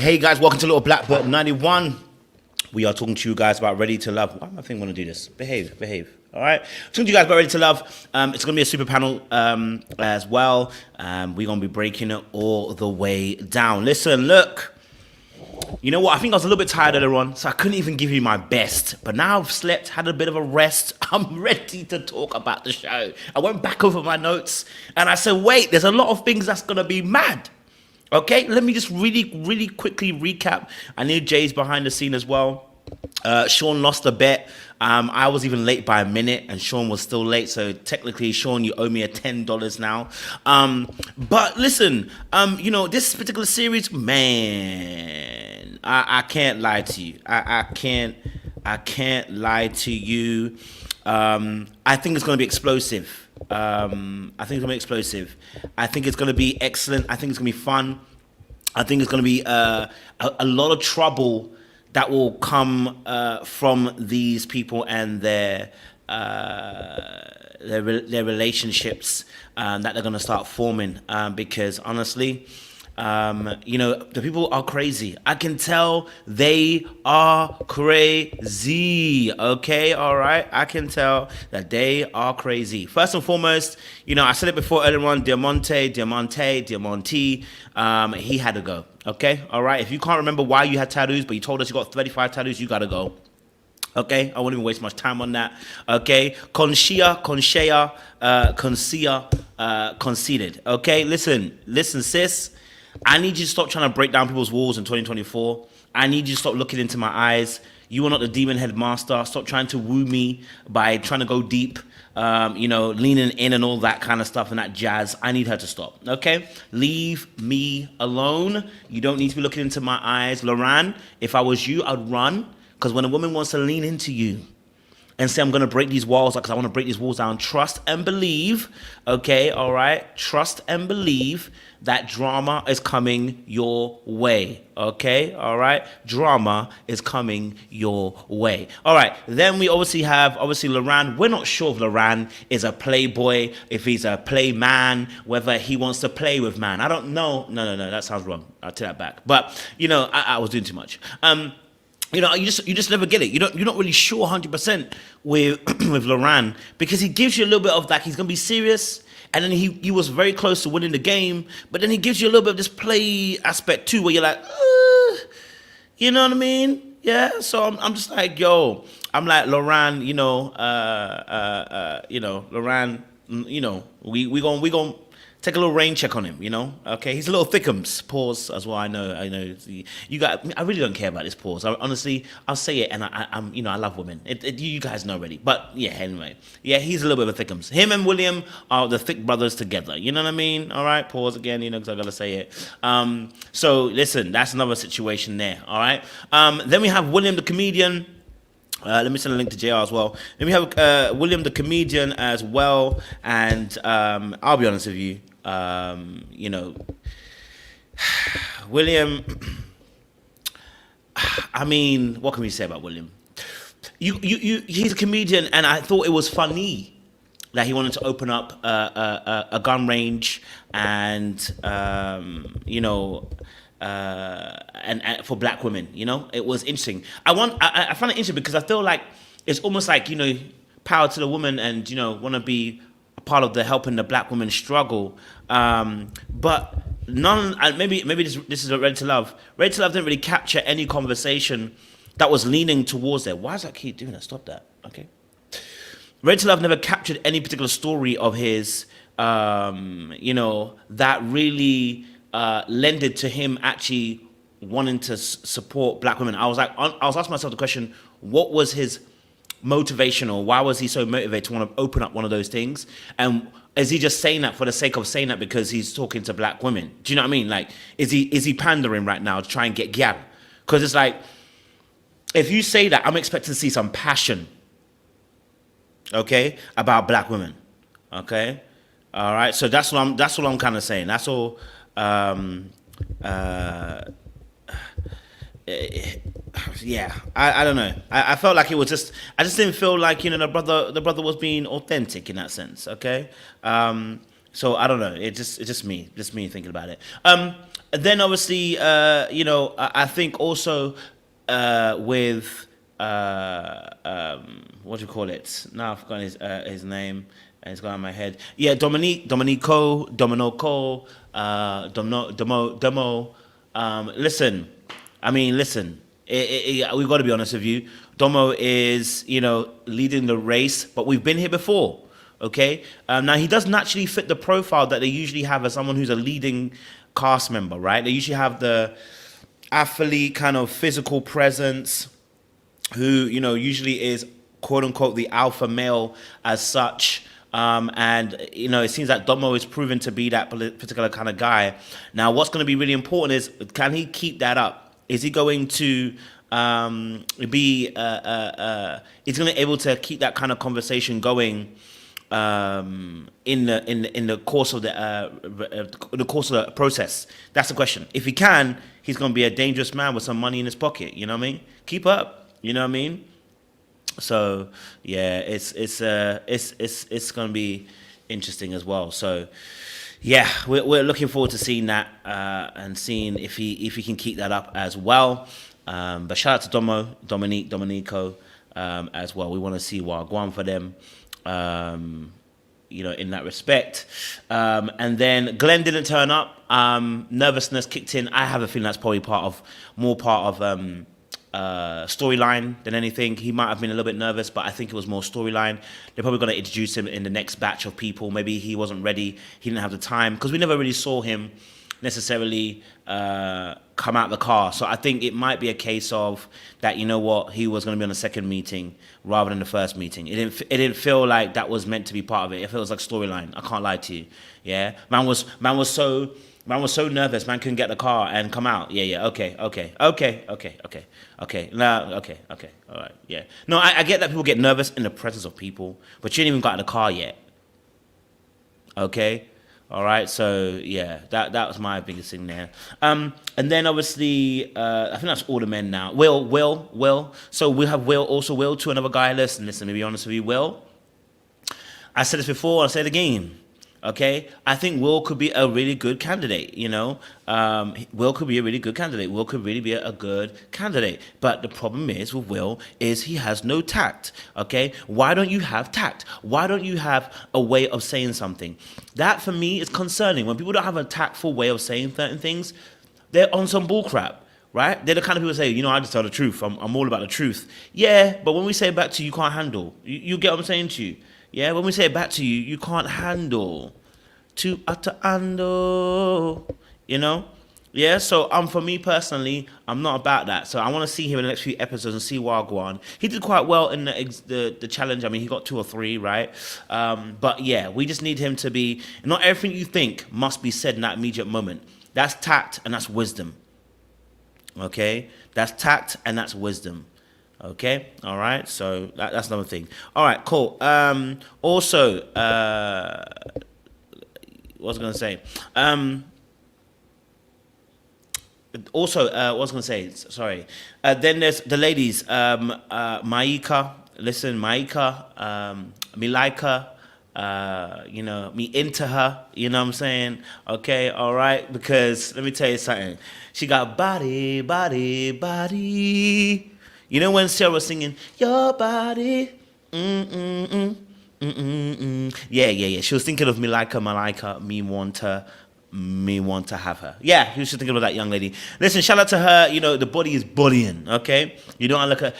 Hey guys, welcome to Little Blackbird 91. We are talking to you guys about Ready to Love. Why am I thinking I want to do this? Behave. All right. Talking to you guys about Ready to Love. It's going to be a super panel as well. We're going to be breaking it all the way down. Listen, look. You know what? I think I was a little bit tired earlier on, so I couldn't even give you my best. But now I've slept, had a bit of a rest. I'm ready to talk about the show. I went back over my notes and I said, wait, there's a lot of things that's going to be mad. Okay, let me just really quickly recap. I knew Jay's behind the scene as well. Sean lost a bet. I was even late by a minute and Sean was still late. So technically, Sean, you owe me a $10 now. But listen, you know, this particular series, man, I can't lie to you. I can't lie to you. I think it's going to be explosive. I think it's going to be explosive. I think it's going to be excellent. I think it's going to be fun. I think it's going to be a lot of trouble that will come from these people and their relationships that they're going to start forming. Because honestly, you know, the people are crazy. I can tell they are crazy. Okay, all right. I can tell that they are crazy. First and foremost, you know, I said it before earlier on. Diamonte. He had to go. Okay, all right. If you can't remember why you had tattoos, but you told us you got 35 tattoos, you gotta go. Okay, I won't even waste much time on that. Okay, Kosheia, conceded. Okay, listen, sis. I need you to stop trying to break down people's walls in 2024. I need you to stop looking into my eyes. You are not the demon head master. Stop trying to woo me by trying to go deep, you know, leaning in and all that kind of stuff and that jazz. I need her to stop, okay? Leave me alone. You don't need to be looking into my eyes. Lauron, if I was you, I'd run. Because when a woman wants to lean into you and say, I'm going to break these walls because I want to break these walls down, trust and believe, okay, all right? Trust and believe that drama is coming your way, okay, all right? Drama is coming your way. All right, then we obviously have, Lauron. We're not sure if Lauron is a playboy, if he's a play man, whether he wants to play with man. I don't know. No, that sounds wrong. I'll take that back. But, you know, I was doing too much. You know, you just never get it. You're not really sure 100% with with Lauron because he gives you a little bit of like he's gonna be serious, and then he was very close to winning the game, but then he gives you a little bit of this play aspect too, where you're like, you know what I mean? Yeah. So I'm just like, yo, I'm like Lauron, you know, Lauron, you know, we gonna take a little rain check on him, you know. Okay, he's a little thickums. Pause as well. I know. You got. I really don't care about this pause. Honestly, I'll say it, and I'm, you know, I love women. You guys know already. But yeah, anyway, yeah, he's a little bit of a thickums. Him and William are the thick brothers together. You know what I mean? All right, pause again. You know, because I gotta say it. So listen, that's another situation there. All right. Then we have William the comedian. Let me send a link to JR as well. Then we have William the comedian as well, and I'll be honest with you. You know, William, I mean, what can we say about William? He's a comedian, and I thought it was funny that he wanted to open up a gun range and, you know, and for black women, you know, it was interesting. I find it interesting because I feel like it's almost like, you know, power to the woman and, you know, want to be part of the helping the black women struggle, but maybe this is Ready to Love. Ready to Love didn't really capture any conversation that was leaning towards there. Why does that keep doing that? Stop that. Okay. Ready to Love never captured any particular story of his, you know, that really lended to him actually wanting to support black women. I was asking myself the question: what was his motivation, or why was he so motivated to want to open up one of those things? And is he just saying that for the sake of saying that because he's talking to black women? Do you know what I mean? Like, is he pandering right now to try and get gal? Because it's like, if you say that, I'm expecting to see some passion, okay, about black women, okay, all right. So that's what I'm kind of saying. That's all. Yeah, I don't know. I felt like it was just. I just didn't feel like, you know, the brother was being authentic in that sense. Okay, So I don't know. It's just me thinking about it. Then obviously, I think also with what do you call it? Now I've forgotten his name. And it's gone out of my head. Yeah, Dominico, Demo. Listen, we've got to be honest with you. Domo is, leading the race, but we've been here before. Okay. Now he does naturally fit the profile that they usually have as someone who's a leading cast member, right? They usually have the athlete kind of physical presence, who usually is quote unquote the alpha male as such. And it seems like Domo is proven to be that particular kind of guy. Now, what's going to be really important is, can he keep that up? Is he going to be? Is he going to be able to keep that kind of conversation going in the course of the process? That's the question. If he can, he's going to be a dangerous man with some money in his pocket. You know what I mean? Keep up. You know what I mean? So yeah, it's going to be interesting as well. So yeah, we're looking forward to seeing that and seeing if he can keep that up as well. But shout out to Dominico as well. We want to see Wagwan for them. In that respect. And then Glenn didn't turn up. Nervousness kicked in. I have a feeling that's probably more part of storyline than anything. He might have been a little bit nervous, but I think it was more storyline. They're probably going to introduce him in the next batch of people. Maybe he wasn't ready. He didn't have the time, because we never really saw him necessarily come out the car. So I think it might be a case of that, he was going to be on the second meeting rather than the first meeting. It didn't feel like that was meant to be part of it. It feels like storyline. I can't lie to you. Yeah, man was so nervous. Man couldn't get the car and come out. Yeah. Okay. No, okay. All right. Yeah. No, I get that people get nervous in the presence of people, but you ain't even got in the car yet. Okay. All right, so yeah, that was my biggest thing there. And then obviously, I think that's all the men now. Will. So we have Will to another guy. Listen, to be honest with you, Will. I said this before, I'll say it again. Okay, I think Will could be a really good candidate. Will could be a really good candidate. Will could really be a good candidate. But the problem is with Will is he has no tact. Okay, why don't you have tact? Why don't you have a way of saying something? That for me is concerning. When people don't have a tactful way of saying certain things, they're on some bullcrap. Right? They're the kind of people who say, I just tell the truth. I'm all about the truth. Yeah, but when we say it back to you, you can't handle. You get what I'm saying to you? Yeah, when we say it back to you, you can't handle. To utter handle. Yeah, so for me personally, I'm not about that. So I want to see him in the next few episodes and see Wagwan. He did quite well in the challenge. I mean, he got 2 or 3, right? But yeah, we just need him to be. Not everything you think must be said in that immediate moment. That's tact and that's wisdom. Okay, that's tact and that's wisdom. Okay, all right. So that's another thing. All right, cool. Also, what was I going to say? What was I going to say? Sorry. Then there's the ladies. Mika. Listen, Mika. Milika. Me into her. You know what I'm saying? Okay, all right. Because let me tell you something. She got body. When Sarah was singing, your body. Yeah. She was thinking of Malika, me want to have her. Yeah, he was just thinking of that young lady. Listen, shout out to her. The body is bullying, okay? You don't look at,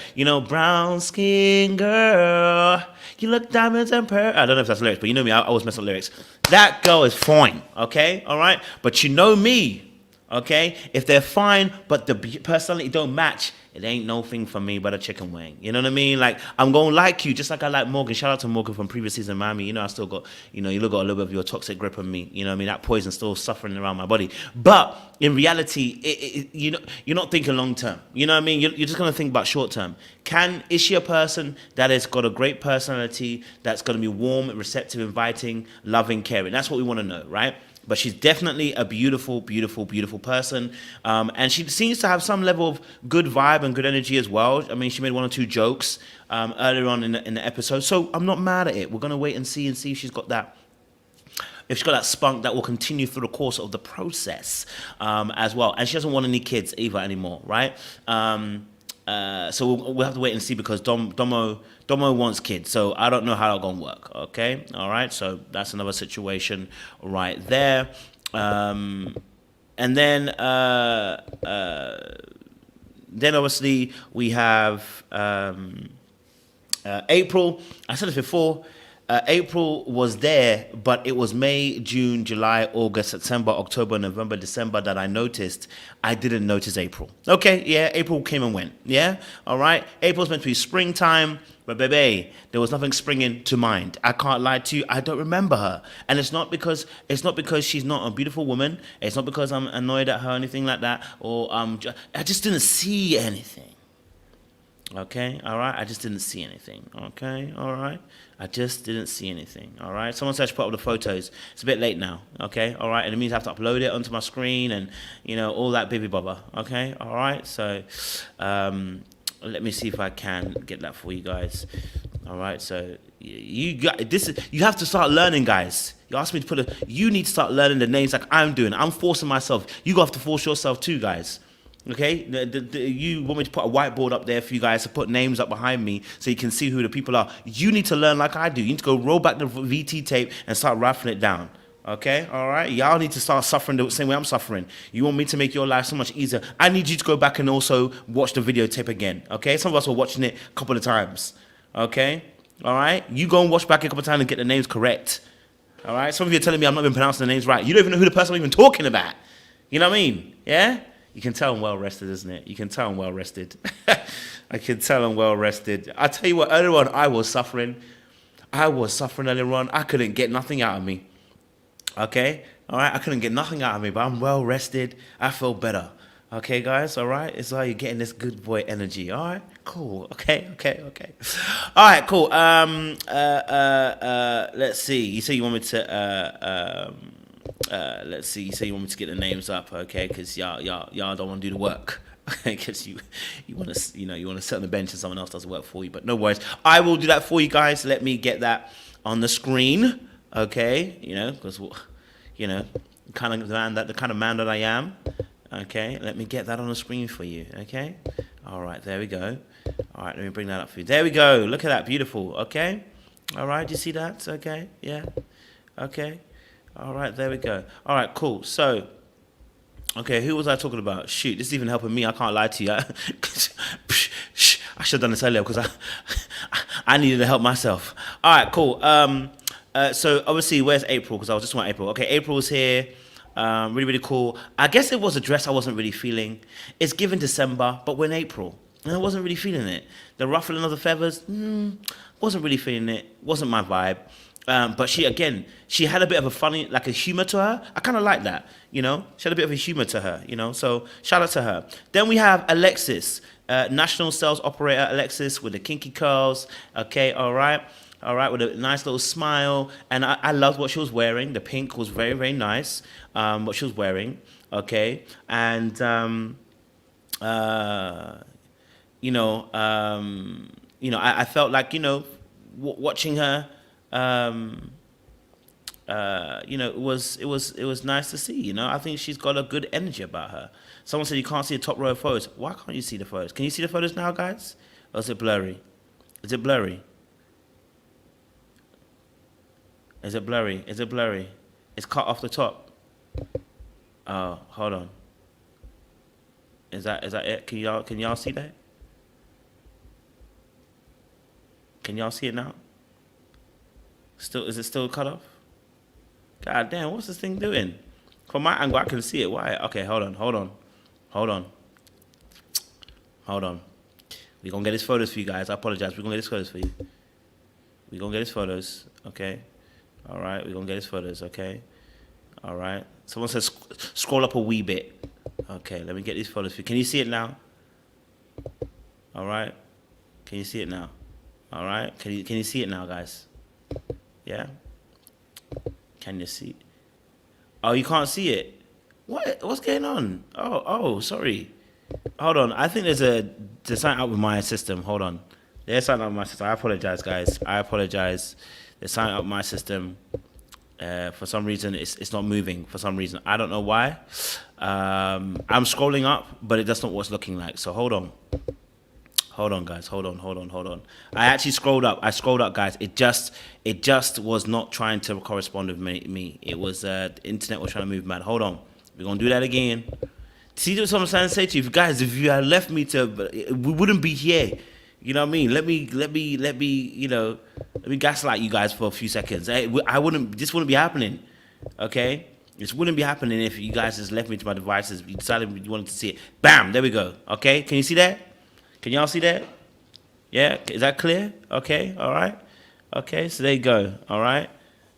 brown skin girl. You look diamonds and pearl. I don't know if that's lyrics, but you know me, I always mess up lyrics. That girl is fine, okay? All right? But you know me, okay? If they're fine, but the personality don't match, it ain't no thing for me but a chicken wing. You know what I mean? Like, I'm going to like you just like I like Morgan. Shout out to Morgan from previous season Miami. I still got, you got a little bit of your toxic grip on me. You know what I mean? That poison's still suffering around my body. But in reality, you're not thinking long term. You know what I mean? You're just going to think about short term. Is she a person that has got a great personality, that's going to be warm, receptive, inviting, loving, caring? That's what we want to know, right? But she's definitely a beautiful, beautiful, beautiful person. And she seems to have some level of good vibe and good energy as well. I mean, she made 1 or 2 jokes earlier on in the episode. So I'm not mad at it. We're going to wait and see if she's got that if she's got that spunk that will continue through the course of the process as well. And she doesn't want any kids either anymore, right? So we'll have to wait and see, because Domo wants kids. So I don't know how that's going to work, okay? All right, so that's another situation right there. And then obviously we have April. I said this before. April was there, but it was May, June, July, August, September, October, November, December that I noticed. I didn't notice April. Okay, yeah, April came and went. Yeah, all right. April's meant to be springtime, but baby, there was nothing springing to mind. I can't lie to you. I don't remember her, and it's not because she's not a beautiful woman. It's not because I'm annoyed at her or anything like that, or I just didn't see anything. Okay, all right. I just didn't see anything. Okay, all right. I just didn't see anything. All right. Someone said I should put up the photos. It's a bit late now. Okay, all right. And it means I have to upload it onto my screen and all that baby bobber. Okay, all right. So let me see if I can get that for you guys. All right. So you have to start learning, guys. You asked me to you need to start learning the names like I'm doing. I'm forcing myself. You have to force yourself too, guys. Okay, you want me to put a whiteboard up there for you guys to put names up behind me so you can see who the people are. You need to learn like I do. You need to go roll back the VT tape and start raffling it down. Okay, all right? Y'all need to start suffering the same way I'm suffering. You want me to make your life so much easier. I need you to go back and also watch the videotape again. Okay, some of us were watching it a couple of times. Okay, all right? You go and watch back a couple of times and get the names correct. All right? Some of you are telling me I'm not even pronouncing the names right. You don't even know who the person I'm even talking about. You know what I mean? Yeah? You can tell I'm well rested, isn't it? You can tell I'm well rested. I can tell I'm well rested. I tell you what, earlier on, I was suffering. Earlier on. I couldn't get nothing out of me. Okay? All right? I couldn't get nothing out of me, but I'm well rested. I feel better. Okay, guys? All right? It's like you're getting this good boy energy. All right? Cool. Okay. All right, cool. Let's see. You say you want me to... let's see. You say you want me to get the names up, okay? Because y'all don't want to do the work, because you want to you want to sit on the bench and someone else does the work for you. But no worries, I will do that for you guys. Let me get that on the screen, okay? Because the kind of man that I am. Okay, let me get that on the screen for you. Okay, all right, there we go. All right, let me bring that up for you. There we go. Look at that, beautiful. Okay, all right. Do you see that? Okay, yeah. Okay. All right, there we go. All right, cool. So, okay, who was I talking about? Shoot, this is even helping me. I can't lie to you. I should have done this earlier because I needed to help myself. All right, cool. So, obviously, where's April? Because I was just want April. Okay, April was here. Really, really cool. I guess it was a dress I wasn't really feeling. It's given December, but we're in April. And I wasn't really feeling it. The ruffling of the feathers, wasn't really feeling it. Wasn't my vibe. But she had a bit of a funny, like a humor to her. I kind of like that, She had a bit of a humor to her, So shout out to her. Then we have Alexis, national sales operator Alexis with the kinky curls. Okay, all right, with a nice little smile. And I loved what she was wearing. The pink was very, very nice. What she was wearing. Okay, and I felt like watching her. It was nice to see. I think she's got a good energy about her. Someone said you can't see the top row of photos. Why can't you see the photos? Can you see the photos now, guys? Or is it blurry? Is it blurry? Is it blurry? Is it blurry? It's cut off the top. Oh, hold on. Is that it? Can y'all see that? Can y'all see it now? Is it still cut off? God damn, what's this thing doing? From my angle, I can see it. Why? Okay, hold on. We're going to get his photos for you guys. I apologize. We're going to get his photos for you. We're going to get his photos, okay? All right, we're going to get his photos, okay? All right. Someone says scroll up a wee bit. Okay, let me get these photos for you. Can you see it now? All right. Can you see it now? All right. Can you see it now, guys? Yeah? Can you see? Oh, you can't see it? What's going on? Oh, sorry. Hold on. I think there's something up with my system. Hold on. There's something up with my system. I apologize, guys. There's something up with my system. For some reason, it's not moving. For some reason, I don't know why. I'm scrolling up, but it does not what's looking like. So hold on. Hold on, guys. Hold on. I actually scrolled up. Guys. It just was not trying to correspond with me. It was the internet was trying to move mad. Hold on. We're gonna do that again. See what I'm trying to say to you, guys? If you had left me we wouldn't be here. You know what I mean? Let me, let me gaslight you guys for a few seconds. This wouldn't be happening. Okay? This wouldn't be happening if you guys just left me to my devices. You decided you wanted to see it. Bam! There we go. Okay? Can you see that? Can y'all see that? Yeah? Is that clear? Okay? All right? Okay, so there you go. All right?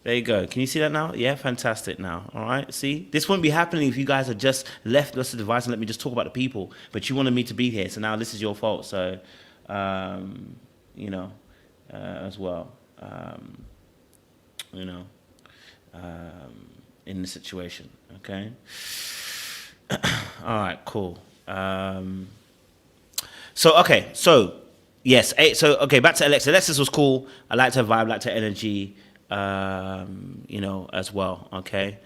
There you go. Can you see that now? Yeah, fantastic now. All right, see? This wouldn't be happening if you guys had just left us the device and let me just talk about the people. But you wanted me to be here, so now this is your fault. So, as well, in the situation, okay? All right, cool. Yes, back to Alexis. Alexis was cool. I liked her vibe, liked her energy, as well, okay?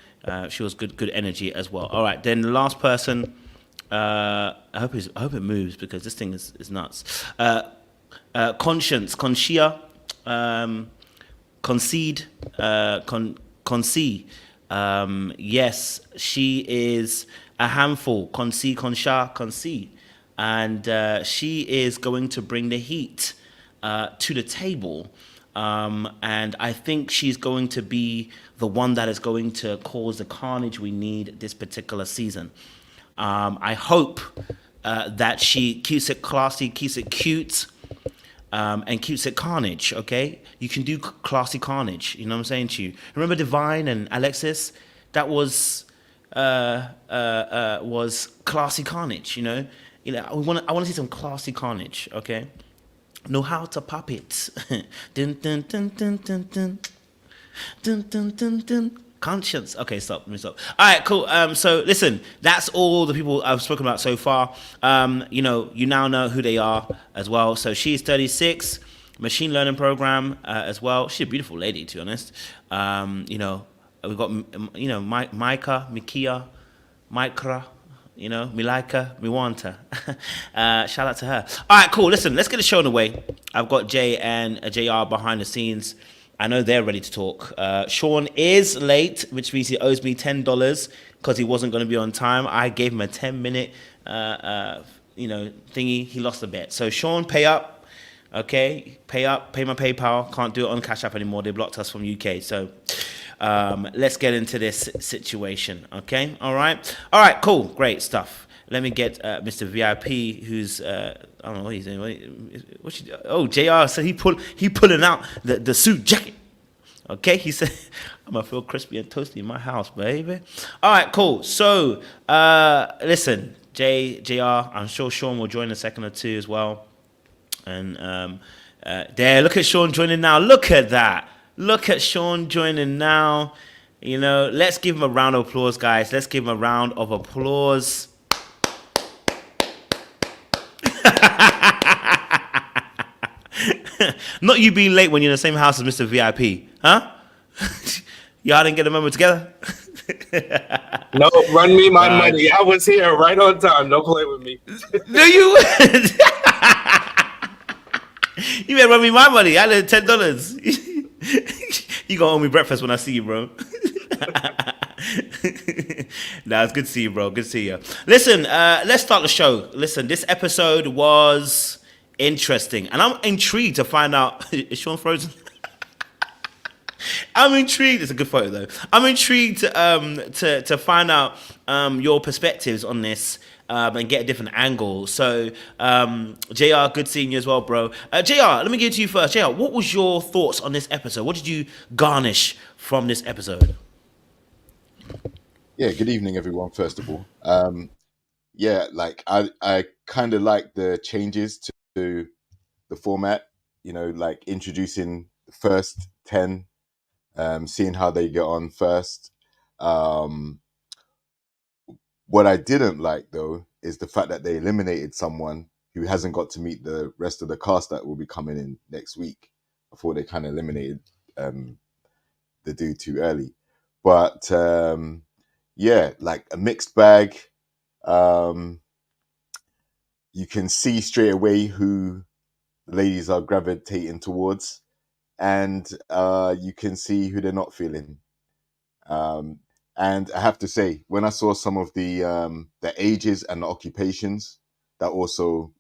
She was good energy as well. All right, then the last person, I hope it moves because this thing is nuts. Kosheia, concede. Yes, she is a handful. Concede. And she is going to bring the heat to the table. And I think she's going to be the one that is going to cause the carnage we need this particular season. I hope that she keeps it classy, keeps it cute, and keeps it carnage, okay? You can do classy carnage, you know what I'm saying to you? Remember Divine and Alexis? That was classy carnage, you know? I want to see some classy carnage, okay? Know how to pop it. Dun, dun, dun, dun, dun, dun. Dun, dun, dun, dun. Conscience. Okay, stop. Let me stop. All right, cool. So listen, that's all the people I've spoken about so far. You now know who they are as well. So she's 36, machine learning program as well. She's a beautiful lady, to be honest. We've got Mika, Micra. Milika, Miwanta. Shout out to her. All right, cool. Listen, let's get the show on the way. I've got Jay and JR behind the scenes. I know they're ready to talk. Sean is late, which means he owes me $10 because he wasn't going to be on time. I gave him a 10-minute, thingy. He lost a bet. So Sean, pay up. Okay, pay up. Pay my PayPal. Can't do it on Cash App anymore. They blocked us from UK. So. Let's get into this situation, okay? All right, cool, great stuff. Let me get Mr. VIP, who's I don't know what he's doing. JR said he pulling out the suit jacket. Okay, he said I'm gonna feel crispy and toasty in my house, baby. All right, cool. So listen, JR, I'm sure Sean will join in a second or two as well. And there, look at Sean joining now. Look at that. Look at Sean joining now. Let's give him a round of applause, guys. Let's give him a round of applause. Not you being late when you're in the same house as Mr. VIP, huh? Y'all didn't get a moment together? No, run me my money. I was here right on time. Don't play with me. No, you You better run me my money. I had $10. You gonna owe me breakfast when I see you, bro. Nah, it's good to see you, bro. Good to see you. Listen, let's start the show. Listen, this episode was interesting, and I'm intrigued to find out. Is Sean frozen? I'm intrigued. It's a good photo, though. I'm intrigued to find out your perspectives on this. And get a different angle. So, JR, good seeing you as well, bro. JR, let me get to you first. JR, what was your thoughts on this episode? What did you garnish from this episode? Yeah, good evening, everyone, first of all. I kind of like the changes to the format, like introducing the first 10, seeing how they get on first. What I didn't like, though, is the fact that they eliminated someone who hasn't got to meet the rest of the cast that will be coming in next week before they kind of eliminated the dude too early. But yeah, like a mixed bag. You can see straight away who the ladies are gravitating towards, and you can see who they're not feeling. And I have to say, when I saw some of the ages and the occupations, that also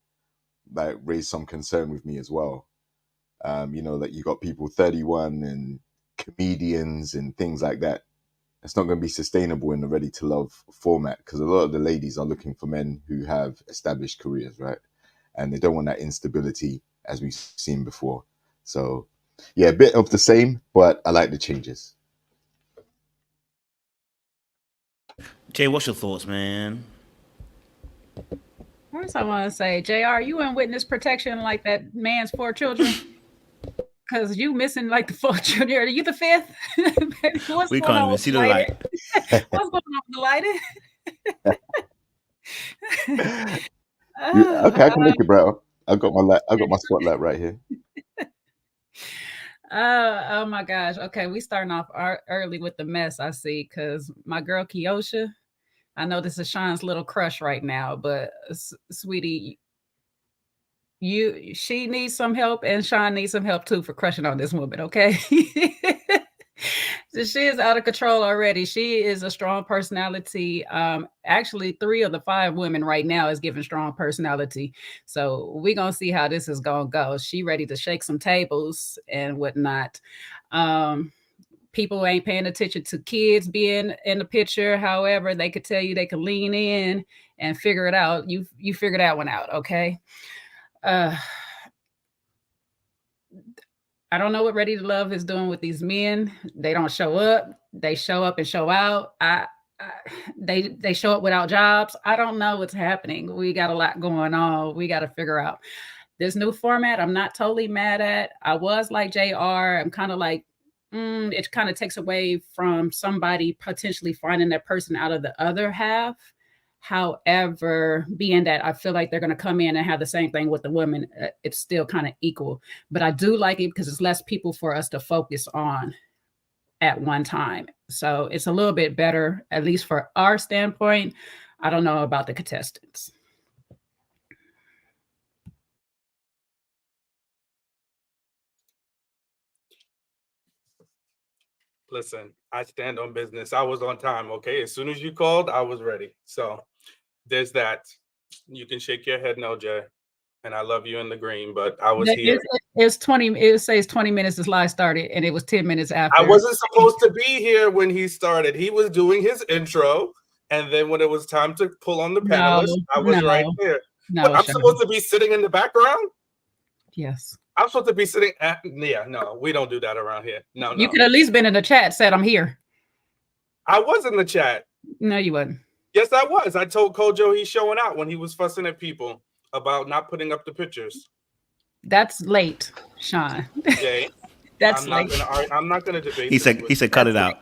like raised some concern with me as well. You know, that you got people 31 and comedians and things like that. It's not going to be sustainable in the ready to love format, because a lot of the ladies are looking for men who have established careers, right? And they don't want that instability as we've seen before. So yeah, a bit of the same, but I like the changes. Jay, what's your thoughts, man? First, I want to say, JR, you in witness protection like that man's 4 children? Because you missing like the 4 children. Are you the 5th? What's We going can't on even with see the the light. What's going on with the lighting? Okay, I can make it brighter. I got my spotlight right here. Oh my gosh. Okay, we starting off early with the mess, I see, because my girl Kosheia, I know this is Sean's little crush right now, but sweetie, she needs some help, and Sean needs some help too for crushing on this woman, okay? So she is out of control already. She is a strong personality. Actually, 3 of the 5 women right now is giving strong personality. So we're gonna see how this is gonna go. She ready to shake some tables and whatnot. People ain't paying attention to kids being in the picture. However, they could tell you they can lean in and figure it out. You figure that one out, okay? I don't know what Ready to Love is doing with these men. They don't show up. They show up and show out. They show up without jobs. I don't know what's happening. We got a lot going on. We got to figure out this new format. I'm not totally mad at. I was like JR. I'm kind of like, it kind of takes away from somebody potentially finding that person out of the other half. However, being that I feel like they're going to come in and have the same thing with the women, it's still kind of equal. But I do like it because it's less people for us to focus on at one time. So it's a little bit better, at least for our standpoint. I don't know about the contestants. Listen, I stand on business. I was on time, okay? As soon as you called, I was ready. So there's that. You can shake your head no, Jay. And I love you in the green, but I was here. It's 20. It says 20 minutes this live started, and it was 10 minutes after. I wasn't supposed to be here when he started. He was doing his intro, and then when it was time to pull on the panelists, I was right there. No, I'm supposed to be sitting in the background? Yes. I'm supposed to be sitting at, no, we don't do that around here. No. You could at least been in the chat, said I'm here. I was in the chat. No, you wasn't. Yes, I was. I told Kojo he's showing out when he was fussing at people about not putting up the pictures. That's late, Sean. Jay, That's I'm late. I'm not going to debate. He said, cut it out.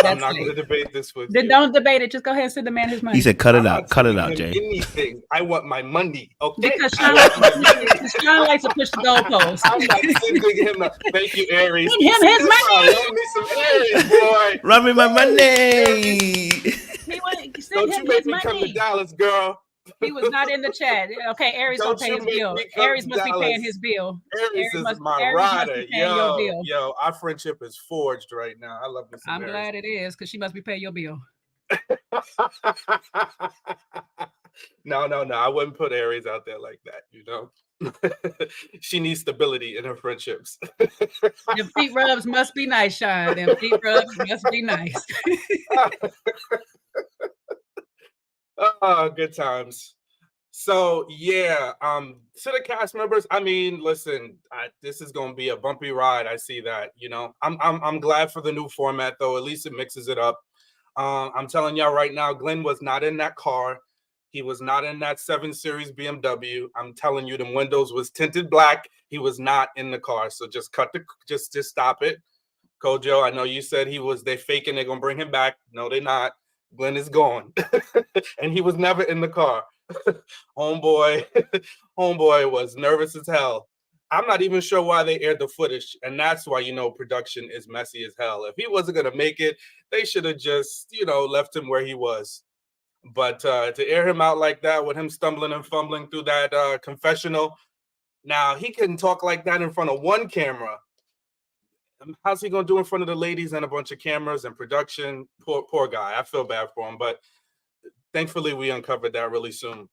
I'm not going to debate this with then you. Don't debate it. Just go ahead and send the man his money. He said, cut it out, Jay. Anything. I want my money. Okay. Because Sean likes to push the goalposts. I'm not sending him. Thank you, Aries. Send him his money. Love me some Aries, boy. Run me my money. Don't you make me come to Dallas, girl. He was not in the chat. Okay, Aries will pay his bill. Aries must be paying his bill. Aries is my rider. Yo, our friendship is forged right now. I love this. I'm glad it is, because she must be paying your bill. No. I wouldn't put Aries out there like that, you know. She needs stability in her friendships. Them feet rubs must be nice, Sean. Them feet rubs must be nice. Oh, good times. So yeah, to the cast members, I mean, listen, this is gonna be a bumpy ride. I see that, you know. I'm glad for the new format though. At least it mixes it up. I'm telling y'all right now, Glenn was not in that car. He was not in that 7 Series BMW. I'm telling you, the windows was tinted black. He was not in the car. So just just stop it. Kojo, I know you said they faking, they're gonna bring him back. No, they're not. Glenn is gone. And he was never in the car. Homeboy was nervous as hell. I'm not even sure why they aired the footage, and that's why, you know, production is messy as hell. If he wasn't gonna make it, they should have just, you know, left him where he was. But to air him out like that with him stumbling and fumbling through that confessional, now he can talk like that in front of one camera. How's he gonna do in front of the ladies and a bunch of cameras and production? Poor guy. I feel bad for him, but thankfully we uncovered that really soon.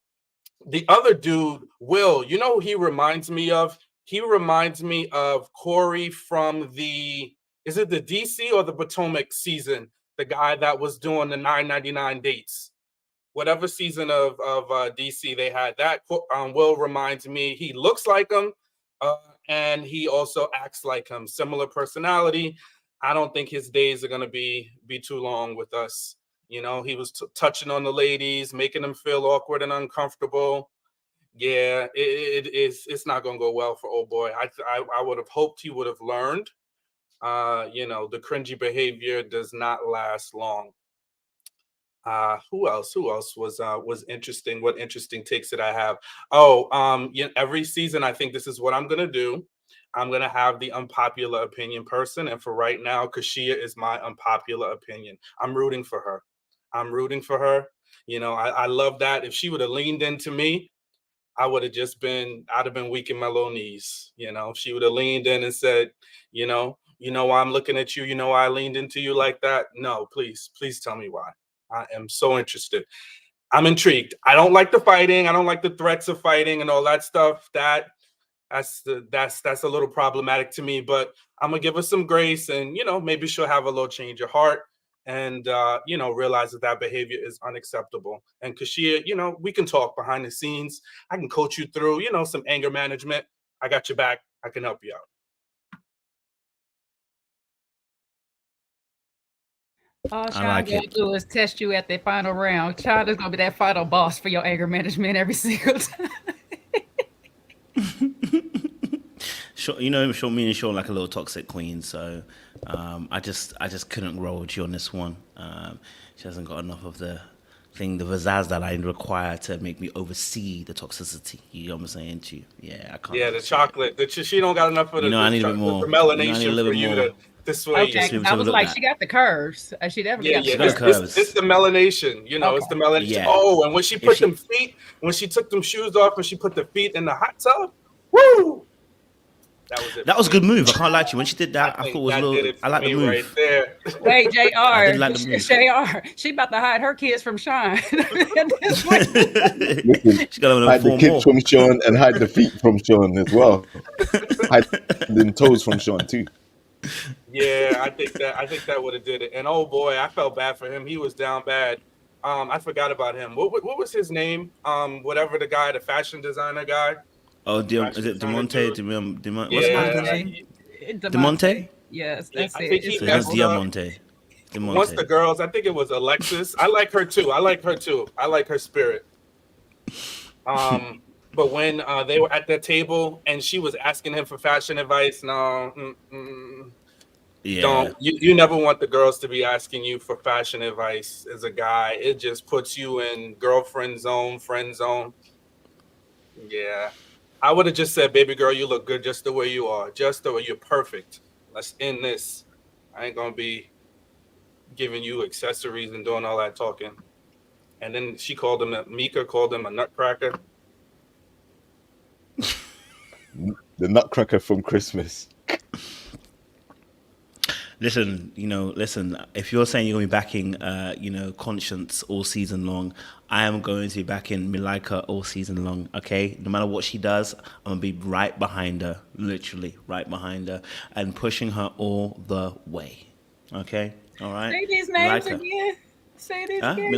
The other dude, Will, you know who he reminds me of? He reminds me of Corey from is it the DC or the Potomac season? The guy that was doing the 999 dates. Whatever season of DC they had, that Will reminds me. He looks like him, and he also acts like him. Similar personality. I don't think his days are gonna be too long with us. You know, he was touching on the ladies, making them feel awkward and uncomfortable. Yeah, it's not gonna go well for old boy. I would have hoped he would have learned. You know, the cringy behavior does not last long. Who else was interesting? What interesting takes did I have? You know, every season I think this is what I'm gonna do. I'm gonna have the unpopular opinion person, and for right now, Kosheia is my unpopular opinion. I'm rooting for her. You know, I love that. If she would have leaned into me, I'd have been weak in my low knees. You know, if she would have leaned in and said, you know why I'm looking at you, you know why I leaned into you like that? No, please tell me why. I am so interested. I'm intrigued. I don't like the fighting. I don't like the threats of fighting and all that stuff. That's a little problematic to me, but I'm gonna give her some grace, and you know, maybe she'll have a little change of heart and you know, realize that behavior is unacceptable. And Kosheia, you know, we can talk behind the scenes. I can coach you through, you know, some anger management. I got your back. I can help you out. All Sean gonna do is test you at the final round. Sean is gonna be that final boss for your anger management every single time. You know, me and Sean like a little toxic queen, so I just couldn't roll with you on this one. She hasn't got enough of the pizzazz that I require to make me oversee the toxicity. You know what I'm saying to you? Yeah, I can't. Yeah, the chocolate. She don't got enough of the, I need a bit more. The melanation for you to sway. Okay, I was like, she got the curves. She definitely got the curves. It's the melanation, you know, It's the melanation. Yeah. Oh, and when she put them feet, when she took them shoes off and she put the feet in the hot tub, woo! That was a good move. I can't lie to you. When she did that, I thought it was a little. I like the move. Right there. Wait, JR. I did like the move. JR. She about to hide her kids from Sean. She gotta hide the kids from Sean and hide the feet from Sean as well. Hide the toes from Sean too. Yeah, I think that would have did it. And oh boy, I felt bad for him. He was down bad. I forgot about him. What was his name? Whatever the guy, the fashion designer guy. Oh, is it Diamonte? What's his name? Diamonte? Yes, that's it. So that's Diamonte. Once the girls, I think it was Alexis. I like her too. I like her spirit. But when they were at the table and she was asking him for fashion advice, no. Yeah. Don't you never want the girls to be asking you for fashion advice as a guy. It just puts you in girlfriend zone, friend zone. Yeah. I would have just said, baby girl, you look good just the way you are. Just the way you're perfect. Let's end this. I ain't gonna be giving you accessories and doing all that talking. And then Mika called him a nutcracker. The nutcracker from Christmas. Listen, if you're saying you're going to be backing, Conscience all season long, I am going to be backing Mika all season long, okay? No matter what she does, I'm going to be right behind her, literally right behind her, and pushing her all the way, okay? All right? Say these names again. Say these names.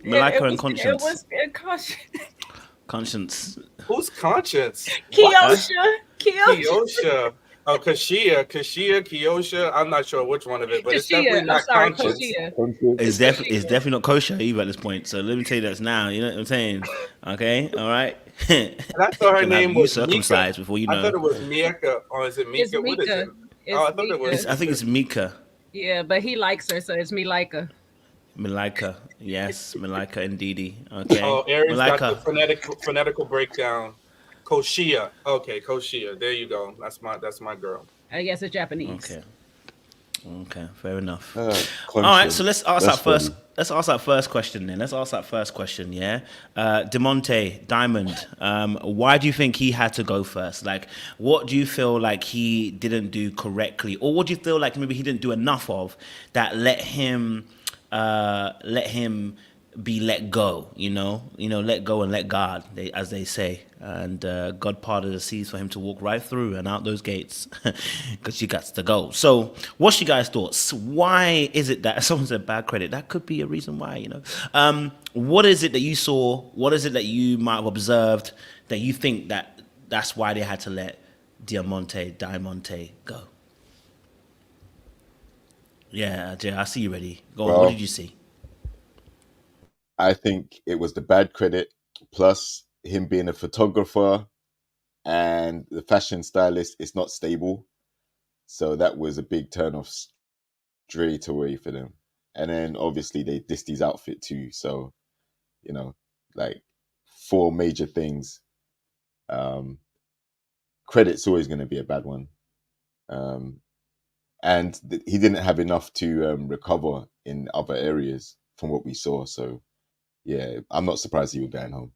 Mika and Conscience. It was Conscience. Conscience. Who's Conscience? Kosheia. Oh, Kosheia. I'm not sure which one of it, but it's definitely not Conscience. It's definitely not Kosheia either at this point. So let me tell you that now. You know what I'm saying? Okay, all right. And I thought her name was circumcised Mika. Before you know. I thought it was Mika, or is it Mika? It's Mika. What is it? I thought it was. I think it's Mika. Yeah, but he likes her, so it's Mika. Mika, yes, Mika indeedy. Okay. Oh, Aaron's got the phonetical breakdown. Kosheia. Okay, Kosheia. There you go. That's my girl. I guess it's Japanese. Okay. Okay, fair enough. All Concia, right, so let's ask that's that first. funny. Let's ask that first question then. Let's ask that first question. Yeah, Diamonte, Diamond. Why do you think he had to go first? Like, what do you feel like he didn't do correctly, or what do you feel like maybe he didn't do enough of that let him be let go? Let go and let God, as they say. And God parted the seas for him to walk right through and out those gates, because you got to go. So, what's your guys' thoughts? Why is it that someone said bad credit? That could be a reason why. What is it that you saw? What is it that you might have observed that you think that's why they had to let Diamonte go? Yeah, Jay, I see you ready. Go on. Well, What did you see? I think it was the bad credit plus him being a photographer and the fashion stylist is not stable. So that was a big turn off straight away for them. And then obviously they dissed his outfit too. So, like 4 major things. Credit's always going to be a bad one. And he didn't have enough to recover in other areas from what we saw. So, yeah, I'm not surprised he was going home.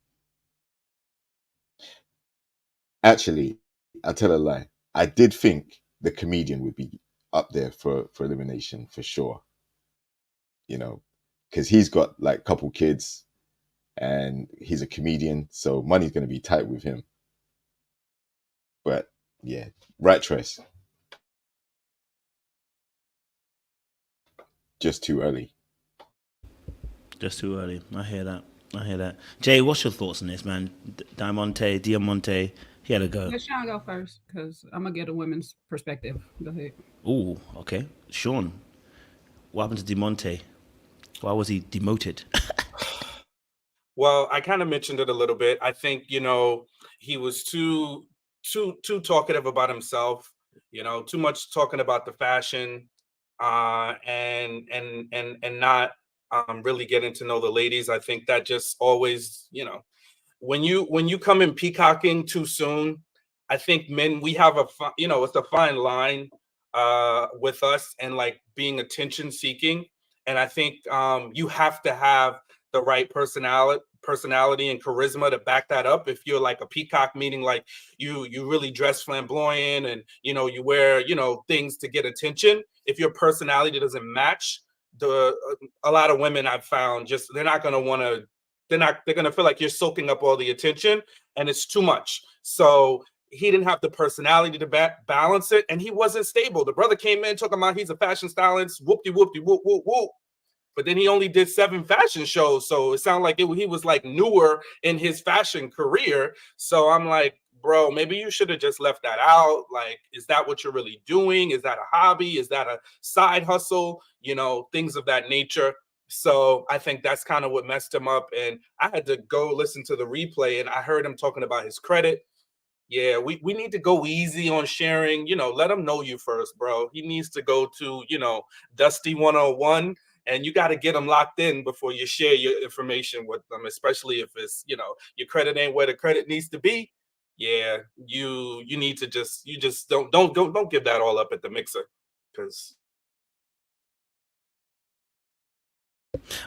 Actually, I'll tell a lie. I did think the comedian would be up there for elimination for sure. Because he's got like a couple kids and he's a comedian, so money's going to be tight with him. But yeah, right choice. Just too early. Just too early. I hear that. Jay, what's your thoughts on this, man? Diamonte, he had to go. Let Sean go first, because I'm gonna get a women's perspective. Go ahead. Ooh, okay. Sean, what happened to Diamonte? Why was he demoted? Well, I kind of mentioned it a little bit. I think, he was too talkative about himself, too much talking about the fashion, and not really getting to know the ladies. I think that just always, when you come in peacocking too soon, I think men, we have it's a fine line with us and like being attention seeking. And I think you have to have the right personality and charisma to back that up. If you're like a peacock, meaning like you really dress flamboyant and you wear things to get attention. If your personality doesn't match, a lot of women I've found just they're gonna feel like you're soaking up all the attention and it's too much. So he didn't have the personality to balance it, and he wasn't stable. The brother came in talking about he's a fashion stylist, whoop-de-whoop-de whoop-whoop-whoop. But then he only did 7 fashion shows, so it sounded like he was like newer in his fashion career. So I'm like, bro, maybe you should have just left that out. Like, is that what you're really doing? Is that a hobby? Is that a side hustle? Things of that nature. So I think that's kind of what messed him up. And I had to go listen to the replay, and I heard him talking about his credit. Yeah, we need to go easy on sharing. Let him know you first, bro. He needs to go to, Dusty 101, and you got to get him locked in before you share your information with them, especially if it's, your credit ain't where the credit needs to be. Yeah, you need to just don't give that all up at the mixer, because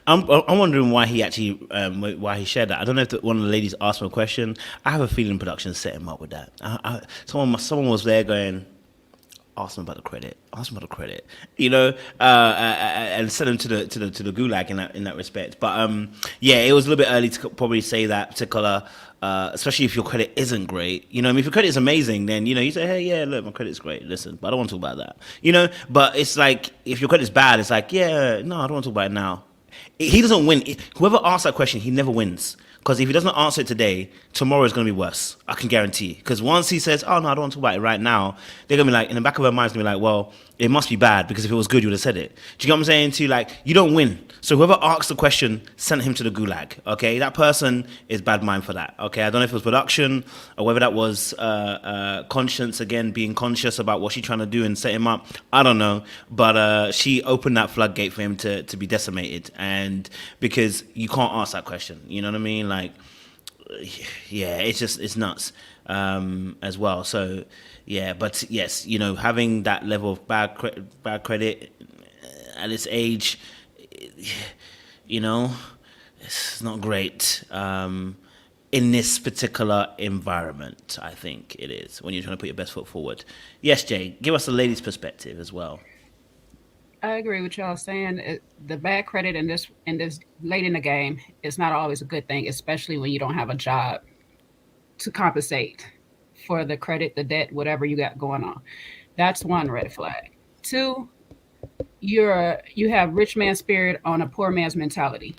I'm wondering why he actually why he shared that. I don't know if one of the ladies asked him a question. I have a feeling production set him up with that. Someone was there going, ask him about the credit, and send him to the gulag in that respect. But yeah, it was a little bit early to probably say that particular. Especially if your credit isn't great, if your credit is amazing, then you say, hey, yeah, look, my credit's great. Listen, but I don't want to talk about that, But it's like if your credit's bad, it's like, yeah, no, I don't want to talk about it now. He doesn't win. Whoever asks that question, he never wins. Because if he doesn't answer it today, tomorrow is going to be worse. I can guarantee. Because once he says, oh, no, I don't want to talk about it right now, they're going to be like, in the back of their minds, going to be like, well, it must be bad, because if it was good, you would have said it. Do you get what I'm saying? To like, you don't win. So whoever asks the question, send him to the gulag. Okay, that person is bad mind for that. Okay, I don't know if it was production or whether that was conscience, again, being conscious about what she's trying to do and set him up. I don't know. But she opened that floodgate for him to be decimated. And because you can't ask that question. You know what I mean? Like, yeah, it's nuts. as well. So yeah, but yes, you know, having that level of bad credit at this age, you know, it's not great. In this particular environment, I think it is, when you're trying to put your best foot forward. Yes, Jay, give us the lady's perspective as well. I agree with y'all saying the bad credit in this late in the game is not always a good thing, especially when you don't have a job to compensate for the credit, the debt, whatever you got going on. That's one red flag. Two, you have rich man spirit on a poor man's mentality.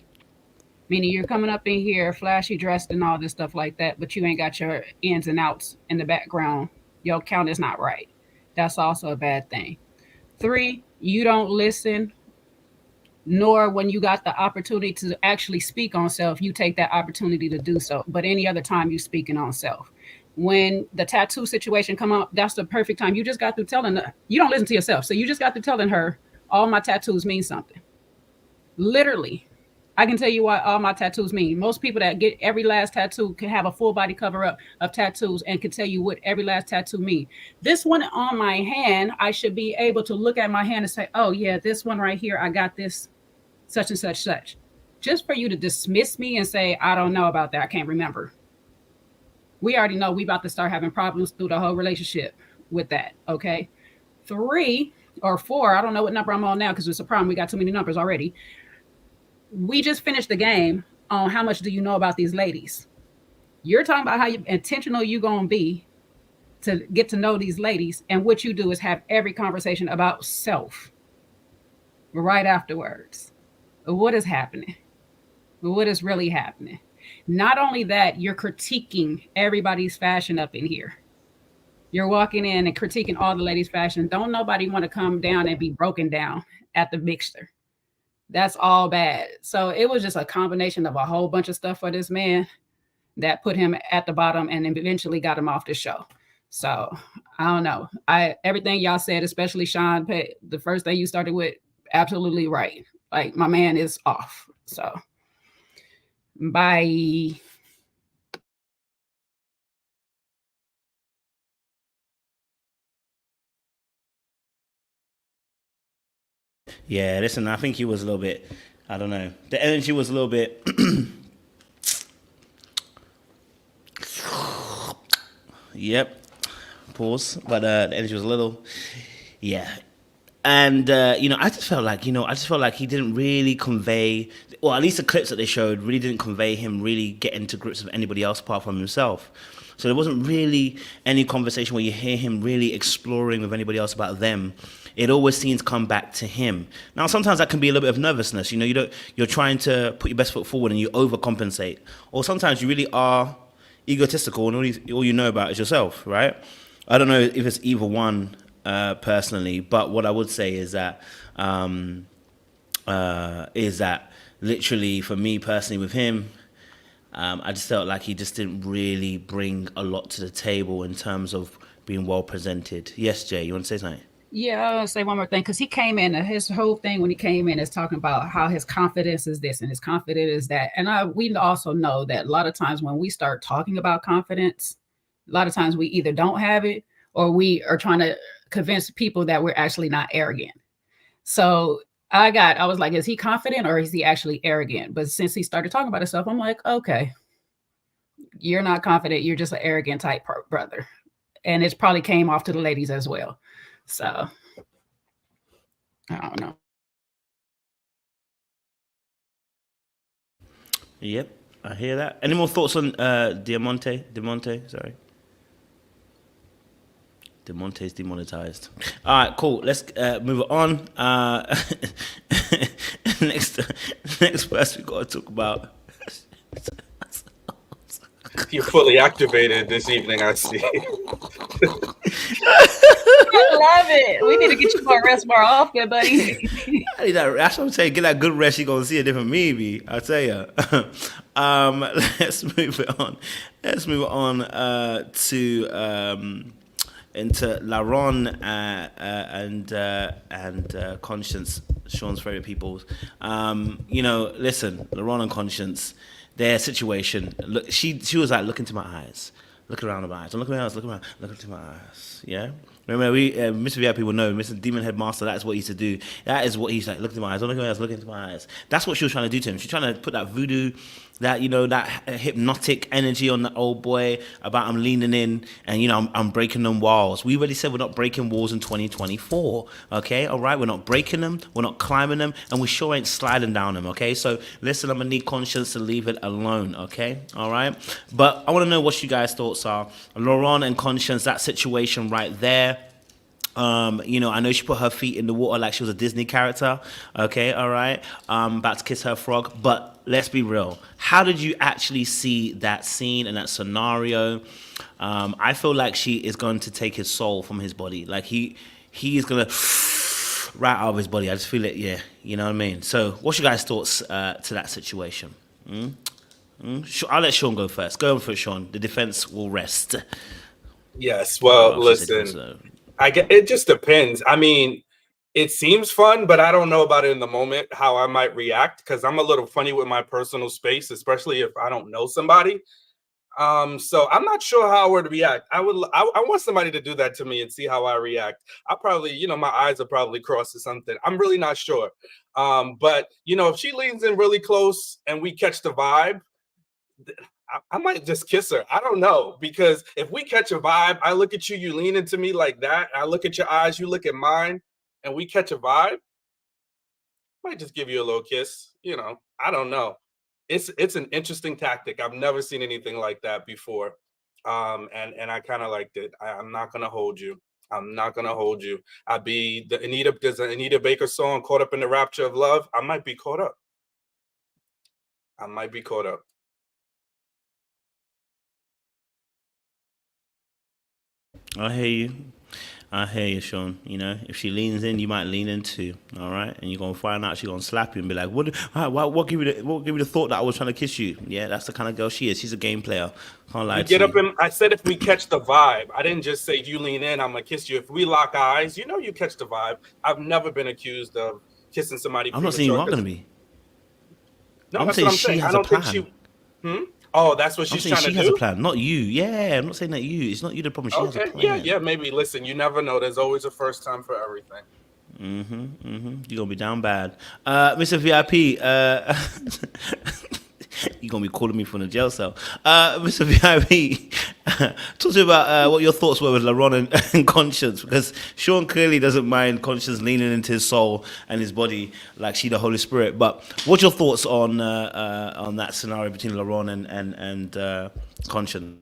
Meaning you're coming up in here flashy dressed and all this stuff like that, but you ain't got your ins and outs in the background. Your count is not right. That's also a bad thing. Three, you don't listen, nor when you got the opportunity to actually speak on self, you take that opportunity to do so. But any other time you speaking on self. When the tattoo situation come up, that's the perfect time. You just got through telling her, you don't listen to yourself. So you just got through telling her, all my tattoos mean something. Literally. I can tell you what all my tattoos mean. Most people that get every last tattoo can have a full body cover up of tattoos and can tell you what every last tattoo mean. This one on my hand, I should be able to look at my hand and say, oh yeah, this one right here, I got this such and such, such. Just for you to dismiss me and say, I don't know about that, I can't remember. We already know we about to start having problems through the whole relationship with that, okay? 3 or 4, I don't know what number I'm on now because it's a problem. We got too many numbers already. We just finished the game on how much do you know about these ladies. You're talking about how intentional you're going to be to get to know these ladies. And what you do is have every conversation about self right afterwards. What is happening? What is really happening? Not only that, you're critiquing everybody's fashion up in here. You're walking in and critiquing all the ladies' fashion. Don't nobody want to come down and be broken down at the mixer. That's all bad. So it was just a combination of a whole bunch of stuff for this man that put him at the bottom and eventually got him off the show. So I don't know. Everything y'all said, especially Sean, the first thing you started with, absolutely right. Like my man is off. So bye. Yeah, listen, I think he was a little bit, I don't know. The energy was a little bit... Yep. Pause. But the energy was a little... Yeah. And, I just felt like he didn't really convey... Or at least the clips that they showed really didn't convey him really getting to grips with anybody else apart from himself. So there wasn't really any conversation where you hear him really exploring with anybody else about them. It always seems to come back to him. Now, sometimes that can be a little bit of nervousness. You're trying to put your best foot forward and you overcompensate. Or sometimes you really are egotistical and all you know about is yourself, right? I don't know if it's either one personally, but what I would say is that literally for me personally with him, I just felt like he just didn't really bring a lot to the table in terms of being well presented. Yes, Jay, you want to say something? Yeah, I'll say one more thing, because he came in and his whole thing when he came in is talking about how his confidence is this and his confidence is that. And we also know that a lot of times when we start talking about confidence, a lot of times we either don't have it or we are trying to convince people that we're actually not arrogant. So I was like, is he confident or is he actually arrogant? But since he started talking about himself, I'm like, okay, you're not confident. You're just an arrogant type brother. And it probably came off to the ladies as well. So, I don't know. Yep, I hear that. Any more thoughts on Diamonte? Sorry. Diamonte's demonetized. All right, cool. Let's move on. Next person we got to talk about. You're fully activated this evening, I see. I love it. We need to get you more rest more often, buddy. I need that. That's what I'm saying. Get that good rest. You're gonna see a different me, B. I tell you. Let's move it on. Let's move on to into Lauron and Conscience, Sean's favorite people. Listen, Lauron and Conscience. Their situation. Look, she was like, look into my eyes. Look around my eyes. Don't look at my eyes. Look around. Look into my eyes. Yeah. Remember, we Mr. VIP will know. Mr. Demon Headmaster. That's what he used to do. That is what he's like. Look into my eyes. Don't look at my eyes. Look into my eyes. That's what she was trying to do to him. She's trying to put that voodoo, that that hypnotic energy on the old boy about I'm leaning in and I'm breaking them walls. We already said we're not breaking walls in 2024. Okay, all right. We're not breaking them. We're not climbing them, and we sure ain't sliding down them. Okay, so listen, I'm gonna need conscience to leave it alone. Okay, all right. But I want to know what you guys' thoughts are. Lauron and Conscience, that situation right there. I know she put her feet in the water like she was a Disney character. Okay, all right. About to kiss her frog. But let's be real. How did you actually see that scene and that scenario? I feel like she is going to take his soul from his body. Like he is going to right out of his body. I just feel it. Yeah, you know what I mean? So what's your guys' thoughts to that situation? I'll let Sean go first. Go on for it, Sean. The defense will rest. Yes. Well, listen. It just depends. I mean, it seems fun, but I don't know about it in the moment, how I might react, because I'm a little funny with my personal space, especially if I don't know somebody. So I'm not sure how I would react. I want somebody to do that to me and see how I react. I probably, my eyes will probably cross or something. I'm really not sure. But if she leans in really close and we catch the vibe, I might just kiss her. I don't know, because if we catch a vibe, I look at you, you lean into me like that. I look at your eyes, you look at mine, and we catch a vibe. I might just give you a little kiss. I don't know. It's an interesting tactic. I've never seen anything like that before, and I kind of liked it. I'm not gonna hold you. I'm not gonna hold you. There's an Anita Baker song, "Caught Up in the Rapture of Love." I might be caught up. I hear you, Sean. If she leans in, you might lean in too. All right, and you're gonna find out she's gonna slap you and be like, What give you the thought that I was trying to kiss you? Yeah, that's the kind of girl she is. She's a game player. Can't lie to you. I said if we catch the vibe. I didn't just say you lean in, I'm gonna kiss you. If we lock eyes, you catch the vibe. I've never been accused of kissing somebody. I'm not saying you are gonna be. No, that's what I'm saying. I don't think she. Oh, that's what she's trying to do? She has a plan, not you. Yeah, I'm not saying that you. It's not you the problem. She has a plan. Yeah, maybe. Listen, you never know. There's always a first time for everything. You're going to be down bad. Mr. VIP, you're going to be calling me from the jail cell. Mr. VIP, talk to me about what your thoughts were with Lauron and Conscience, because Sean clearly doesn't mind Conscience leaning into his soul and his body like she the Holy Spirit. But what's your thoughts on that scenario between Lauron and Conscience?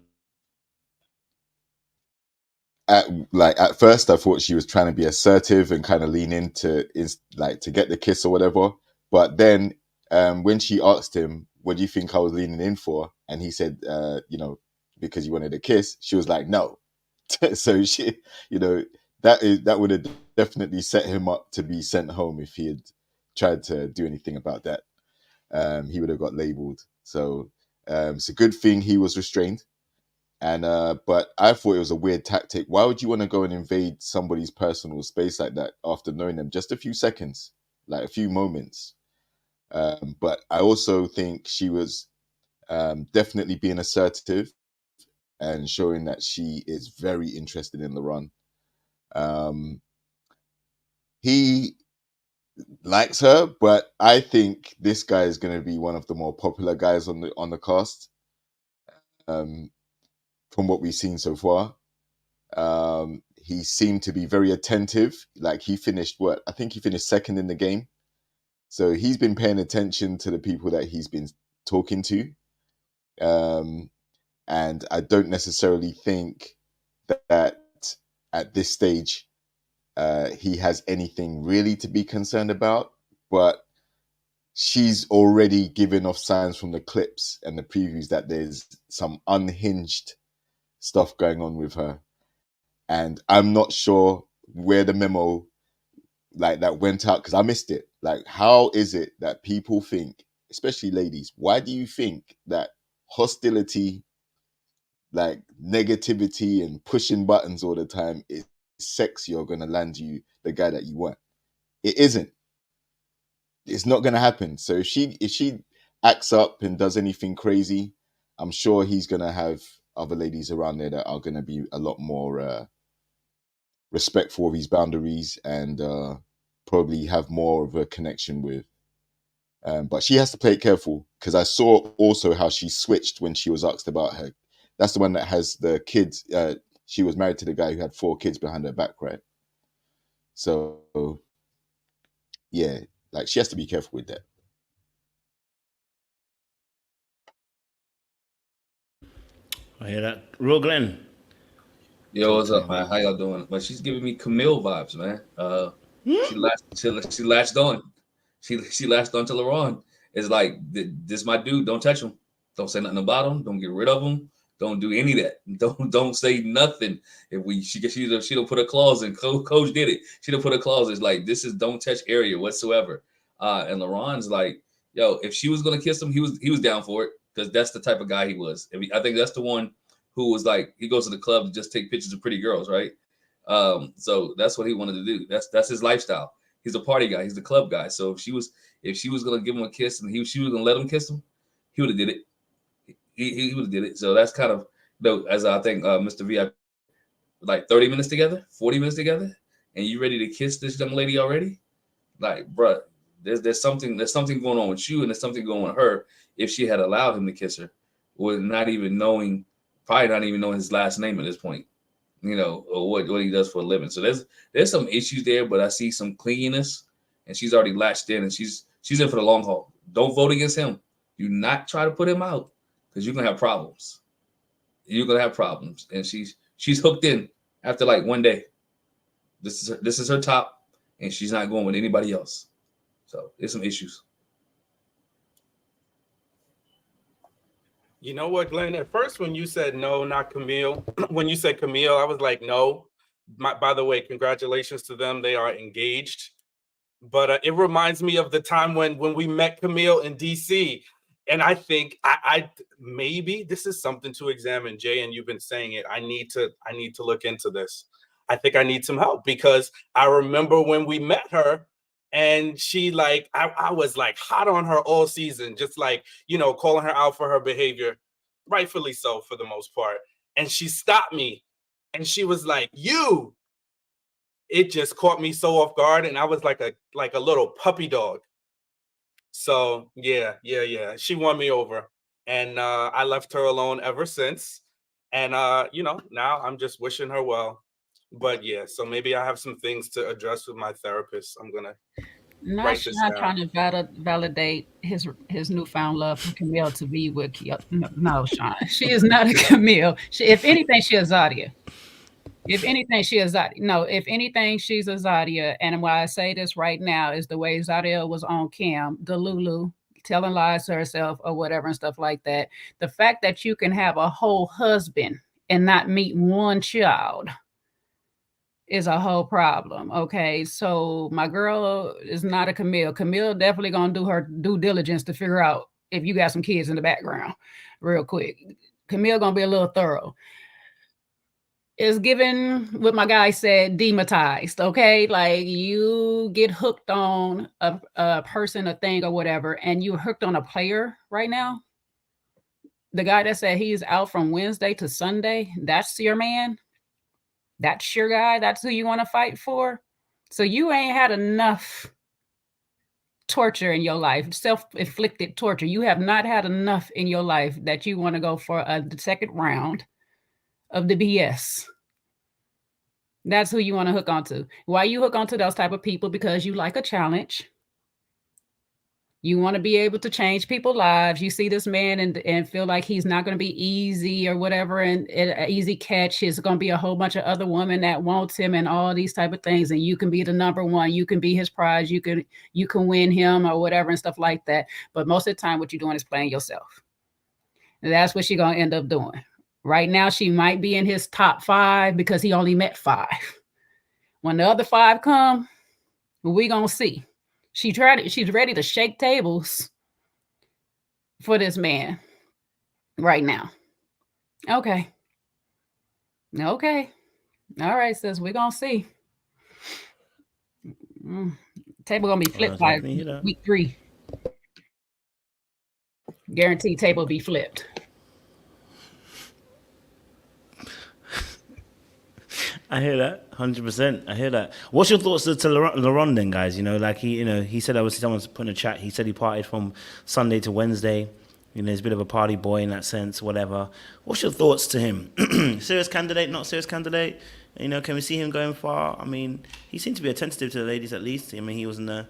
At first I thought she was trying to be assertive and kind of lean into to get the kiss or whatever. But then when she asked him, what do you think I was leaning in for? And he said, because you wanted a kiss, she was like, no. So she, that would have definitely set him up to be sent home if he had tried to do anything about that. He would have got labeled. So it's a good thing he was restrained. And but I thought it was a weird tactic. Why would you want to go and invade somebody's personal space like that after knowing them just a few seconds, like a few moments? But I also think she was definitely being assertive and showing that she is very interested in Lauron. He likes her, but I think this guy is going to be one of the more popular guys on the cast. From what we've seen so far, he seemed to be very attentive. Like he finished I think he finished second in the game. So he's been paying attention to the people that he's been talking to. And I don't necessarily think that at this stage he has anything really to be concerned about. But she's already given off signs from the clips and the previews that there's some unhinged stuff going on with her. And I'm not sure where the memo that went out, because I missed it. Like, how is it that people think, especially ladies, why do you think that hostility, like negativity and pushing buttons all the time is sexy or going to land you the guy that you want? It isn't. It's not going to happen. So if she acts up and does anything crazy, I'm sure he's going to have other ladies around there that are going to be a lot more respectful of his boundaries and probably have more of a connection with. But she has to play it careful, because I saw also how she switched when she was asked about her. That's the one that has the kids. She was married to the guy who had 4 kids behind her back, right? So, yeah, like she has to be careful with that. I hear that. Real Glenn. Yo, what's up, man? How y'all doing? But she's giving me Camille vibes, man. She latched on. She latched on to Lauron. It's like, this my dude. Don't touch him. Don't say nothing about him. Don't get rid of him. Don't do any of that. Don't say nothing. If she don't put a clause in. Coach did it. She don't put a clause. It's like, this is don't touch area whatsoever. And Lauron's like, yo, if she was gonna kiss him, he was down for it, because that's the type of guy he was. I think that's the one who was like, he goes to the club to just take pictures of pretty girls, right? So that's what he wanted to do. That's his lifestyle. He's a party guy. He's the club guy. So if she was gonna give him a kiss and she was gonna let him kiss him, he would have did it. He would have did it. So that's kind of, as I think Mr. V, like 30 minutes together, 40 minutes together, and you ready to kiss this young lady already? Like, bruh, there's something going on with you, and there's something going on with her. If she had allowed him to kiss her, with probably not even knowing his last name at this point, or what he does for a living. So there's some issues there, but I see some cleanliness, and she's already latched in, and she's in for the long haul. Don't vote against him. Do not try to put him out, because you're gonna have problems. You're gonna have problems, and she's hooked in after like one day. This is her top, and she's not going with anybody else. So there's some issues. You know what, Glenn? At first, when you said no, not Camille, when you said Camille, I was like, no. By the way, congratulations to them. They are engaged. But it reminds me of the time when we met Camille in DC. And I think I maybe this is something to examine, Jay, and you've been saying it. I need to look into this. I think I need some help, because I remember when we met her, and she like, I was like hot on her all season, just like, calling her out for her behavior, rightfully so for the most part. And she stopped me, and she was like, it just caught me so off guard, and I was like a little puppy dog. So yeah. She won me over, and I left her alone ever since. And now I'm just wishing her well. But yeah, so maybe I have some things to address with my therapist. I'm gonna write this down. Trying to validate his newfound love for Camille to be with Kia. No, Sean, she is not a Camille. If anything, she is Zadia. If anything, she is Zadia. No, if anything, she's a Zadia. And why I say this right now is the way Zadia was on Cam, the Lulu, telling lies to herself or whatever and stuff like that. The fact that you can have a whole husband and not meet one child is a whole problem. Okay, so my girl is not a Camille. Camille definitely gonna do her due diligence to figure out if you got some kids in the background real quick. Camille gonna be a little thorough. Is given what my guy said, dematized. Okay, like you get hooked on a person, a thing, or whatever, and you're hooked on a player right now. The guy that said he's out from Wednesday to Sunday, that's your man. That's your guy. That's who you want to fight for. So you ain't had enough torture in your life, self-inflicted torture. You have not had enough in your life that you want to go for the second round of the BS. That's who you want to hook onto. Why you hook onto those type of people? Because you like a challenge. You want to be able to change people's lives. You see this man and feel like he's not going to be easy or whatever, and an easy catch. Is going to be a whole bunch of other women that wants him and all these type of things. And you can be the number one. You can be his prize. You can win him or whatever and stuff like that. But most of the time, what you're doing is playing yourself. And that's what she's going to end up doing. Right now, she might be in his top 5 because he only met 5. When the other 5 come, we're going to see. She's ready to shake tables for this man right now. Okay. All right, sis, we're going to see. Table going to be flipped by week 3. Guaranteed table be flipped. I hear that 100%. I hear that. What's your thoughts to Lauron then, guys? You know, like he said, I was someone's put in a chat. He said he partied from Sunday to Wednesday. You know, he's a bit of a party boy in that sense. Whatever. What's your thoughts to him? Serious candidate, not serious candidate? You know, can we see him going far? I mean, he seemed to be attentive to the ladies at least. I mean, he was in the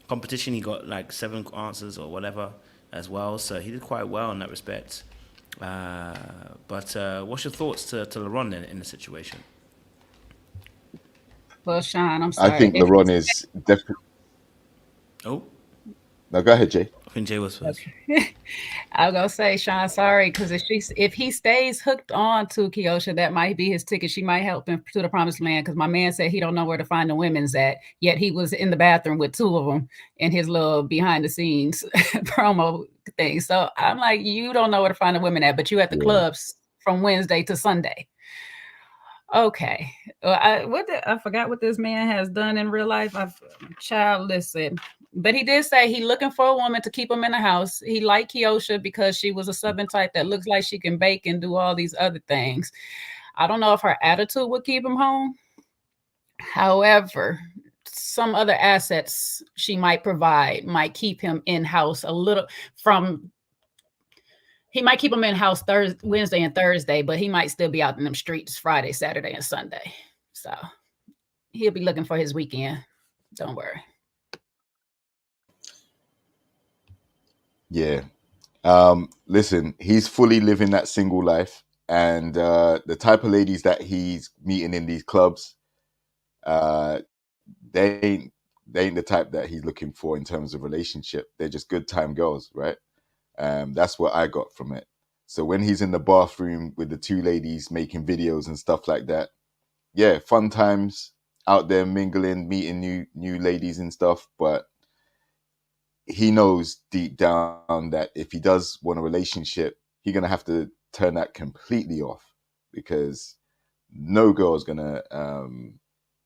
competition. He got like 7 answers or whatever as well. So he did quite well in that respect. But what's your thoughts to Lauron then in the situation? Well, Sean, I'm sorry. I think Lauron is definitely. Oh, No, go ahead, Jay. I think Jay was first. I was gonna say, Sean, sorry, because if he stays hooked on to Kosheia, that might be his ticket. She might help him to the promised land. Because my man said he don't know where to find the women's at. Yet he was in the bathroom with 2 of them in his little behind the scenes promo thing. So I'm like, you don't know where to find the women at, but you at the clubs from Wednesday to Sunday. Okay, I forgot what this man has done in real life. Listen, but he did say he looking for a woman to keep him in the house. He liked Kosheia because she was a Southern type that looks like she can bake and do all these other things. I don't know if her attitude would keep him home. However, some other assets she might provide might keep him in house a little from. He might keep him in house Wednesday and Thursday, but he might still be out in them streets Friday, Saturday, and Sunday. So he'll be looking for his weekend. Don't worry. Yeah. Listen, he's fully living that single life, and the type of ladies that he's meeting in these clubs, they ain't the type that he's looking for in terms of relationship. They're just good time girls, right? That's what I got from it. So when he's in the bathroom with the 2 ladies making videos and stuff like that, yeah, fun times out there mingling, meeting new ladies and stuff. But he knows deep down that if he does want a relationship, he's gonna have to turn that completely off, because no girl is gonna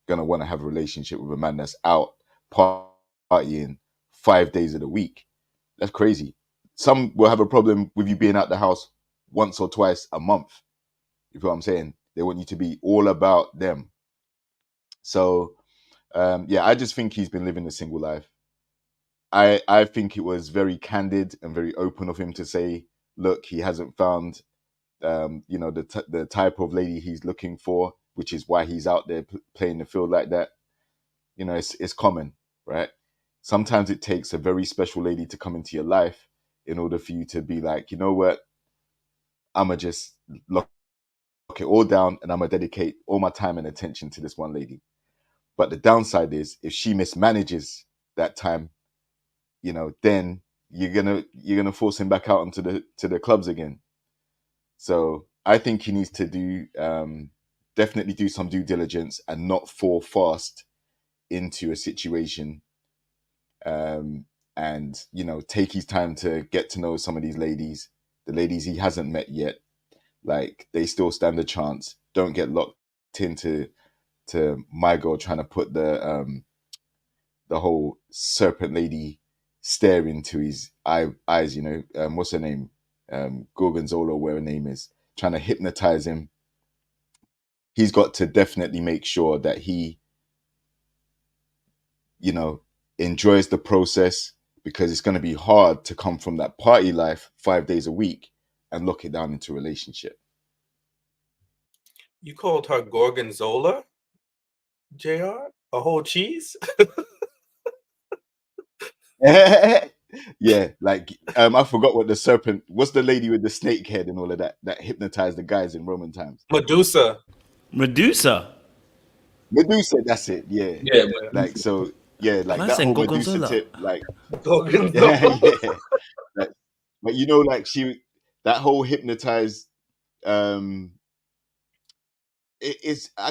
want to have a relationship with a man that's out partying 5 days of the week. That's crazy. Some will have a problem with you being out the house once or twice a month. You feel what I'm saying? They want you to be all about them. So, yeah, I just think he's been living a single life. I think it was very candid and very open of him to say, look, he hasn't found, the type of lady he's looking for, which is why he's out there playing the field like that. You know, it's common, right? Sometimes it takes a very special lady to come into your life in order for you to be like, you know what, I'ma just lock it all down and I'm gonna dedicate all my time and attention to this one lady. But the downside is, if she mismanages that time, you know, then you're gonna force him back out onto the clubs again. So I think he needs to definitely do some due diligence and not fall fast into a situation. And, you know, take his time to get to know some of these ladies, the ladies he hasn't met yet. Like, they still stand a chance. Don't get locked into my girl trying to put the whole serpent lady stare into his eyes, you know. What's her name? Gorgonzola, where her name is, trying to hypnotize him. He's got to definitely make sure that he, you know, enjoys the process, because it's going to be hard to come from that party life 5 days a week and lock it down into a relationship. You called her Gorgonzola, JR? A whole cheese? Yeah, like I forgot what the serpent. What's the lady with the snake head and all of that hypnotized the guys in Roman times? Medusa. Medusa. That's it. Yeah. Yeah, Like, so, yeah, like I that said whole Gorgonzola. Medusa tip, like, Gorgonzola. yeah. Like, but you know, like, that whole hypnotized. I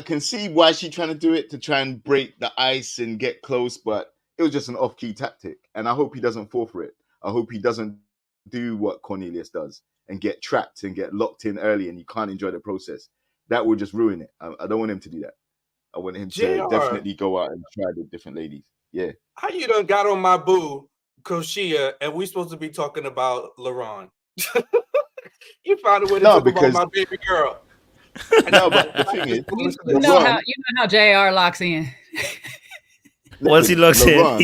can see why she's trying to do it, to try and break the ice and get close, but it was just an off-key tactic, and I hope he doesn't fall for it. I hope he doesn't do what Cornelius does and get trapped and get locked in early, and you can't enjoy the process. That would just ruin it. I don't want him to do that. I want him to definitely go out and try the different ladies. Yeah. How you done got on my boo, Kosheia, and we supposed to be talking about Lauron? You found a way to talk about my baby girl. No, but the thing is, You know how JR locks in. Once he looks LeBron, in,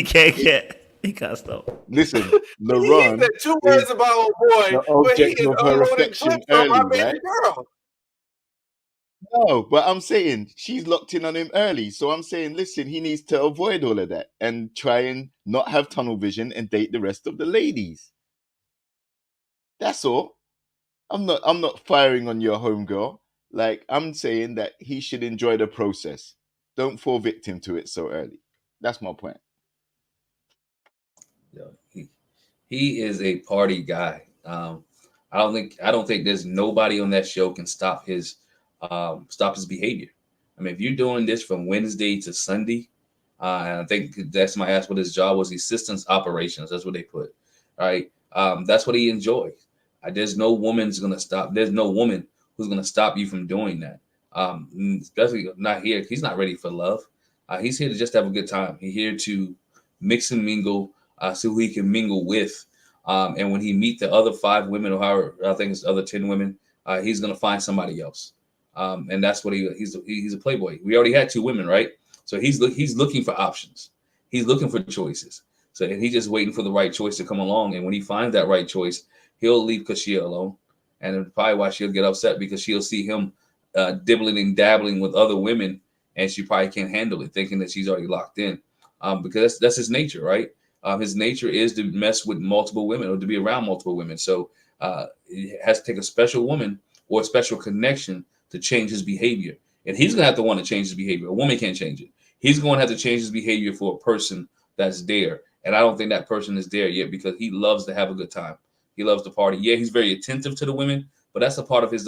he can't stop. Listen, He LeBron said 2 words about old boy, the but he object is of her unloading affection clips on my early, baby right? girl. No, but I'm saying she's locked in on him early. So I'm saying, listen, he needs to avoid all of that and try and not have tunnel vision and date the rest of the ladies. That's all. I'm not firing on your homegirl. Like, I'm saying that he should enjoy the process. Don't fall victim to it so early. That's my point. He is a party guy. I don't think there's nobody on that show can stop his behavior. I mean, if you're doing this from Wednesday to Sunday, and I think that's my ask what his job was, assistance operations. That's what they put. All right. That's what he enjoys. There's no woman's gonna stop. There's no woman who's gonna stop you from doing that. Especially not here. He's not ready for love. He's here to just have a good time. He's here to mix and mingle, see who he can mingle with. And when he meet the other 5 women, or however, I think it's the other 10 women, he's gonna find somebody else. And that's what he's a playboy. We already had 2 women, right? So he's looking for options. He's looking for choices. So and he's just waiting for the right choice to come along. And when he finds that right choice, he'll leave Kosheia alone. And that's probably why she'll get upset, because she'll see him dibbling and dabbling with other women, and she probably can't handle it, thinking that she's already locked in. Because that's his nature, right? His nature is to mess with multiple women or to be around multiple women. So it has to take a special woman or a special connection to change his behavior. And he's going to have to want to change his behavior. A woman can't change it. He's going to have to change his behavior for a person that's there. And I don't think that person is there yet, because he loves to have a good time. He loves to party. Yeah, he's very attentive to the women, but that's a part of his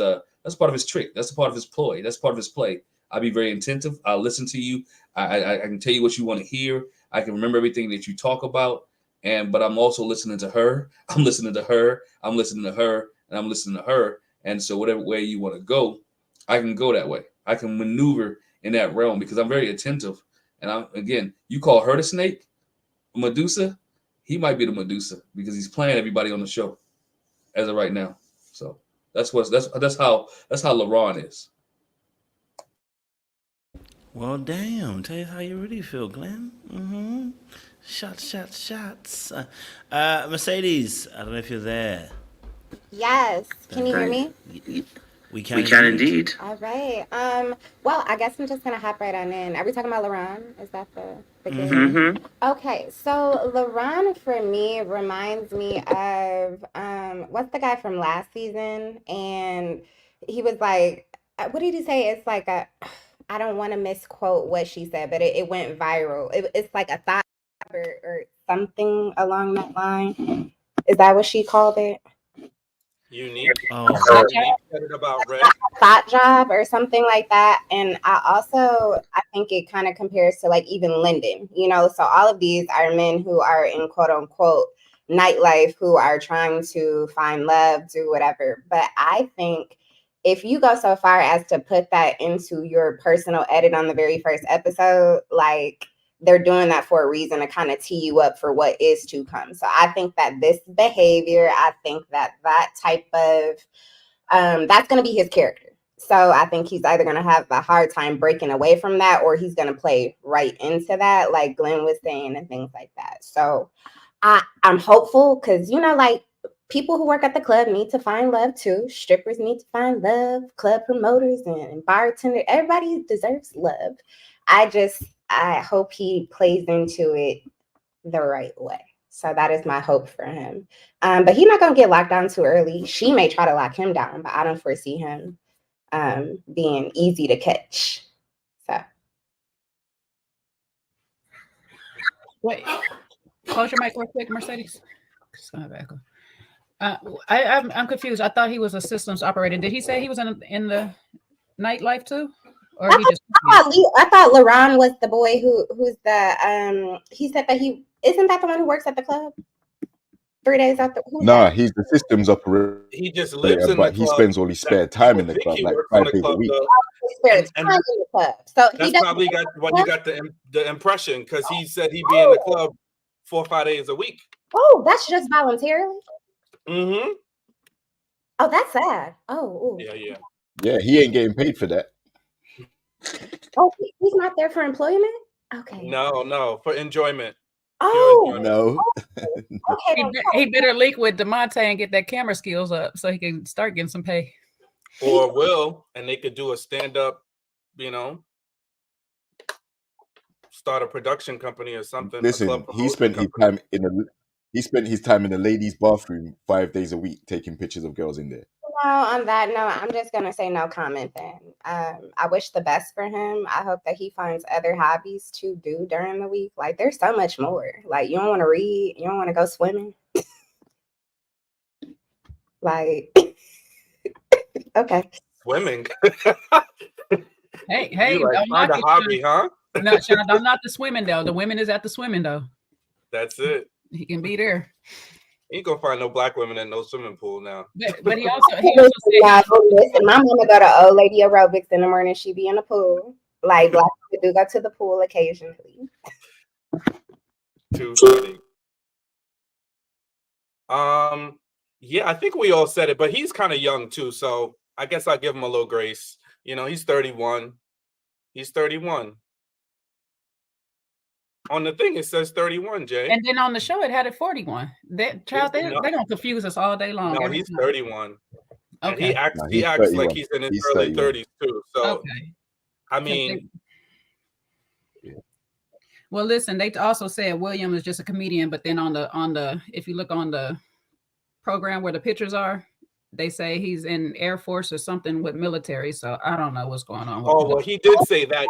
trick. That's a part of his ploy. That's part of his play. I'll be very attentive. I'll listen to you. I can tell you what you want to hear. I can remember everything that you talk about. But I'm also listening to her. I'm listening to her. I'm listening to her. And I'm listening to her. And so whatever way you want to go, I can go that way. I can maneuver in that realm because I'm very attentive. And again, you call her the snake, Medusa, he might be the Medusa because he's playing everybody on the show as of right now. So that's how Lauron is. Well, damn. Tell you how you really feel, Glenn. Mm-hmm. Shots. Mercedes, I don't know if you're there. Yes. Can you hear me? We can indeed. All right. Well, I guess I'm just gonna hop right on in. Are we talking about Lauron? Is that the game? Mm-hmm. Okay. So Lauron for me reminds me of what's the guy from last season? And he was like, what did he say? It's like I don't want to misquote what she said, but it went viral. It's like a thought or something along that line. Is that what she called it? Unique. Oh, Unique said it about Red. Thought job or something like that. And I think it kind of compares to like even Lyndon, so all of these are men who are in quote unquote nightlife, who are trying to find love, do whatever. But I think if you go so far as to put that into your personal edit on the very first episode, like they're doing that for a reason to kind of tee you up for what is to come. So I think that this behavior, I think that type of, that's going to be his character. So I think he's either going to have a hard time breaking away from that, or he's going to play right into that, like Glenn was saying, and things like that. So I'm hopeful because, like, people who work at the club need to find love too. Strippers need to find love. Club promoters and bartenders, everybody deserves love. I hope he plays into it the right way. So that is my hope for him. But he's not going to get locked down too early. She may try to lock him down, but I don't foresee him being easy to catch. So. Wait, close your mic real quick, Mercedes. I'm confused. I thought he was a systems operator. Did he say he was in the nightlife too? Or he just I thought Lauron was the boy who's the he said that he isn't that the one who works at the club 3 days out the he's the systems operator. He just lives in the club. He spends all his spare time in the club, like 5 days a week. Spare time in the club. So that's probably why you got the impression, because he said he'd be in the club 4 or 5 days a week. Oh, that's just voluntarily? Mm-hmm. Oh, that's sad. Oh, ooh. Yeah. Yeah, he ain't getting paid for that. Oh, he's not there for employment? Okay. No, for enjoyment. Oh, No. okay. He better link with Diamonte and get that camera skills up so he can start getting some pay. Or Will, and they could do a stand-up, start a production company or something. Listen, he spent his time in the ladies' bathroom 5 days a week taking pictures of girls in there. Well, on that note, I'm just gonna say no comment then. I wish the best for him. I hope that he finds other hobbies to do during the week. Like, there's so much more. Like, you don't want to read, you don't want to go swimming. Like, okay. Swimming. Hey, You like, find a hobby, huh? No, Sean, I'm not the swimming though. The women is at the swimming though. That's it. He can be there. He ain't gonna find no black women in no swimming pool now. But he also said, Listen, my mama go to old lady aerobics in the morning. She be in the pool. Like, black people do go to the pool occasionally. Too funny. Yeah, I think we all said it, but he's kind of young too, so I guess I'll give him a little grace. He's 31. He's 31. On the thing, it says 31, Jay. and then on the show it had it 41. That child, they're gonna confuse us all day long. No, he's 31. And Okay. he acts he's like 31. he's in his He's early 31. 30s too. So Okay. I mean, Well, listen, they also said William is just a comedian, but then on the if you look on the program where the pictures are, they say he's in Air Force or something with military. So I don't know what's going on. oh well, he did say that.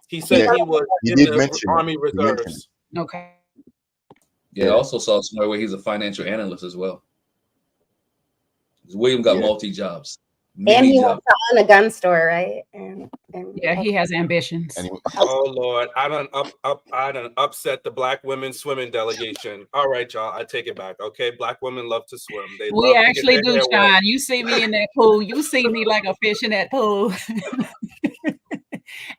He said Yeah, he was he in did the mention it. Army He mentioned Reserves. Okay. Yeah, I also saw somewhere where he's a financial analyst as well. William got multi jobs. And he wants to own a gun store, right? And Yeah, he has ambitions. Oh Lord, I done upset the black women swimming delegation. All right, y'all, I take it back. Okay, black women love to swim. They We love actually to get their do, hair wet. Sean. You see me in that pool. You see me like a fish in that pool.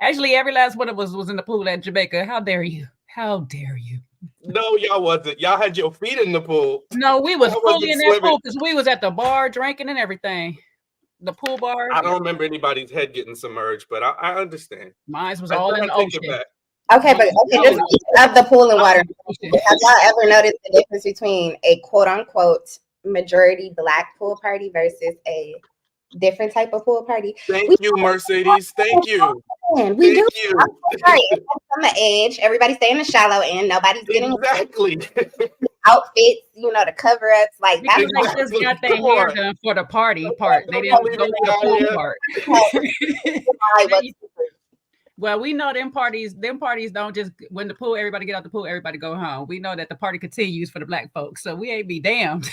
Actually, every last one of us was in the pool at Jamaica. How dare you? How dare you? No, y'all wasn't. Y'all had your feet in the pool. No, we was Y'all fully wasn't in that swimming. pool because we was at the bar drinking and everything. The pool bar. I don't remember anybody's head getting submerged, but I understand. Mine was all in the ocean. Okay, but just of the pool and water. Have y'all ever noticed the difference between a quote unquote majority black pool party versus a different type of pool party? Thank you, Mercedes. Thank you. We do. Sorry, from the edge. Everybody stay in the shallow end. Nobody's getting exactly outfits, the cover ups. Like that's because they just got their hair done for the party part. They didn't go for the pool part. Well, we know them parties don't just when the pool, everybody get out the pool, everybody go home. We know that the party continues for the black folks. So we ain't be damned.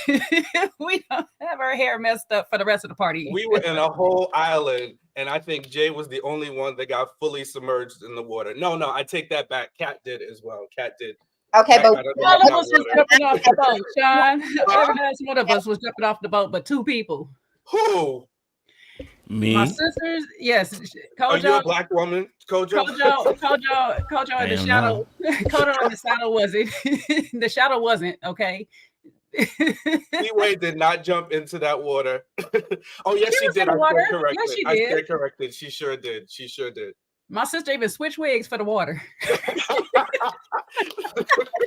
We don't have our hair messed up for the rest of the party. We were in a whole island, and I think Jay was the only one that got fully submerged in the water. No, I take that back. Kat did as well. Kat did. Okay, but all of us was jumping off the boat, Sean. Every last one of us was jumping off the boat, but 2 people. Who? Me? My sisters, yes. Kojo, are you a black woman, Kojo? Kojo in the shadow. Kojo in the shadow wasn't. The shadow wasn't, okay. Anyway, did not jump into that water. Oh, yes, she did. I stand corrected. Yes, she I did. stand corrected. She sure did. She sure did. My sister even switched wigs for the water. Hey,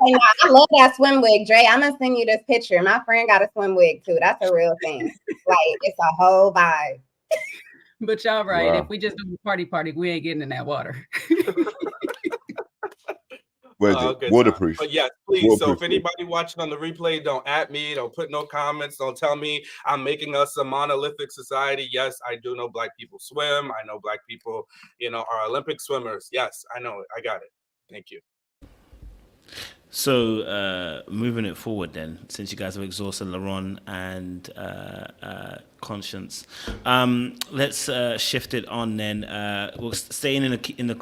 I love that swim wig, Dre. I'm gonna send you this picture. My friend got a swim wig too. That's a real thing. Like, it's a whole vibe. But y'all right. Wow. If we just do party, we ain't getting in that water. Where's it? Waterproof. But yes, please. Waterproof. So if anybody watching on the replay, don't at me, don't put no comments, don't tell me I'm making us a monolithic society. Yes, I do know black people swim. I know black people, are Olympic swimmers. Yes, I know it. I got it. Thank you. So moving it forward then, since you guys have exhausted Lauron and Conscience, let's shift it on then. We're staying in the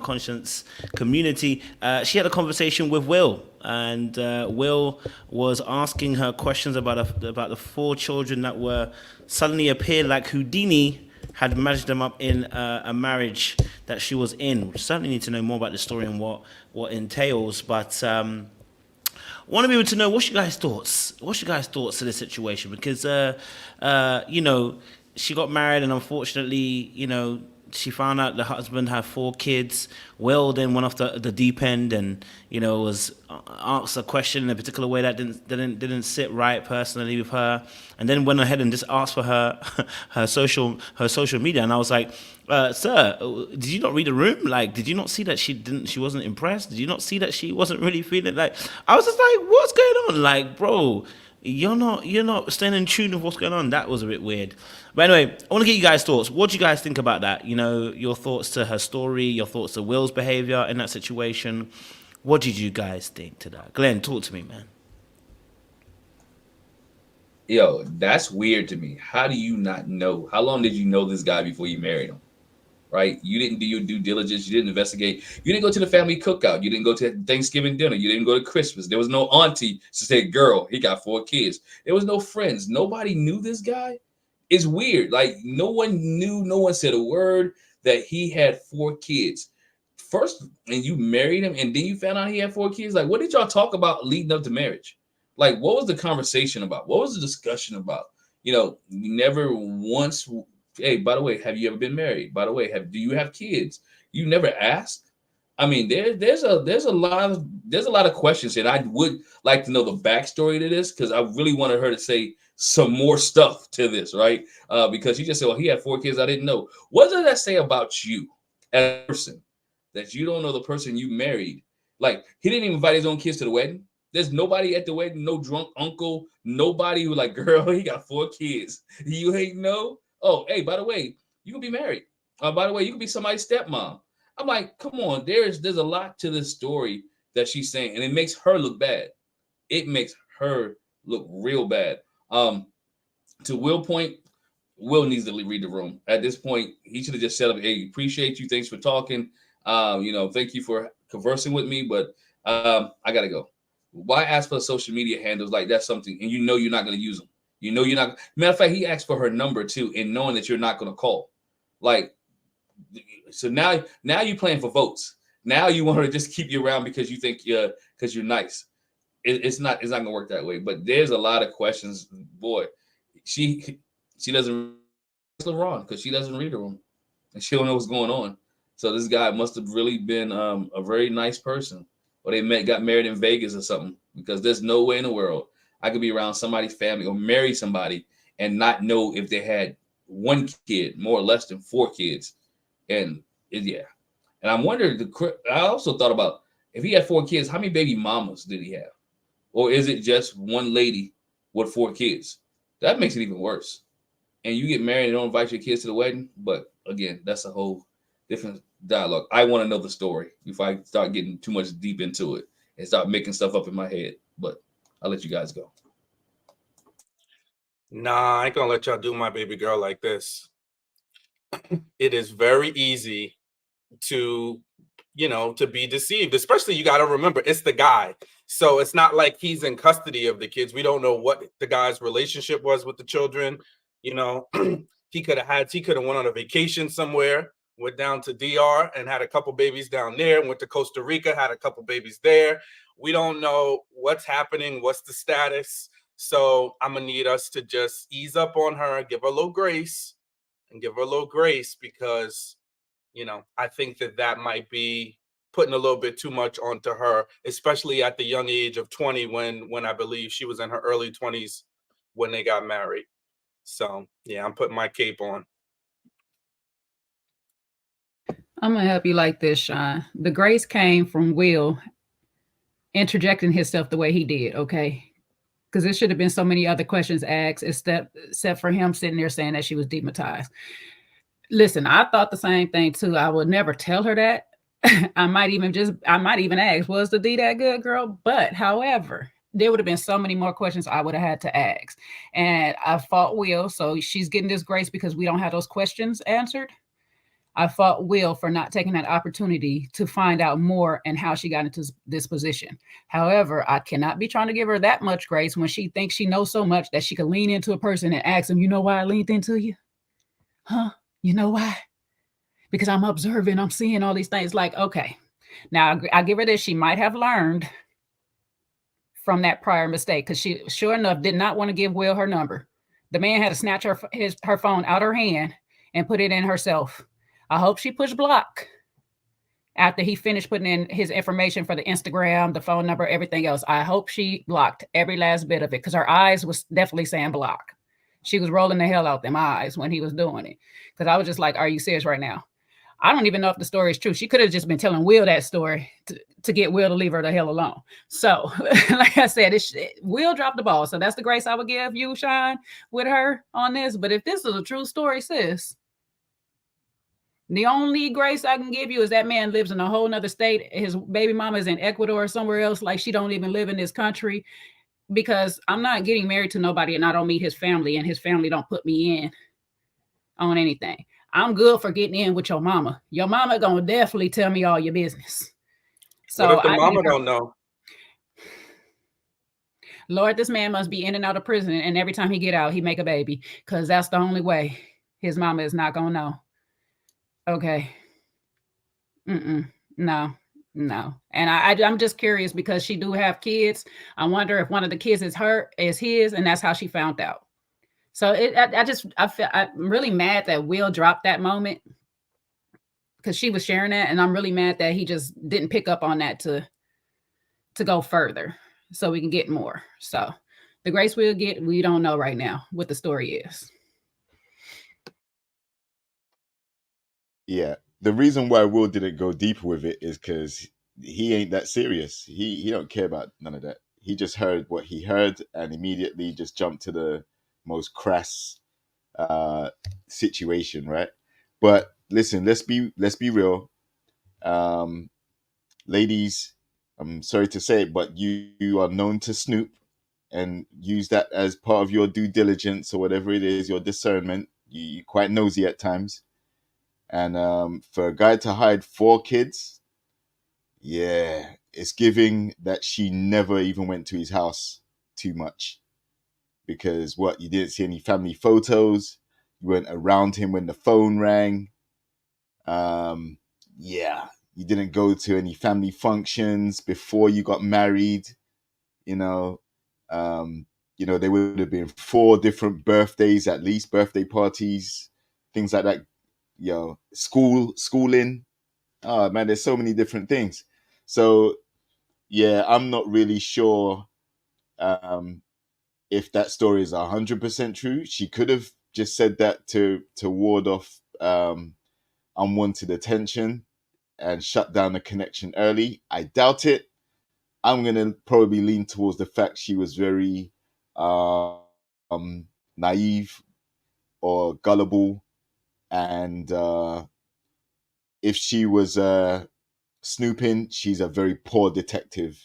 Conscience community. She had a conversation with Will, and Will was asking her questions about the 4 children that were suddenly appeared like Houdini had matched them up in a marriage that she was in. We certainly need to know more about the story and what entails, but I want to be able to know what's your guys' thoughts. What's your guys' thoughts to this situation? Because she got married, and unfortunately, she found out the husband had 4 kids. Will then went off the deep end, and was asked a question in a particular way that didn't sit right personally with her, and then went ahead and just asked for her social media. And I was like, sir, did you not read the room? Like, did you not see that she wasn't impressed? Did you not see that she wasn't really feeling like? I was just like, what's going on? Like, bro, you're not staying in tune with what's going on. That was a bit weird. But anyway, I want to get you guys' thoughts. What do you guys think about that? Your thoughts to her story, your thoughts to Will's behavior in that situation. What did you guys think to that? Glenn, talk to me, man. Yo, that's weird to me. How do you not know? How long did you know this guy before you married him? Right? You didn't do your due diligence. You didn't investigate. You didn't go to the family cookout. You didn't go to Thanksgiving dinner. You didn't go to Christmas. There was no auntie to say, girl, he got 4 kids. There was no friends. Nobody knew this guy. It's weird. Like, no one knew. No one said a word that he had 4 kids. First, and you married him, and then you found out he had 4 kids. Like, what did y'all talk about leading up to marriage? Like, what was the conversation about? What was the discussion about? Never once. Hey, by the way, have you ever been married? By the way, do you have kids? You never asked. I mean, there's a lot of questions, and I would like to know the backstory to this, because I really wanted her to say some more stuff to this, right? Because she just said, well, he had 4 kids I didn't know. What does that say about you as a person, that you don't know the person you married? Like, he didn't even invite his own kids to the wedding. There's nobody at the wedding, no drunk uncle, nobody who like, girl, he got 4 kids. You ain't know? Oh, hey, by the way, you can be married. By the way, you can be somebody's stepmom. I'm like, come on, there's a lot to this story that she's saying, and it makes her look bad. It makes her look real bad. To Will's point, Will needs to read the room. At this point, he should have just said, hey, appreciate you. Thanks for talking. Thank you for conversing with me, but I got to go. Why ask for social media handles? Like, that's something, and you're not going to use them. You're not. Matter of fact, he asked for her number too, and knowing that you're not going to call. Like, so now you're playing for votes. Now you want her to just keep you around because you think because you're nice. It's not going to work that way. But there's a lot of questions. Boy, she doesn't Lauron because she doesn't read the room, and she don't know what's going on. So this guy must have really been a very nice person, or they got married in Vegas or something, because there's no way in the world I could be around somebody's family or marry somebody and not know if they had 1 kid, more or less than 4 kids. And yeah. And I'm wondering, I also thought about, if he had 4 kids, how many baby mamas did he have? Or is it just one lady with 4 kids? That makes it even worse. And you get married and don't invite your kids to the wedding. But again, that's a whole different dialogue. I want to know the story before I start getting too much deep into it and start making stuff up in my head. But I'll let you guys go. Nah, I ain't gonna let y'all do my baby girl like this. It is very easy to be deceived, especially, you got to remember, it's the guy. So it's not like he's in custody of the kids. We don't know what the guy's relationship was with the children. He could have went on a vacation somewhere, went down to DR and had a couple babies down there, went to Costa Rica, had a couple babies there. We don't know what's happening, what's the status. So I'm gonna need us to just ease up on her, give her a little grace, because I think that might be putting a little bit too much onto her, especially at the young age of 20, when I believe she was in her early 20s when they got married. So yeah, I'm putting my cape on. I'm gonna help you like this, Sean. The grace came from Will interjecting himself the way he did, okay? Because there should have been so many other questions asked, except for him sitting there saying that she was demonetized. Listen, I thought the same thing too. I would never tell her that. I might even ask, was the D that good, girl? But however, there would have been so many more questions I would have had to ask. And I fought Will, so she's getting this grace because we don't have those questions answered. I fought Will for not taking that opportunity to find out more and how she got into this position. However, I cannot be trying to give her that much grace when she thinks she knows so much that she can lean into a person and ask them, you know why I leaned into you? Huh? You know why? Because I'm observing, I'm seeing all these things. Like, okay, now I give her this. She might have learned from that prior mistake, because she, sure enough, did not want to give Will her number. The man had to snatch her phone out her hand and put it in herself. I hope she pushed block after he finished putting in his information for the Instagram, the phone number, everything else. I hope she blocked every last bit of it, because her eyes was definitely saying block. She was rolling the hell out them eyes when he was doing it, because I was just like, are you serious right now? I don't even know if the story is true. She could have just been telling Will that story to get Will to leave her the hell alone. So, like I said, Will dropped the ball. So that's the grace I would give you, Sean, with her on this. But if this is a true story, sis, the only grace I can give you is that man lives in a whole nother state. His baby mama is in Ecuador or somewhere else. Like, she don't even live in this country, because I'm not getting married to nobody and I don't meet his family, and his family don't put me in on anything. I'm good for getting in with your mama. Your mama gonna definitely tell me all your business. So what if the mama don't know? Lord, this man must be in and out of prison, and every time he get out, he make a baby, because that's the only way his mama is not gonna know. Okay. No. And I'm just curious, because she do have kids. I wonder if one of the kids is his, and that's how she found out. So I'm really mad that Will dropped that moment, because she was sharing that, and I'm really mad that he just didn't pick up on that to go further so we can get more. So the grace we'll get, we don't know right now what the story is. Yeah. The reason why Will didn't go deeper with it is because he ain't that serious. He don't care about none of that. He just heard what he heard and immediately just jumped to the most crass situation, right? But listen, let's be real. Ladies, I'm sorry to say it, but you are known to snoop and use that as part of your due diligence or whatever it is, your discernment. You're quite nosy at times. And for a guy to hide 4 kids, yeah, it's giving that she never even went to his house too much. Because you didn't see any family photos. You weren't around him when the phone rang. Yeah, you didn't go to any family functions before you got married. There would have been 4 different birthdays, at least birthday parties, things like that. Schooling. Oh man, there's so many different things. So yeah, I'm not really sure if that story is 100% true. She could have just said that to ward off unwanted attention and shut down the connection early. I doubt it. I'm gonna probably lean towards the fact she was very naive or gullible, and if she was snooping, she's a very poor detective,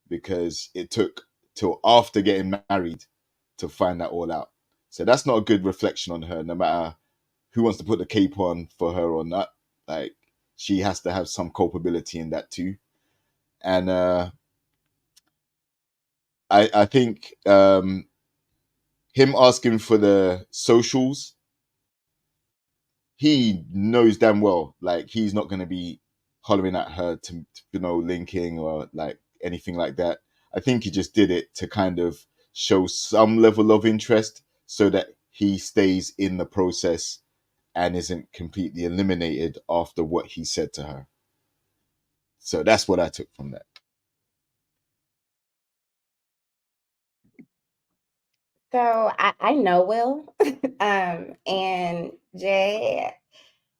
because it took till after getting married to find that all out. So that's not a good reflection on her, no matter who wants to put the cape on for her or not. Like, she has to have some culpability in that too. And I think him asking for the socials, he knows damn well, like, he's not going to be hollering at her to linking or like anything like that. I think he just did it to kind of show some level of interest so that he stays in the process and isn't completely eliminated after what he said to her. So that's what I took from that. So I know Will, and JR,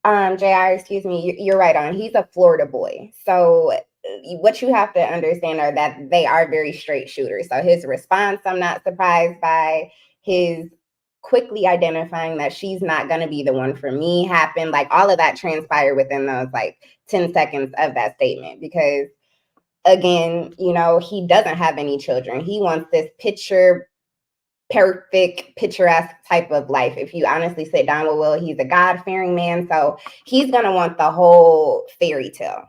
excuse me, you're right on. He's a Florida boy. So what you have to understand are that they are very straight shooters. So his response, I'm not surprised by. His quickly identifying that she's not going to be the one for me happened. Like, all of that transpired within those 10 seconds of that statement, because again, he doesn't have any children. He wants this perfect, picturesque type of life. If you honestly sit down with Will, he's a God-fearing man, so he's gonna want the whole fairy tale.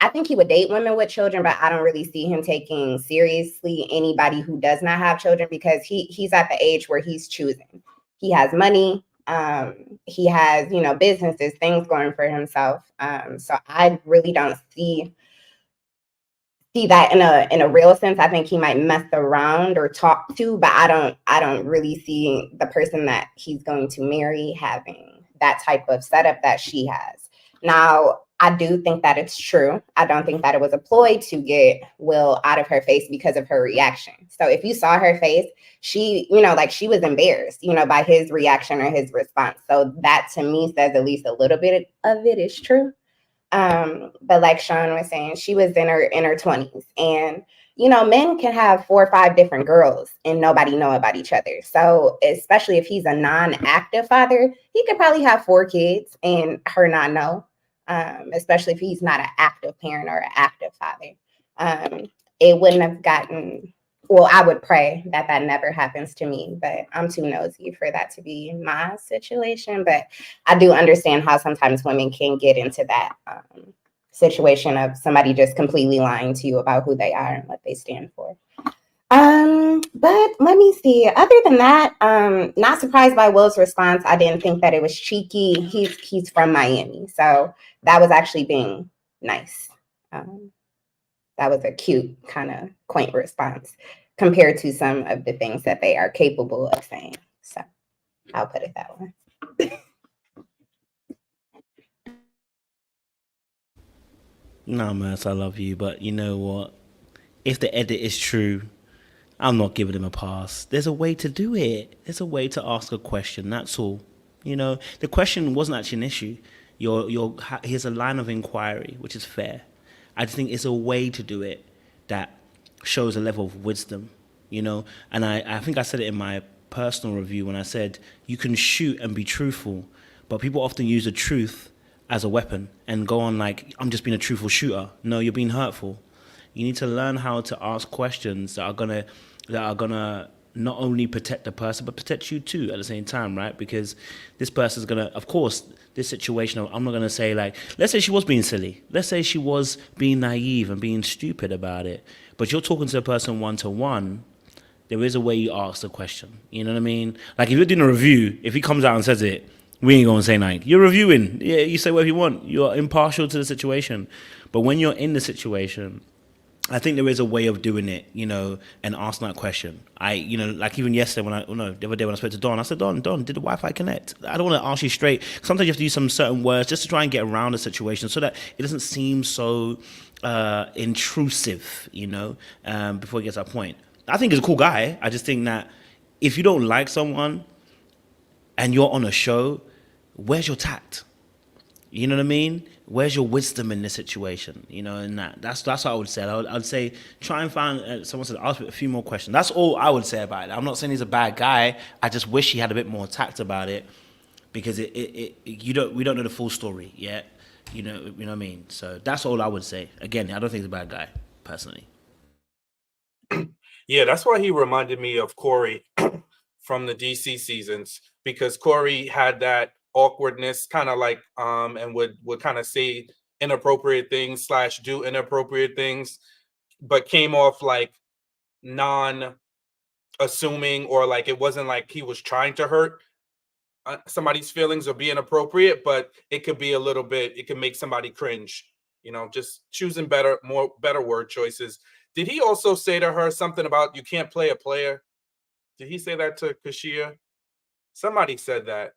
I think he would date women with children, but I don't really see him taking seriously anybody who does not have children, because he's at the age where he's choosing. He has money, he has businesses, things going for himself. So I really don't see see that in a real sense. I think he might mess around or talk to, but I don't really see the person that he's going to marry having that type of setup that she has. Now, I do think that it's true. I don't think that it was a ploy to get Will out of her face because of her reaction. So if you saw her face, she, like she was embarrassed, by his reaction or his response. So that to me says at least a little bit of it is true. But like Sean was saying, she was in her 20s, and men can have 4 or 5 different girls and nobody know about each other. So especially if he's a non-active father, he could probably have 4 kids and her not know. Especially if he's not an active parent or an active father. It wouldn't have gotten, well, I would pray that never happens to me, but I'm too nosy for that to be my situation. But I do understand how sometimes women can get into that situation of somebody just completely lying to you about who they are and what they stand for. But let me see. Other than that, not surprised by Will's response. I didn't think that it was cheeky. He's from Miami, so that was actually being nice. That was a cute, kind of quaint response compared to some of the things that they are capable of saying. So I'll put it that way. No, Merce, I love you, but you know what? If the edit is true, I'm not giving him a pass. There's a way to do it. There's a way to ask a question. That's all. The question wasn't actually an issue. Here's a line of inquiry, which is fair. I just think it's a way to do it that shows a level of wisdom, And I think I said it in my personal review when I said you can shoot and be truthful, but people often use the truth as a weapon and go on like, I'm just being a truthful shooter. No, you're being hurtful. You need to learn how to ask questions that are gonna not only protect the person but protect you too at the same time, right? Because this person's gonna, of course, this situation. I'm not gonna say like, let's say she was being silly. Let's say she was being naive and being stupid about it. But you're talking to a person 1-to-1. There is a way you ask the question. You know what I mean? Like if you're doing a review, if he comes out and says it, we ain't gonna say nothing. You're reviewing. Yeah, you say whatever you want. You're impartial to the situation. But when you're in the situation, I think there is a way of doing it, and asking that question. Like even yesterday the other day when I spoke to Don, I said, Don, did the Wi-Fi connect? I don't want to ask you straight. Sometimes you have to use some certain words just to try and get around the situation so that it doesn't seem so intrusive, before it gets to that point. I think he's a cool guy. I just think that if you don't like someone and you're on a show, where's your tact? You know what I mean? Where's your wisdom in this situation? And that's what I would say. I'd say try and find. Someone said ask a few more questions. That's all I would say about it. I'm not saying he's a bad guy. I just wish he had a bit more tact about it, because we don't know the full story yet. You know what I mean? So that's all I would say. Again, I don't think he's a bad guy personally. Yeah, that's why he reminded me of Corey from the DC seasons, because Corey had that awkwardness, kind of like and would kind of say inappropriate things / do inappropriate things, but came off like non-assuming, or like it wasn't like he was trying to hurt somebody's feelings or be inappropriate, but it could be a little bit, it can make somebody cringe, just choosing better word choices. Did he also say to her something about you can't play a player? Did he say that to Kosheia? Somebody said that.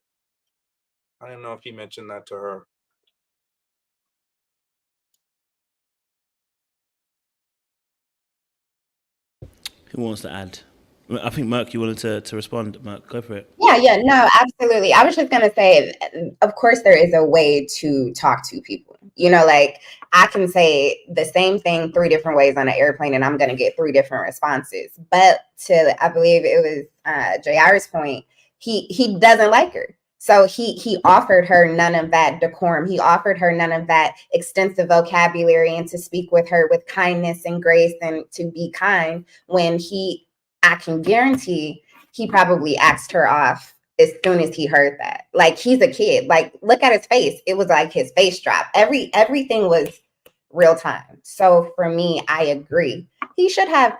I don't know if he mentioned that to her. Who wants to add? I think Merc, you wanted to respond. Merc, go for it. Yeah, no, absolutely. I was just going to say, of course, there is a way to talk to people. Like I can say the same thing 3 different ways on an airplane and I'm going to get 3 different responses. But I believe it was JR's point, he doesn't like her. So he offered her none of that decorum. He offered her none of that extensive vocabulary and to speak with her with kindness and grace and to be kind when I can guarantee he probably asked her off as soon as he heard that. Like he's a kid. Like look at his face. It was like his face dropped. Everything was real time. So for me, I agree. He should have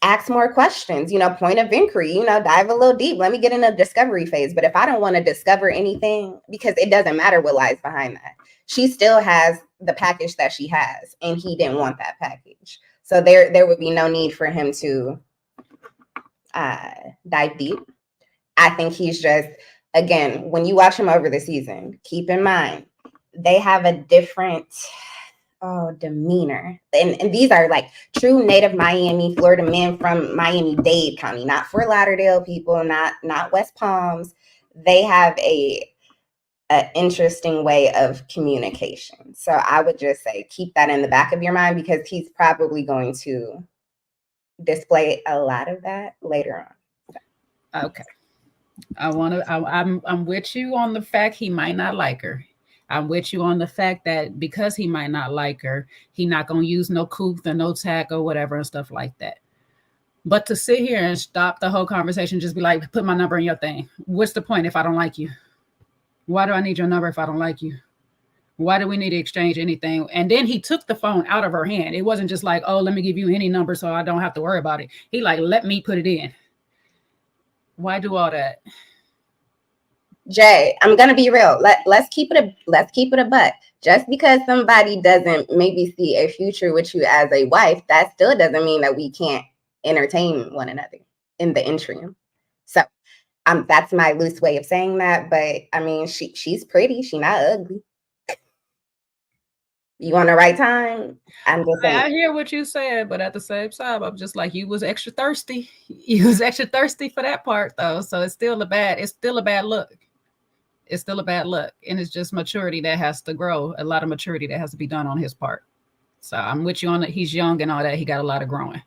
ask more questions, point of inquiry, dive a little deep. Let me get in a discovery phase. But if I don't want to discover anything, because it doesn't matter what lies behind that, she still has the package that she has, and he didn't want that package. So there would be no need for him to dive deep. I think he's just, again, when you watch him over the season, keep in mind, they have a different demeanor. And these are like true native Miami, Florida men from Miami-Dade County, not Fort Lauderdale people, not West Palms. They have a interesting way of communication. So I would just say keep that in the back of your mind, because he's probably going to display a lot of that later on. Okay. I'm with you on the fact he might not like her. I'm with you on the fact that because he might not like her, he not going to use no couth or no tack or whatever and stuff like that. But to sit here and stop the whole conversation, just be like, put my number in your thing. What's the point if I don't like you? Why do I need your number if I don't like you? Why do we need to exchange anything? And then he took the phone out of her hand. It wasn't just like, oh, let me give you any number so I don't have to worry about it. He like, let me put it in. Why do all that? Jay, I'm gonna be real. Let's keep it a buck. Just because somebody doesn't maybe see a future with you as a wife, that still doesn't mean that we can't entertain one another in the interim. So that's my loose way of saying that. But I mean, she's pretty. She's not ugly. You on the right time? I'm just saying. I hear what you said, but at the same time, I'm just like, you was extra thirsty. You was extra thirsty for that part, though. So it's still a bad look. It's still a bad look. And it's just maturity that has to grow. A lot of maturity that has to be done on his part. So I'm with you on that. He's young and all that. He got a lot of growing.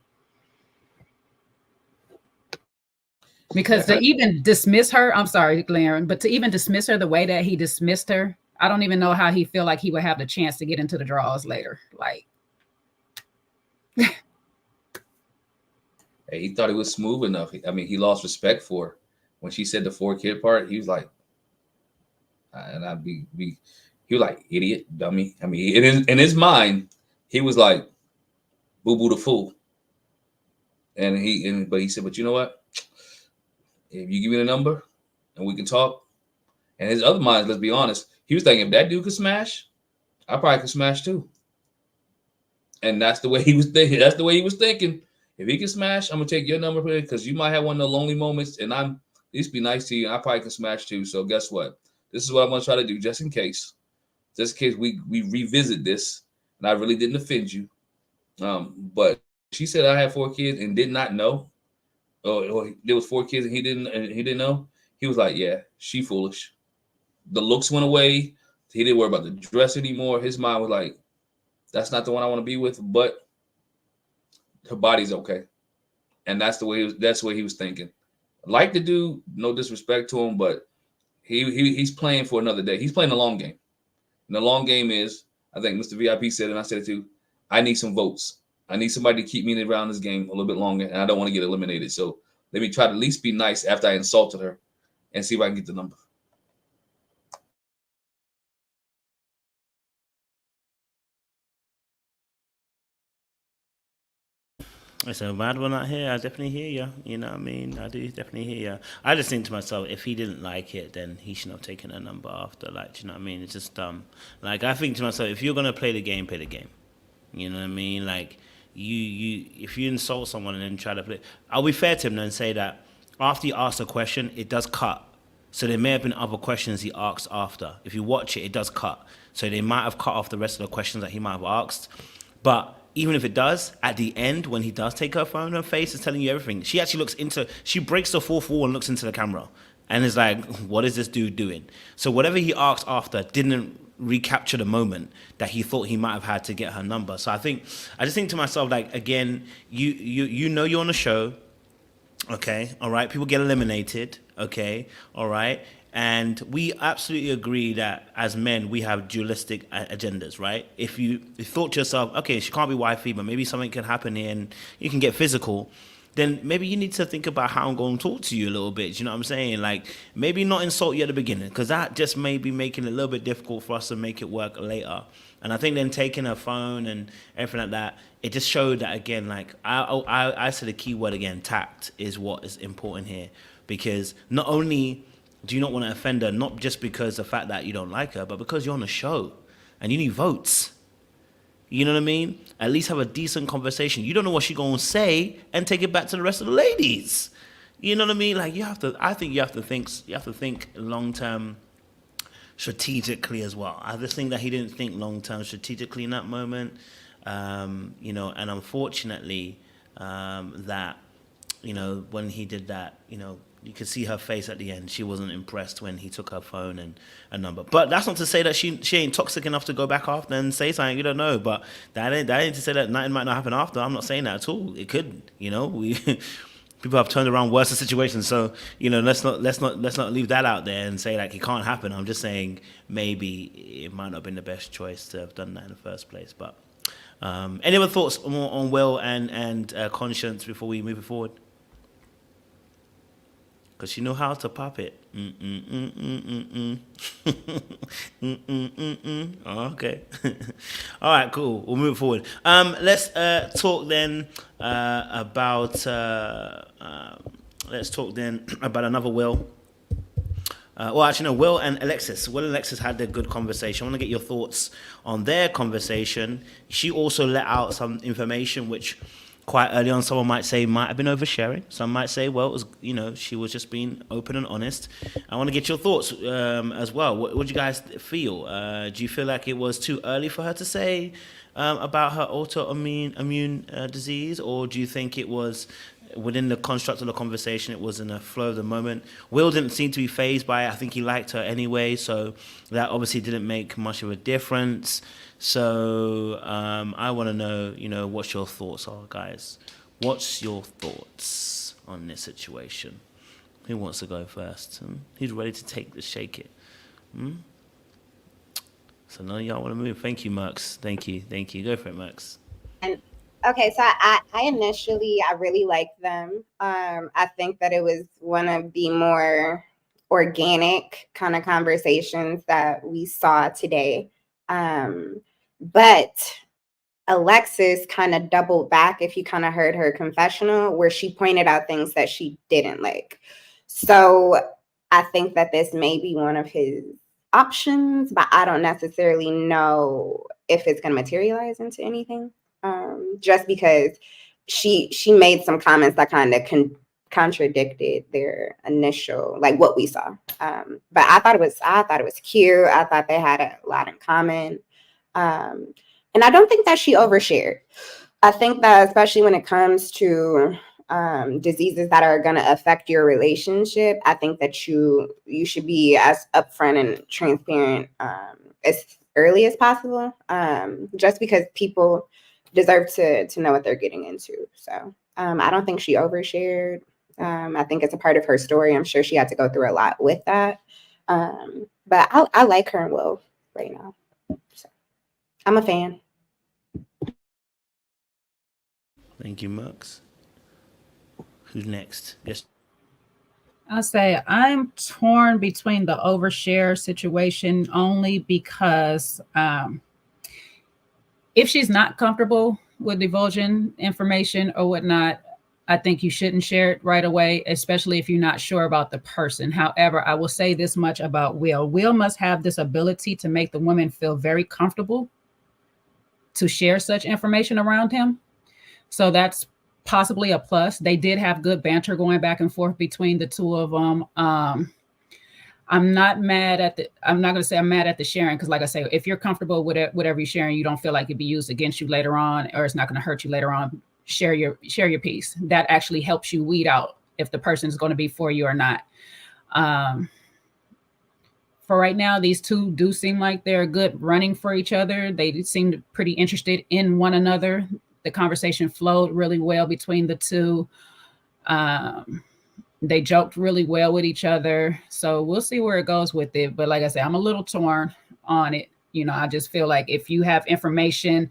Because to even dismiss her, I'm sorry, Lauron, but to even dismiss her the way that he dismissed her, I don't even know how he feel like he would have the chance to get into the draws later. Like, hey, he thought it was smooth enough. I mean, he lost respect for her. When she said the 4-kid part, he was like, and he was like, idiot, dummy. I mean, in his mind, he was like, boo boo the fool. But he said, but you know what? If you give me the number and we can talk. And his other mind, let's be honest, he was thinking, if that dude could smash, I probably could smash too. And that's the way he was thinking. That's the way he was thinking. If he can smash, I'm gonna take your number because you might have one of the lonely moments, and I'm at least be nice to you. And I probably can smash too. So guess what? This is what I'm gonna try to do, just in case we revisit this. And I really didn't offend you. But she said I had 4 kids and did not know. Or there was 4 kids and he didn't know. He was like, yeah, she foolish. The looks went away. He didn't worry about the dress anymore. His mind was like, that's not the one I want to be with, but her body's okay. And that's the way he was thinking. Like the dude, no disrespect to him, but he's playing for another day. He's playing the long game. And the long game is, I think Mr. VIP said it, and I said it too, I need some votes. I need somebody to keep me around this game a little bit longer, and I don't want to get eliminated. So let me try to at least be nice after I insulted her and see if I can get the number. It's a mad one out here. I definitely hear you. You know what I mean? I do definitely hear you. I just think to myself, if he didn't like it, then he shouldn't have taken a number after. Like, you know what I mean? It's just dumb. Like, I think to myself, if you're gonna play the game, play the game. You know what I mean? Like, if you insult someone and then try to play, I'll be fair to him and say that after you ask a question, it does cut. So there may have been other questions he asked after. If you watch it, it does cut. So they might have cut off the rest of the questions that he might have asked. But even if it does, at the end, when he does take her phone, her face is telling you everything. She actually she breaks the fourth wall and looks into the camera and is like, what is this dude doing? So whatever he asked after didn't recapture the moment that he thought he might have had to get her number. So I just think to myself, like, again, you know you're on a show, okay, all right? People get eliminated, okay, all right? And we absolutely agree that as men, we have dualistic agendas, right? If you thought to yourself, okay, she can't be wifey, but maybe something can happen here and you can get physical, then maybe you need to think about how I'm going to talk to you a little bit. You know what I'm saying? Like, maybe not insult you at the beginning, because that just may be making it a little bit difficult for us to make it work later. And I think then taking her phone and everything like that, it just showed that, again, like, I said the key word again, tact is what is important here. Because not only do you not want to offend her, not just because the fact that you don't like her, but because you're on a show and you need votes. You know what I mean? At least have a decent conversation. You don't know what she's going to say, and take it back to the rest of the ladies. You know what I mean? Like, I think you have to think long-term strategically as well. I just think that he didn't think long-term strategically in that moment. You know, and unfortunately, that, you know, when he did that, you know, you could see her face at the end. She wasn't impressed when he took her phone and a number. But that's not to say that she ain't toxic enough to go back after and say something. You don't know. But that ain't to say that nothing might not happen after. I'm not saying that at all. It could. You know, people have turned around worse situations. So, you know, let's not leave that out there and say like it can't happen. I'm just saying maybe it might not have been the best choice to have done that in the first place. But any other thoughts on Will and Conscience before we move it forward? Because she know how to pop it. Oh, okay. All right, cool. We'll move forward. Let's talk then about another Will. Well, actually, no. Will and Alexis. Will and Alexis had their good conversation. I want to get your thoughts on their conversation. She also let out some information which, quite early on, someone might say might have been oversharing. Some might say, well, it was, you know, she was just being open and honest. I want to get your thoughts as well. What do you guys feel? Do you feel like it was too early for her to say about her autoimmune disease, or do you think it was within the construct of the conversation, it was in the flow of the moment? Will didn't seem to be fazed by it. I think he liked her anyway, so that obviously didn't make much of a difference. So I want to know, you know, what your thoughts are, guys. What's your thoughts on this situation? Who wants to go first? Who's ready to shake it? So none of y'all want to move. Thank you, Merks. Thank you. Go for it, Merks. And okay, so I initially really liked them. I think that it was one of the more organic kind of conversations that we saw today. But Alexis kind of doubled back, if you kind of heard her confessional, where she pointed out things that she didn't like. So I think that this may be one of his options, but I don't necessarily know if it's going to materialize into anything. Just because she made some comments that kind of contradicted their initial, like what we saw. But I thought it was cute. I thought they had a lot in common. And I don't think that she overshared. I think that especially when it comes to diseases that are going to affect your relationship, I think that you should be as upfront and transparent as early as possible, just because people deserve to know what they're getting into. So I don't think she overshared. I think it's a part of her story. I'm sure she had to go through a lot with that. But I like her and Will right now. So I'm a fan. Thank you, Merks. Who's next? Yes. I'll say I'm torn between the overshare situation only because if she's not comfortable with divulging information or whatnot, I think you shouldn't share it right away, especially if you're not sure about the person. However, I will say this much about Will. Will must have this ability to make the woman feel very comfortable to share such information around him. So that's possibly a plus. They did have good banter going back and forth between the two of them. I'm not mad at I'm not going to say I'm mad at the sharing, because like I say, if you're comfortable with it, whatever you're sharing, you don't feel like it'd be used against you later on, or it's not going to hurt you later on, share your piece. That actually helps you weed out if the person is going to be for you or not. For right now, these two do seem like they're good running for each other. They seem pretty interested in one another. The conversation flowed really well between the two. They joked really well with each other. So we'll see where it goes with it. But like I said, I'm a little torn on it. You know, I just feel like if you have information,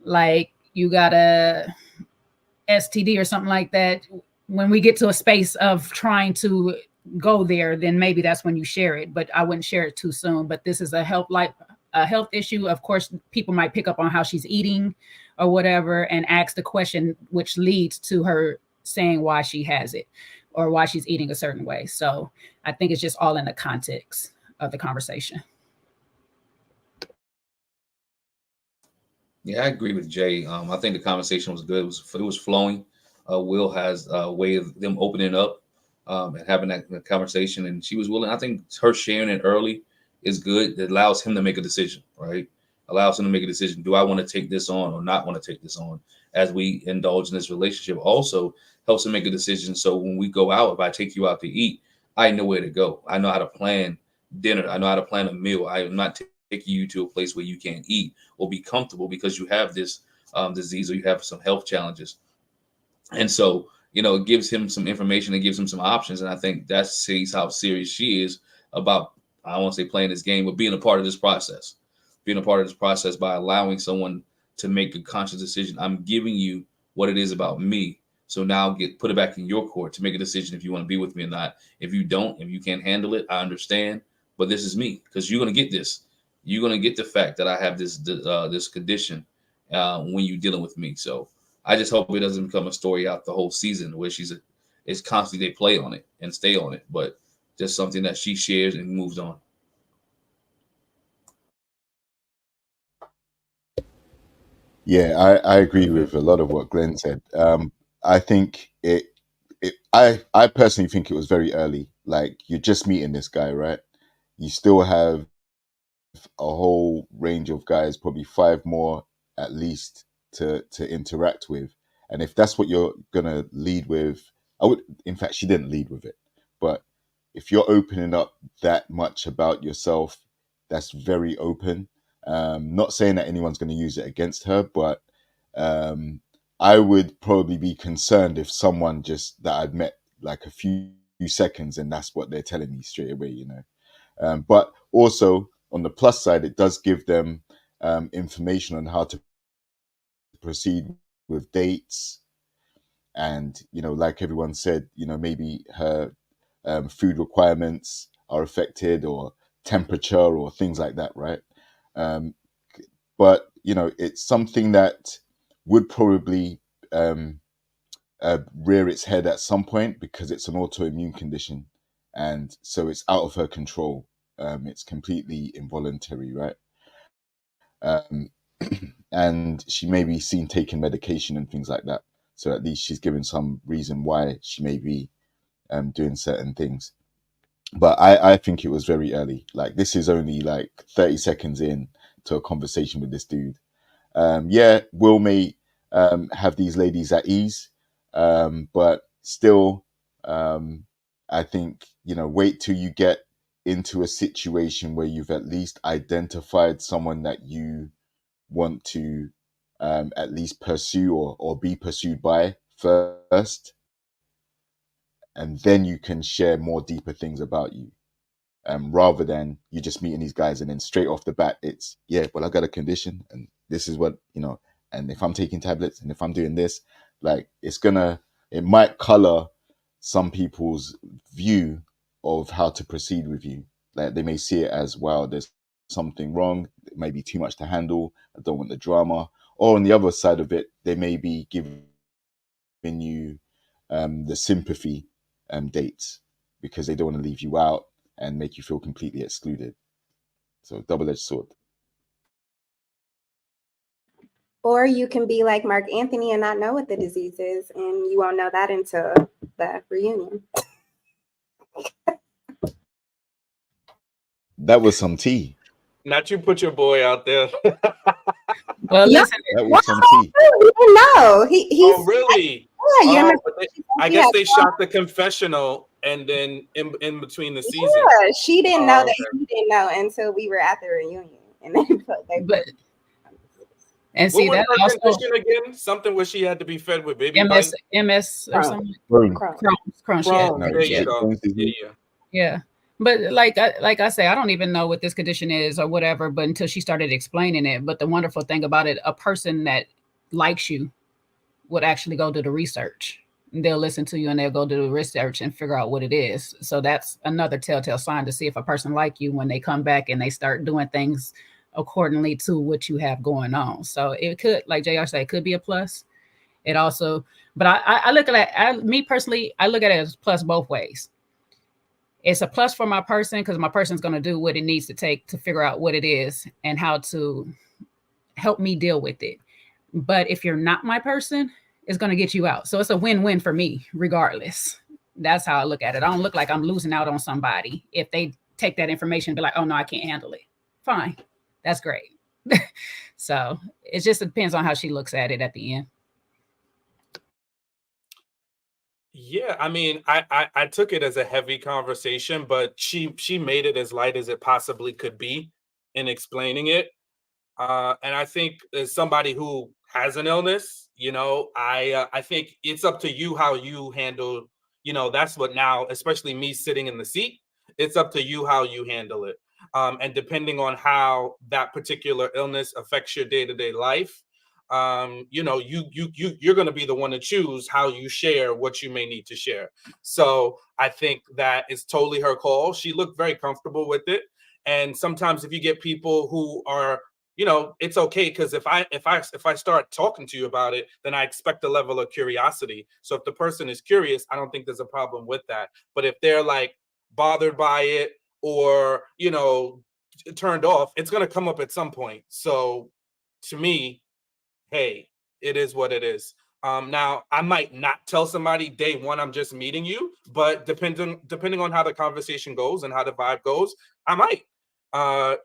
like you gotta STD or something like that, when we get to a space of trying to go there, then maybe that's when you share it. But I wouldn't share it too soon. But this is a health issue. Of course, people might pick up on how she's eating or whatever and ask the question, which leads to her saying why she has it or why she's eating a certain way. So I think it's just all in the context of the conversation. Yeah, I agree with Jay. I think the conversation was good. It was flowing. Will has a way of them opening up and having that conversation, and she was willing. I think her sharing it early is good. It allows him to make a decision, right? Allows him to make a decision. Do I want to take this on or not want to take this on? As we indulge in this relationship, also helps him make a decision. So when we go out, if I take you out to eat, I know where to go. I know how to plan dinner. I know how to plan a meal. I am not taking you to a place where you can't eat or be comfortable because you have this disease or you have some health challenges. And so, it gives him some information. It gives him some options. And I think that sees how serious she is about, I don't want to say playing this game, but being a part of this process. Being a part of this process by allowing someone to make a conscious decision. I'm giving you what it is about me. So now put it back in your court to make a decision if you want to be with me or not. If you don't, if you can't handle it, I understand. But this is me, because you're going to get this. You're going to get the fact that I have this condition when you're dealing with me. So I just hope it doesn't become a story out the whole season where it's constantly they play on it and stay on it, but just something that she shares and moves on. Yeah, I agree with a lot of what Glenn said. I think I personally think it was very early. Like, you're just meeting this guy, right? You still have a whole range of guys, probably 5 more at least to interact with. And if that's what you're gonna lead with, in fact, she didn't lead with it, but if you're opening up that much about yourself, that's very open. Not saying that anyone's going to use it against her, but I would probably be concerned if someone that I'd met like a few seconds and that's what they're telling me straight away, But also on the plus side, it does give them information on how to proceed with dates. And, like everyone said, maybe her food requirements are affected, or temperature or things like that, right? But it's something that would probably rear its head at some point, because it's an autoimmune condition, and so it's out of her control. It's completely involuntary, right? And she may be seen taking medication and things like that. So at least she's given some reason why she may be doing certain things. But I think it was very early. Like, this is only like 30 seconds in to a conversation with this dude. Yeah, Will may have these ladies at ease, but still, I think, wait till you get into a situation where you've at least identified someone that you want to at least pursue or be pursued by first, and then you can share more deeper things about you, rather than you just meeting these guys and then straight off the bat it's, yeah, well, I got a condition and this is what, and if I'm taking tablets and if I'm doing this, like, it might color some people's view of how to proceed with you. Like, they may see it as, wow, there's something wrong, it may be too much to handle, I don't want the drama. Or on the other side of it, they may be giving you the sympathy dates, because they don't want to leave you out and make you feel completely excluded. So, double-edged sword. Or you can be like Mark Anthony and not know what the disease is, and you won't know that until the reunion. That was some tea. Not you put your boy out there. Well, listen, That was some tea. We didn't know. He's Oh, really? Yeah, you remember? I guess they shot the confessional and then in between the seasons. Yeah, she didn't know that. Okay. He didn't know until we were at the reunion, and then and see What that was her also condition again? Something where she had to be fed with baby MS bites? or Crohn's. something. Boom. Crohn's. Crohn's, No, there you yeah. go. Disease. Yeah. Yeah. But like I say, I don't even know what this condition is or whatever, but until she started explaining it. But the wonderful thing about it, a person that likes you would actually go do the research. They'll listen to you and they'll go do the research and figure out what it is. So that's another telltale sign to see if a person like you, when they come back and they start doing things accordingly to what you have going on. So it could, like JR said, it could be a plus. It also, but I look at it, me personally, I look at it as plus both ways. It's a plus for my person because my person's going to do what it needs to take to figure out what it is and how to help me deal with it. But if you're not my person, it's going to get you out. So it's a win-win for me, regardless. That's how I look at it. I don't look like I'm losing out on somebody. If they take that information and be like, oh, no, I can't handle it. Fine. That's great. So it just depends on how she looks at it at the end. Yeah, I mean, I took it as a heavy conversation, but she made it as light as it possibly could be in explaining it. And I think as somebody who has an illness, you know, I think it's up to you how you handle, you know, that's what now, especially me sitting in the seat, it's up to you how you handle it. And depending on how that particular illness affects your day-to-day life, you know, you're going to be the one to choose how you share what you may need to share. So I think that is totally her call. She looked very comfortable with it. And sometimes if you get people who are, you know, it's okay, because if I start talking to you about it, then I expect a level of curiosity. So if the person is curious, I don't think there's a problem with that. But if they're like bothered by it or, you know, turned off, it's going to come up at some point. So to me, hey, it is what it is. Now, I might not tell somebody day one I'm just meeting you, but depending on how the conversation goes and how the vibe goes, I might.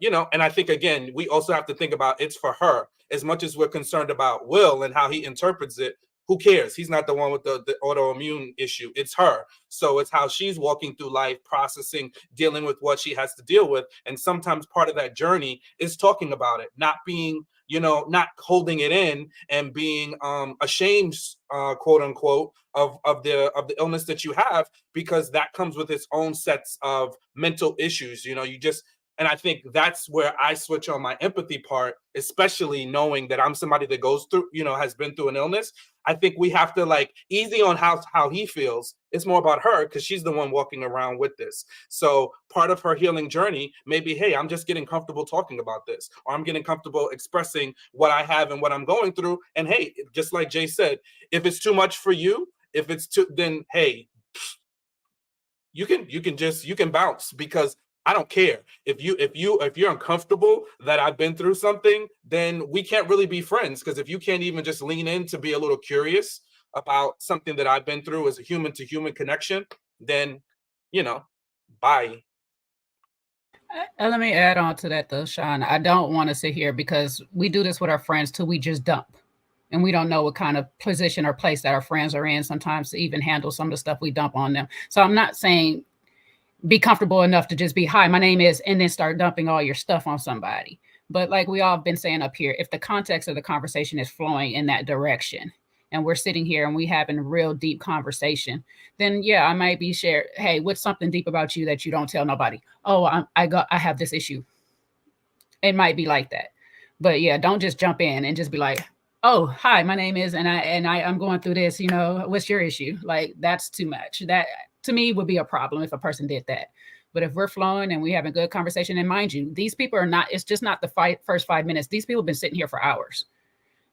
You know, and I think, again, we also have to think about it's for her. As much as we're concerned about Will and how he interprets it, who cares? He's not the one with the autoimmune issue. It's her. So it's how she's walking through life, processing, dealing with what she has to deal with. And sometimes part of that journey is talking about it, not being, you know, not holding it in and being ashamed, quote unquote, of the illness that you have, because that comes with its own sets of mental issues. You know, and I think that's where I switch on my empathy part, especially knowing that I'm somebody that goes through, you know, has been through an illness. I think we have to, like, easy on how he feels. It's more about her because she's the one walking around with this. So part of her healing journey may be, hey, I'm just getting comfortable talking about this, or I'm getting comfortable expressing what I have and what I'm going through. And hey, just like Jay said, if it's too much for you, if it's too, then hey, you can bounce, because I don't care. If you're uncomfortable that I've been through something, then we can't really be friends. Because if you can't even just lean in to be a little curious about something that I've been through as a human to human connection, then, you know, bye. Let me add on to that though, Sean. I don't want to sit here, because we do this with our friends till we just dump. And we don't know what kind of position or place that our friends are in sometimes to even handle some of the stuff we dump on them. So I'm not saying be comfortable enough to just be, hi, my name is, and then start dumping all your stuff on somebody. But like we all have been saying up here, if the context of the conversation is flowing in that direction, and we're sitting here and we having a real deep conversation, then yeah, I might be shared, hey, what's something deep about you that you don't tell nobody? Oh, I have this issue. It might be like that. But yeah, don't just jump in and just be like, oh, hi, my name is, and I'm going through this, you know, what's your issue? Like, that's too much. That to me would be a problem if a person did that. But if we're flowing and we having good conversation, and mind you, these people are not, it's just not the first 5 minutes. These people have been sitting here for hours.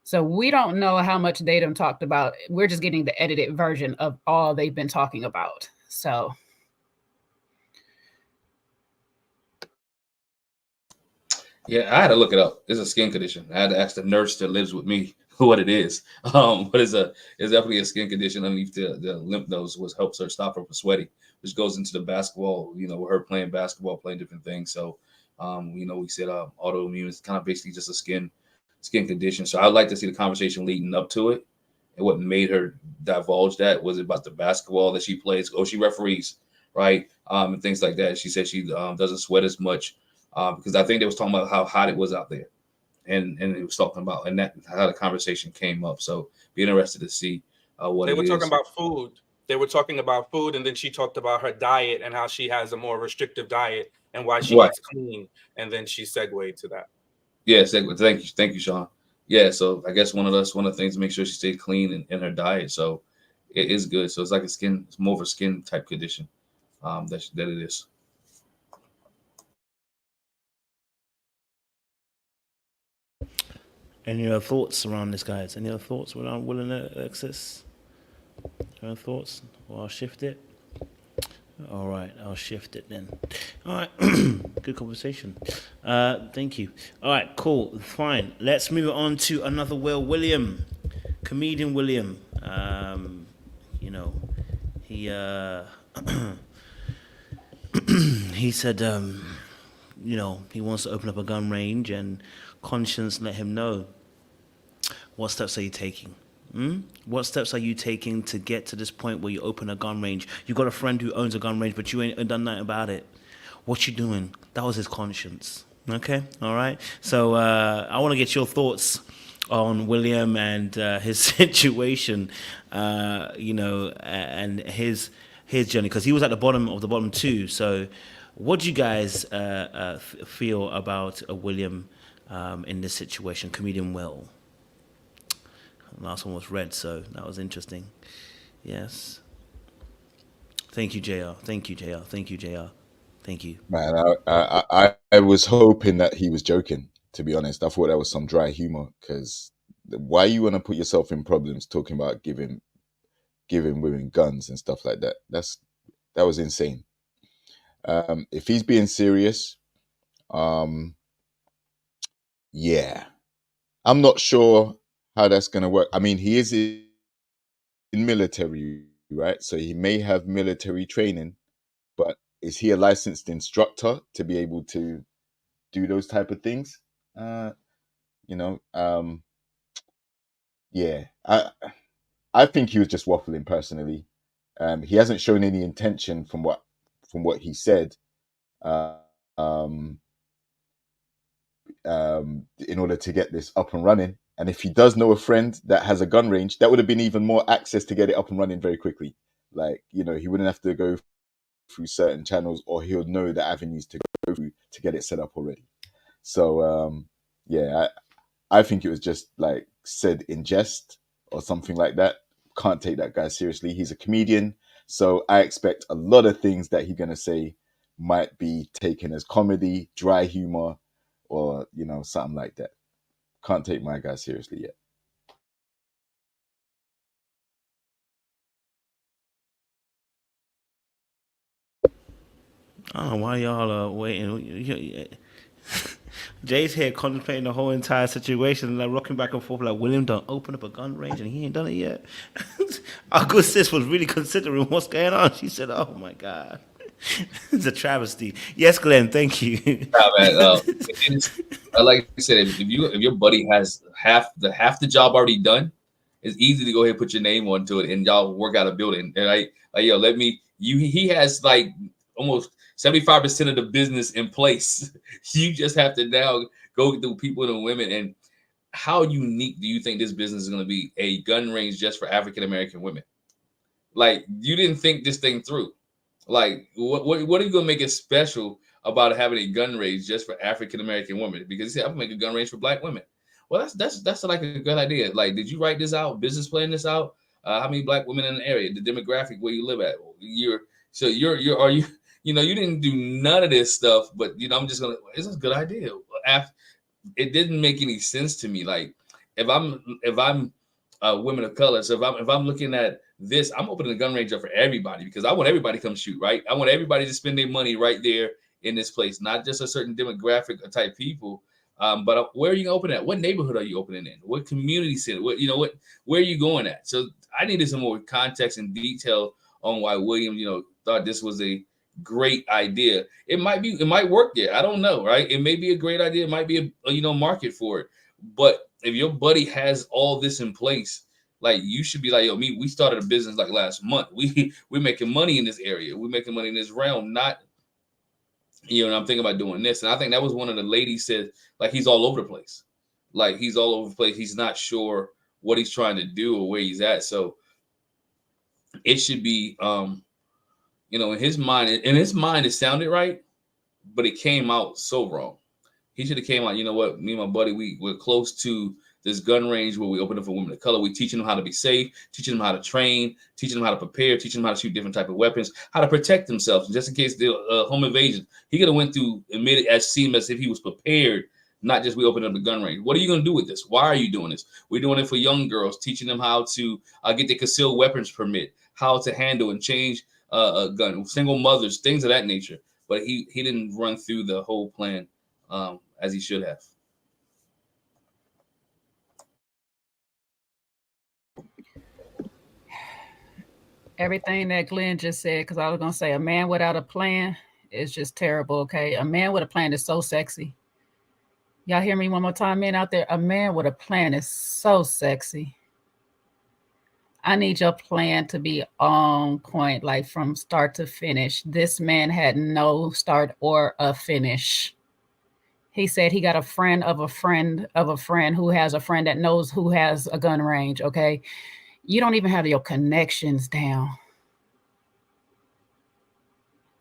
So we don't know how much they done talked about. We're just getting the edited version of all they've been talking about. So. Yeah, I had to look it up. It's a skin condition. I had to ask the nurse that lives with me what it is. But it's definitely a skin condition underneath the lymph nodes, which helps her stop her from sweating, which goes into the basketball, you know, with her playing basketball, playing different things. So, you know, we said autoimmune is kind of basically just a skin condition. So I'd like to see the conversation leading up to it. And what made her divulge that was about the basketball that she plays. Oh, she referees, right? And things like that. She said she doesn't sweat as much because I think they was talking about how hot it was out there. And it was talking about, and that how the conversation came up. So be interested to see what they were talking is. about food. They were talking about food, and then she talked about her diet and how she has a more restrictive diet and why she eats clean. And then she segued to that. Yeah, segue. Thank you, Sean. yeah, so I guess one of the things to make sure she stayed clean in her diet. So it is good. So it's like it's more of a skin type condition that it is. Any other thoughts around this, guys? Any other thoughts around Will and Alexis? Any other thoughts? Well, I'll shift it. All right, I'll shift it then. All right, good conversation. Thank you. All right, cool, fine. Let's move on to another William, comedian William. You know, he he said, you know, he wants to open up a gun range, and conscience let him know. What steps are you taking? What steps are you taking to get to this point where you open a gun range? You got a friend who owns a gun range, but you ain't done nothing about it. What you doing? That was his conscience. Okay, all right. So I want to get your thoughts on William and his situation. You know, and his journey, because he was at the bottom of the bottom too. So, what do you guys feel about William in this situation? Comedian Will. Last one was red, so that was interesting. Yes. Thank you, JR. Thank you, JR. Thank you, JR. Thank you. Man, I was hoping that he was joking, to be honest. I thought that was some dry humor, because why you want to put yourself in problems talking about giving women guns and stuff like that? That was insane. If he's being serious, yeah. I'm not sure how that's going to work. I mean, he is in military, right? So he may have military training, but is he a licensed instructor to be able to do those type of things? You know, yeah. I think he was just waffling personally. He hasn't shown any intention from what he said. In order to get this up and running. And if he does know a friend that has a gun range, that would have been even more access to get it up and running very quickly. Like, you know, he wouldn't have to go through certain channels, or he'll know the avenues to go through to get it set up already. So, yeah, I think it was just like said in jest or something like that. Can't take that guy seriously. He's a comedian. So I expect a lot of things that he's going to say might be taken as comedy, dry humor, or, you know, something like that. Can't take my guy seriously yet. I don't know why y'all are waiting. Jay's here contemplating the whole entire situation, like rocking back and forth, like William don't open up a gun range and he ain't done it yet. Our good sis was really considering what's going on. She said, "Oh my God." It's a travesty. Yes, Glenn, thank you. Nah, man, like I said, if your buddy has half the job already done, it's easy to go ahead and put your name onto it, and y'all work out a building. And like yo, he has like almost 75% of the business in place. You just have to now go through people and women. And how unique do you think this business is going to be? A gun range just for African American women? Like, you didn't think this thing through. Like, what are you gonna make it special about having a gun range just for African American women? Because you said, I'm gonna make a gun range for Black women. Well, that's like a good idea. Like, did you write this out? Business plan this out? How many Black women in the area? The demographic where you live at? You didn't do none of this stuff. But you know, I'm just gonna. It's a good idea. It didn't make any sense to me. Like, if I'm women of color, so if I'm looking at this, I'm opening a gun range up for everybody, because I want everybody to come shoot, right? I want everybody to spend their money right there in this place, not just a certain demographic or type people. But where are you gonna open at? What neighborhood are you opening in? What community center? Where are you going at? So I needed some more context and detail on why William, thought this was a great idea. It might work there. I don't know, right? It may be a great idea. It might be a market for it. But if your buddy has all this in place, like, you should be like, yo, we started a business like last month. We're making money in this area. We're making money in this realm. Not, and I'm thinking about doing this. And I think that was one of the ladies said, like, he's all over the place. Like, he's all over the place. He's not sure what he's trying to do or where he's at. So it should be, in his mind, it sounded right, but it came out so wrong. He should have came out, you know what, me and my buddy, we're close to this gun range where we open up for women of color. We're teaching them how to be safe, teaching them how to train, teaching them how to prepare, teaching them how to shoot different type of weapons, how to protect themselves, just in case the home invasion. He could have went through admitted as seamless if he was prepared. Not just we open up the gun range. What are you going to do with this? Why are you doing this? We're doing it for young girls, teaching them how to get their concealed weapons permit, how to handle and change a gun, single mothers, things of that nature. But he didn't run through the whole plan as he should have. Everything that Glenn just said, because I was going to say a man without a plan is just terrible, okay? A man with a plan is so sexy. Y'all hear me one more time, men out there? A man with a plan is so sexy. I need your plan to be on point, like from start to finish. This man had no start or a finish. He said he got a friend of a friend of a friend who has a friend that knows who has a gun range, okay? You don't even have your connections down.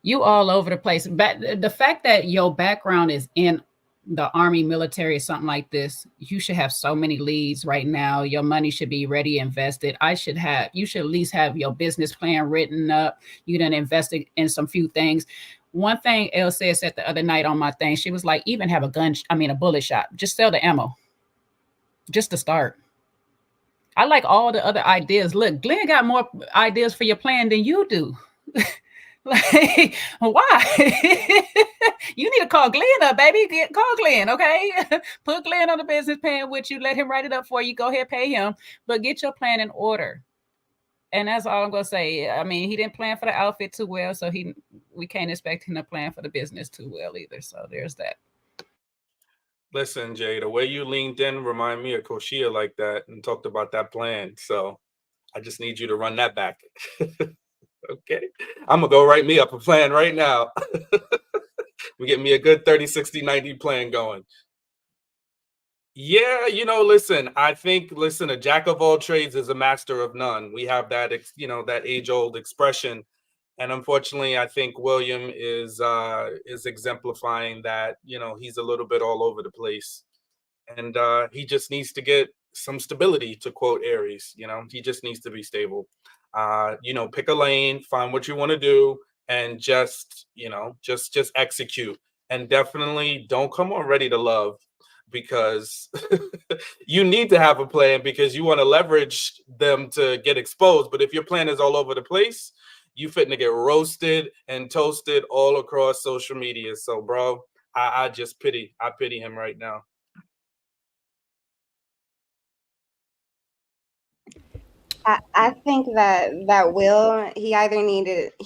You all over the place. The fact that your background is in the Army, military, something like this, you should have so many leads right now. Your money should be ready, invested. You should at least have your business plan written up. You done invested in some few things. One thing Elle said the other night on my thing, she was like, even have a bullet shop. Just sell the ammo. Just to start. I like all the other ideas. Look, Glenn got more ideas for your plan than you do. Like, why? You need to call Glenn up, baby. Call Glenn, okay? Put Glenn on the business plan with you. Let him write it up for you. Go ahead, pay him. But get your plan in order. And that's all I'm going to say. I mean, he didn't plan for the outfit too well, so we can't expect him to plan for the business too well either. So there's that. Listen, Jay, the way you leaned in remind me of Kosheia like that and talked about that plan. So I just need you to run that back. Okay. I'm going to go write me up a plan right now. We get me a good 30, 60, 90 plan going. Yeah, listen, I think, a jack of all trades is a master of none. We have that, that age-old expression. And unfortunately, I think William is exemplifying that, he's a little bit all over the place. And he just needs to get some stability, to quote Aries. He just needs to be stable. Pick a lane, find what you want to do, and just execute. And definitely don't come on ready to love, because you need to have a plan, because you want to leverage them to get exposed. But if your plan is all over the place, you fitting to get roasted and toasted all across social media. So, bro, I pity him right now. I think that Will, he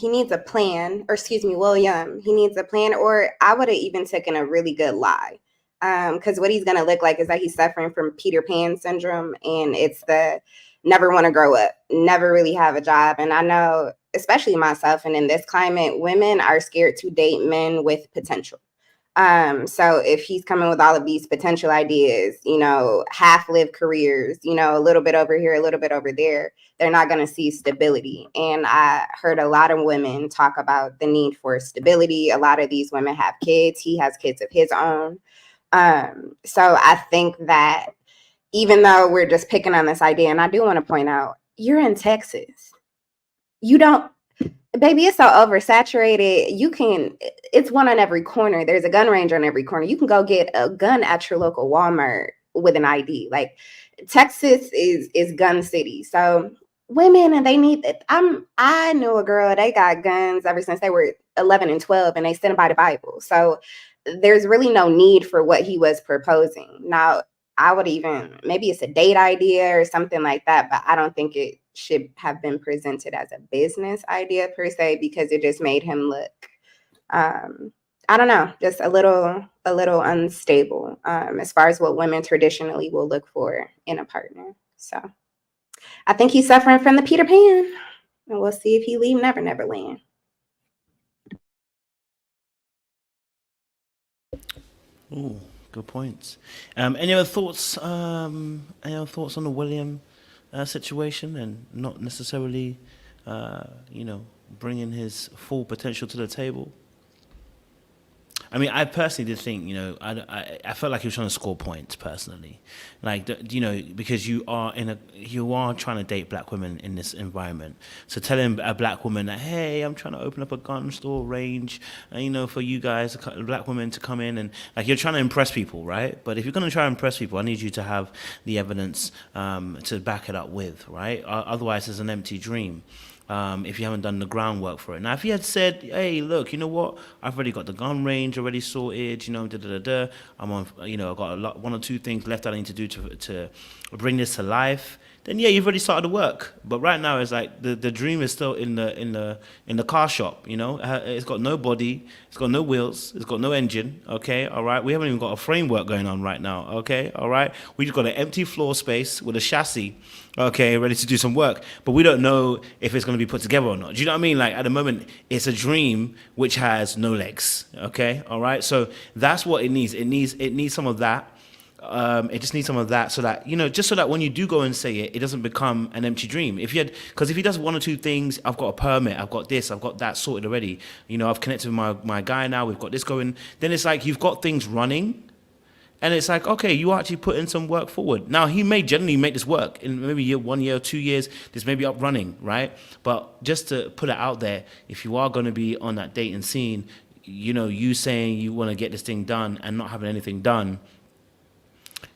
needs a plan, or excuse me, William, he needs a plan, or I would have even taken a really good lie. Because what he's going to look like is that he's suffering from Peter Pan syndrome, and it's the never want to grow up, never really have a job. And I know, especially myself, and in this climate, women are scared to date men with potential. So if he's coming with all of these potential ideas, half-lived careers, a little bit over here, a little bit over there, they're not going to see stability. And I heard a lot of women talk about the need for stability. A lot of these women have kids. He has kids of his own. So I think that even though we're just picking on this idea, and I do want to point out, you're in Texas. Baby, it's so oversaturated. It's one on every corner. There's a gun range on every corner. You can go get a gun at your local Walmart with an ID. Like, Texas is gun city. So women, and they need it. I knew a girl, they got guns ever since they were 11 and 12, and they stand by the Bible. So there's really no need for what he was proposing. Now, I would maybe it's a date idea or something like that, but I don't think it should have been presented as a business idea per se, because it just made him look, I don't know, just a little unstable as far as what women traditionally will look for in a partner. So I think he's suffering from the Peter Pan, and we'll see if he leave Never Land. Ooh, good points. Any other thoughts? Any other thoughts on the William situation, and not necessarily, bringing his full potential to the table? I mean, I personally did think, I felt like he was trying to score points personally, like, because you are trying to date black women in this environment. So telling a black woman that, hey, I'm trying to open up a gun store range, for you guys, black women to come in, and like, you're trying to impress people, right? But if you're going to try to impress people, I need you to have the evidence to back it up with, right? Otherwise, it's an empty dream. If you haven't done the groundwork for it. Now, if he had said, hey, look, you know what? I've already got the gun range already sorted, I'm on, I've got one or two things left that I need to do to bring this to life. Then yeah, you've already started the work. But right now, it's like the dream is still in the car shop. It's got no body, it's got no wheels, it's got no engine. Okay, all right. We haven't even got a framework going on right now. Okay, all right. We just got an empty floor space with a chassis. Okay, ready to do some work, but we don't know if it's going to be put together or not. Do you know what I mean? Like, at the moment, it's a dream which has no legs. Okay, all right. So that's what it needs. It needs some of that. It just needs some of that, so that just so that when you do go and say it, it doesn't become an empty dream. Because if he does one or two things, I've got a permit, I've got this, I've got that sorted already. I've connected with my guy now. We've got this going. Then it's like you've got things running. And it's like, okay, you actually put in some work forward. Now, he may generally make this work in maybe 1 year or 2 years. This may be up running, right? But just to put it out there, if you are going to be on that dating scene, you saying you want to get this thing done and not having anything done,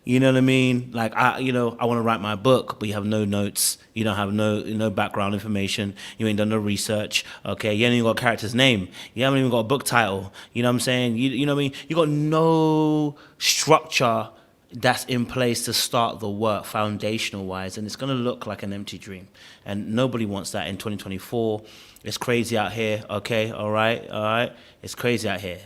you know what I mean? Like, I want to write my book, but you have no notes. You don't have no background information. You ain't done no research. Okay, you ain't even got a character's name. You haven't even got a book title. You know what I'm saying? You know what I mean? You got no structure that's in place to start the work foundational wise, and it's gonna look like an empty dream. And nobody wants that in 2024. It's crazy out here. Okay, all right. It's crazy out here.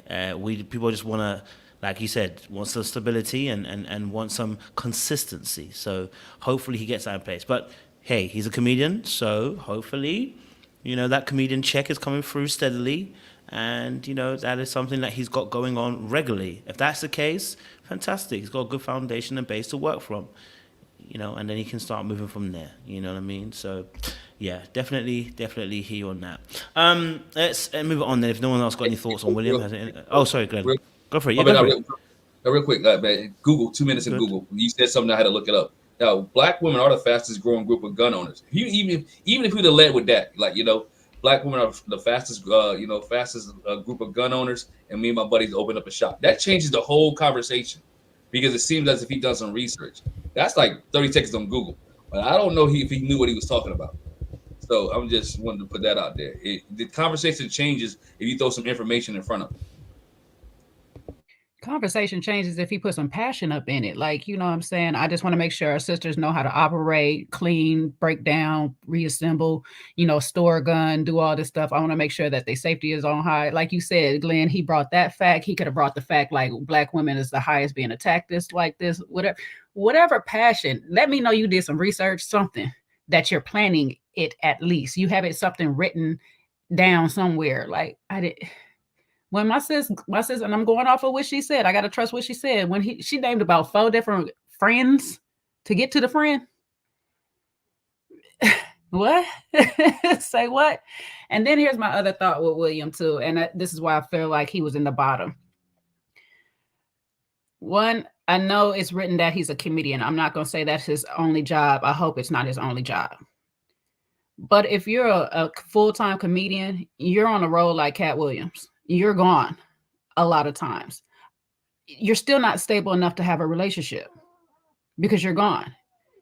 People just wanna, like you said, want some stability and want some consistency. So hopefully he gets that in place. But hey, he's a comedian, so hopefully, that comedian check is coming through steadily. And, that is something that he's got going on regularly. If that's the case, fantastic. He's got a good foundation and base to work from, and then he can start moving from there. You know what I mean? So, yeah, definitely hear you on that. Let's move on then. If no one else got any thoughts on William. Sorry, Glenn. Go for it. Real quick, man. Google, 2 minutes in Google. You said something, I had to look it up. Now, black women are the fastest growing group of gun owners. Even if we'd have led with that, black women are the fastest group of gun owners, and me and my buddies opened up a shop. That changes the whole conversation, because it seems as if he done some research. That's like 30 seconds on Google, but I don't know if he knew what he was talking about. So I'm just wanted to put that out there. The conversation changes if you throw some information in front of him. Conversation changes if he put some passion up in it. Like, what I'm saying? I just want to make sure our sisters know how to operate, clean, break down, reassemble, store a gun, do all this stuff. I want to make sure that their safety is on high. Like you said, Glenn, he brought that fact. He could have brought the fact like black women is the highest being attacked, this, like this, whatever passion. Let me know you did some research, something that you're planning it, at least. You have it something written down somewhere. Like, I did. When my sis, and I'm going off of what she said, I got to trust what she said. When she named about 4 different friends to get to the friend. What? Say what? And then here's my other thought with William too. And this is why I feel like he was in the bottom. One, I know it's written that he's a comedian. I'm not going to say that's his only job. I hope it's not his only job. But if you're a full-time comedian, you're on a roll like Cat Williams. You're gone a lot of times. You're still not stable enough to have a relationship because you're gone.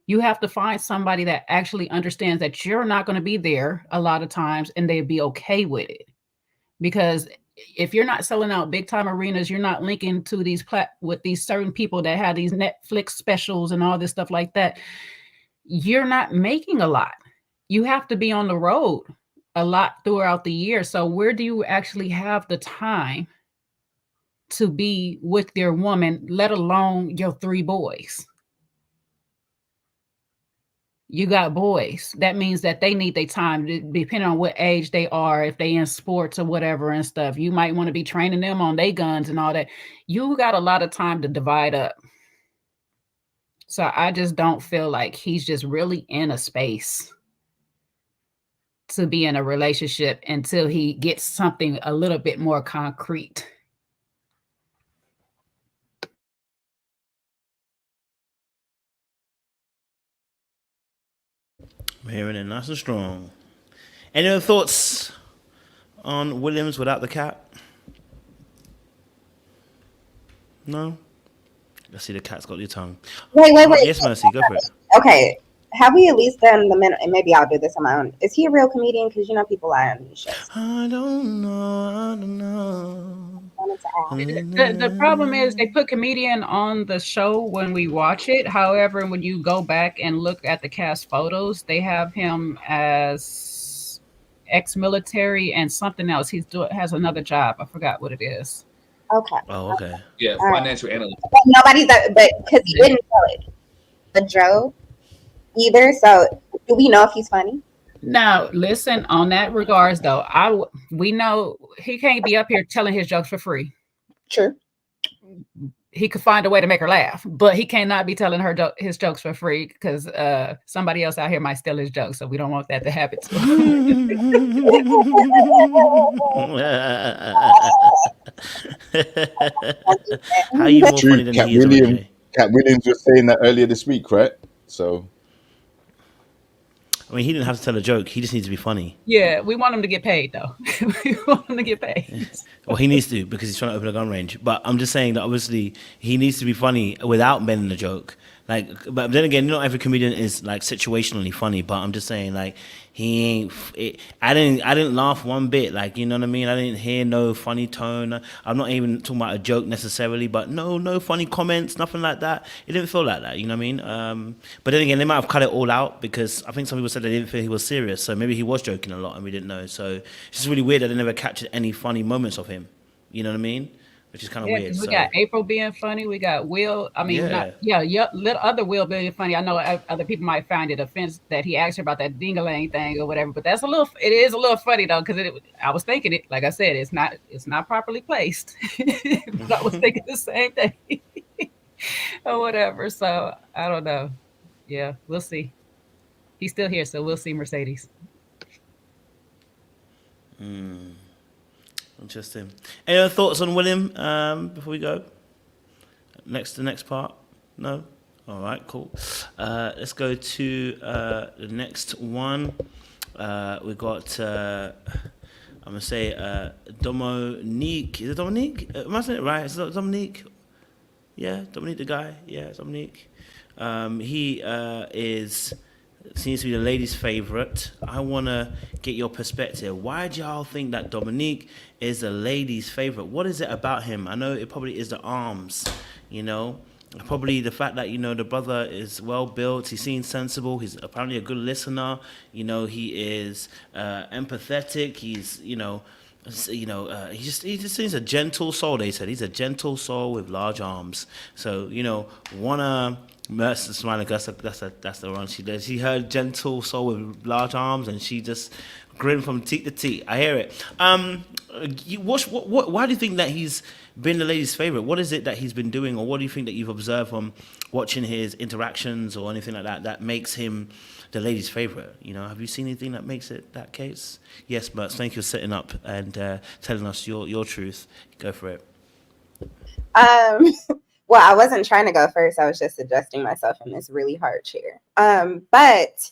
You have to find somebody that actually understands that you're not going to be there a lot of times, and they'd be okay with it. Because if you're not selling out big time arenas, you're not linking to with these certain people that have these Netflix specials and all this stuff like that, you're not making a lot. You have to be on the road a lot throughout the year. So where do you actually have the time to be with your woman, let alone your 3 boys? You got boys. That means that they need their time, depending on what age they are, if they in sports or whatever and stuff. You might want to be training them on their guns and all that. You got a lot of time to divide up. So I just don't feel like he's just really in a space to be in a relationship until he gets something a little bit more concrete. I'm hearing it nice and strong. Any other thoughts on Williams without the cat? No? Let's see, the cat's got your tongue. Wait. Yes, Mercy, go for it. Okay. Have we at least done the minute? And maybe I'll do this on my own. Is he a real comedian? Because you know people lie on these shows. I don't know. The problem is they put comedian on the show when we watch it. However, when you go back and look at the cast photos, they have him as ex-military and something else. Has another job. I forgot what it is. Okay. Oh, okay. Yeah, financial analyst. But nobody's that, but because he didn't tell it. The Joe either. So do we know if he's funny? Now, listen, on that regards though, we know he can't be up here telling his jokes for free. True. He could find a way to make her laugh, but he cannot be telling his jokes for free because somebody else out here might steal his jokes. So we don't want that to happen to him. How are you more funny than he is, OJ? Cat Williams was saying that earlier this week, right? So, I mean, he didn't have to tell a joke. He just needs to be funny. Yeah, we want him to get paid, though. We want him to get paid. Well, he needs to because he's trying to open a gun range. But I'm just saying that obviously he needs to be funny without bending the joke. Like, but then again, not every comedian is like situationally funny. But I'm just saying, like, he ain't. I didn't laugh one bit. Like, you know what I mean? I didn't hear no funny tone. I'm not even talking about a joke necessarily, but no funny comments, nothing like that. It didn't feel like that. You know what I mean? But then again, they might have cut it all out because I think some people said they didn't feel he was serious. So maybe he was joking a lot and we didn't know. So it's just really weird that they never captured any funny moments of him. You know what I mean? Which is kind of weird. We got April being funny. We got Will. I mean, other Will being funny. I know other people might find it offensive that he asked her about that ding-a-lang thing or whatever, but it is a little funny though, because I was thinking it, like I said, it's not properly placed. But I was thinking the same thing or whatever. So I don't know. Yeah, we'll see. He's still here, so we'll see Mercedes. Interesting. Any other thoughts on William before we go? The next part? No? All right, cool. Let's go to the next one. We got, I'm going to say Dominique. Is it Dominique? Am I saying it right? Is it Dominique? Yeah, Dominique the guy. Yeah, Dominique. He seems to be the ladies' favorite. I want to get your perspective. Why do y'all think that Dominique is the ladies' favorite? What is it about him? I know it probably is the arms, you know. Probably the fact that, you know, the brother is well built. He seems sensible. He's apparently a good listener. You know, he is empathetic. He's, he just seems a gentle soul. They said he's a gentle soul with large arms. So, you know, Mercy smiling. That's the one she does. She heard gentle soul with large arms, and she just grinned from teeth to teeth. I hear it. Why do you think that he's been the ladies' favorite? What is it that he's been doing, or what do you think that you've observed from watching his interactions or anything like that makes him the ladies' favorite? You know, have you seen anything that makes it that case? Yes, Mertz, thank you for setting up and telling us your truth. Go for it. Well, I wasn't trying to go first. I was just adjusting myself in this really hard chair. But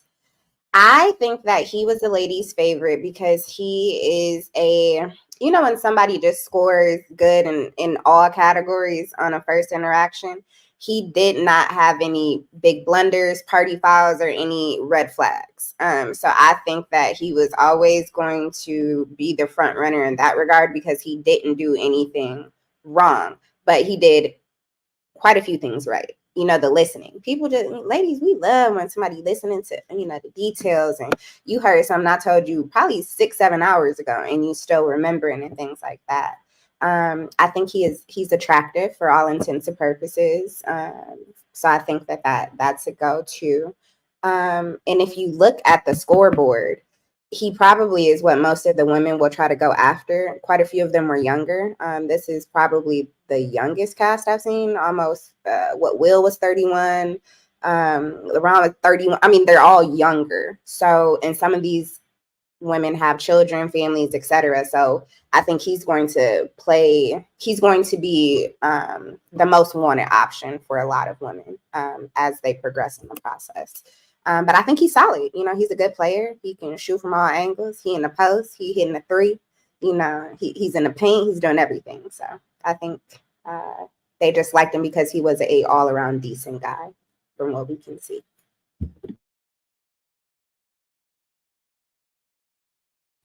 I think that he was the ladies' favorite because he is when somebody just scores good in all categories on a first interaction, he did not have any big blunders, party fouls, or any red flags. So I think that he was always going to be the front runner in that regard because he didn't do anything wrong, but he did quite a few things right. You know, the listening. Ladies, we love when somebody listening to, the details, and you heard something I told you probably 6-7 hours ago and you still remembering and things like that. I think he's attractive for all intents and purposes. So I think that's a go-to. And if you look at the scoreboard, he probably is what most of the women will try to go after. Quite a few of them were younger. This is probably the youngest cast I've seen. Almost Will was 31. Lauron was 31. I mean, they're all younger. So, and some of these women have children, families, etc. So I think he's going to be the most wanted option for a lot of women as they progress in the process. But I think he's solid. You know, he's a good player. He can shoot from all angles. He in the post. He hitting the three. You know, he's in the paint. He's doing everything. So I think they just liked him because he was a all-around decent guy from what we can see.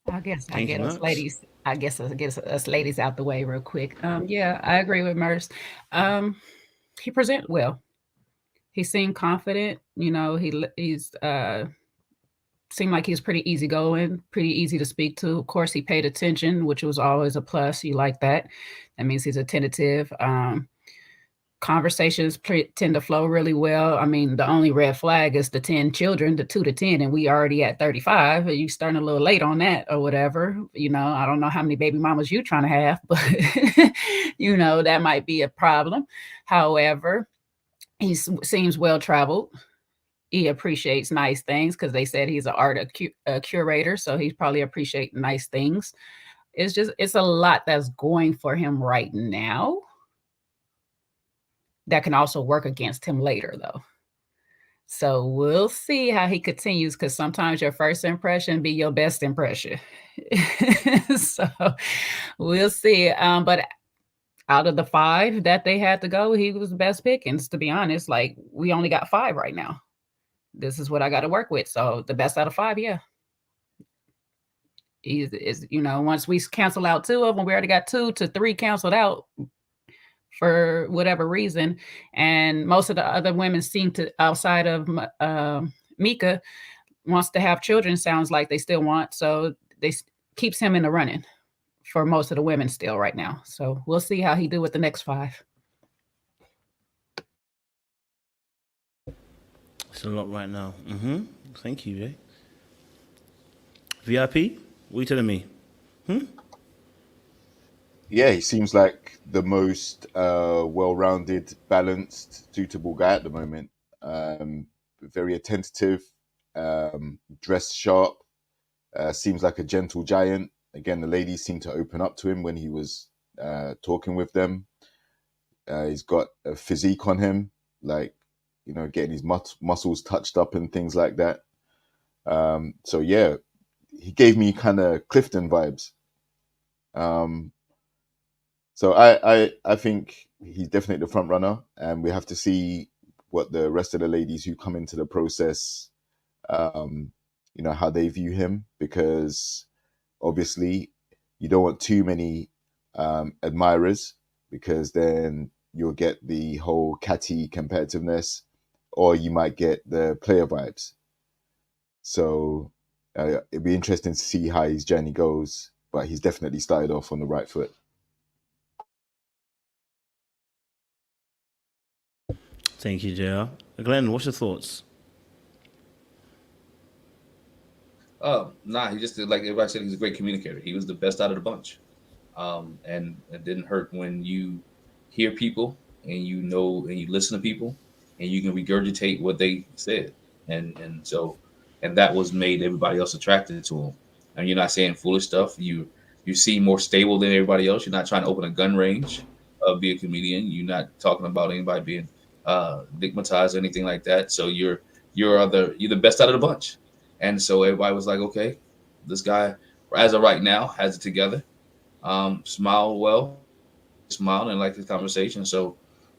I guess I get us ladies out the way real quick. Yeah, I agree with Merce. He present well. He seemed confident. You know, he's seemed like he's pretty easygoing, pretty easy to speak to. Of course, he paid attention, which was always a plus. You like that. That means he's attentive. Conversations tend to flow really well. I mean, the only red flag is the 10 children, the 2 to 10, and we already at 35. You starting a little late on that or whatever. You know, I don't know how many baby mamas you trying to have, but you know, that might be a problem. However, he seems well-traveled. He appreciates nice things because they said he's an art curator, so he probably appreciates nice things. It's a lot that's going for him right now that can also work against him later, though. So we'll see how he continues, because sometimes your first impression be your best impression. So we'll see. But out of the 5 that they had to go, he was the best pickings, to be honest. Like, we only got 5 right now. This is what I got to work with. So the best out of 5, yeah. Is you know, once we cancel out 2 of them, we already got 2 to 3 canceled out for whatever reason. And most of the other women seem to, outside of Mika, wants to have children, sounds like they still want. So they keeps him in the running for most of the women still right now. So we'll see how he do with the next 5. It's a lot right now. Thank you, Jay. VIP? What are you telling me? Yeah, he seems like the most well-rounded, balanced, suitable guy at the moment. Very attentive, dressed sharp, seems like a gentle giant. Again, the ladies seem to open up to him when he was talking with them. He's got a physique on him, like, you know, getting his muscles touched up and things like that. So yeah, he gave me kind of Clifton vibes. So I think he's definitely the front runner, and we have to see what the rest of the ladies who come into the process, you know, how they view him, because obviously you don't want too many admirers, because then you'll get the whole catty competitiveness, or you might get the player vibes. So it'd be interesting to see how his journey goes, but he's definitely started off on the right foot. Thank you, JR. Glenn, what's your thoughts? He just, like everybody said, he's a great communicator. He was the best out of the bunch. And it didn't hurt when you hear people and you know, and you listen to people and you can regurgitate what they said. And that was made everybody else attracted to him. And you're not saying foolish stuff. You seem more stable than everybody else. You're not trying to open a gun range, be a comedian. You're not talking about anybody being stigmatized or anything like that. So you're the best out of the bunch. And so everybody was like, okay, this guy, as of right now, has it together. Smiled and liked the conversation. So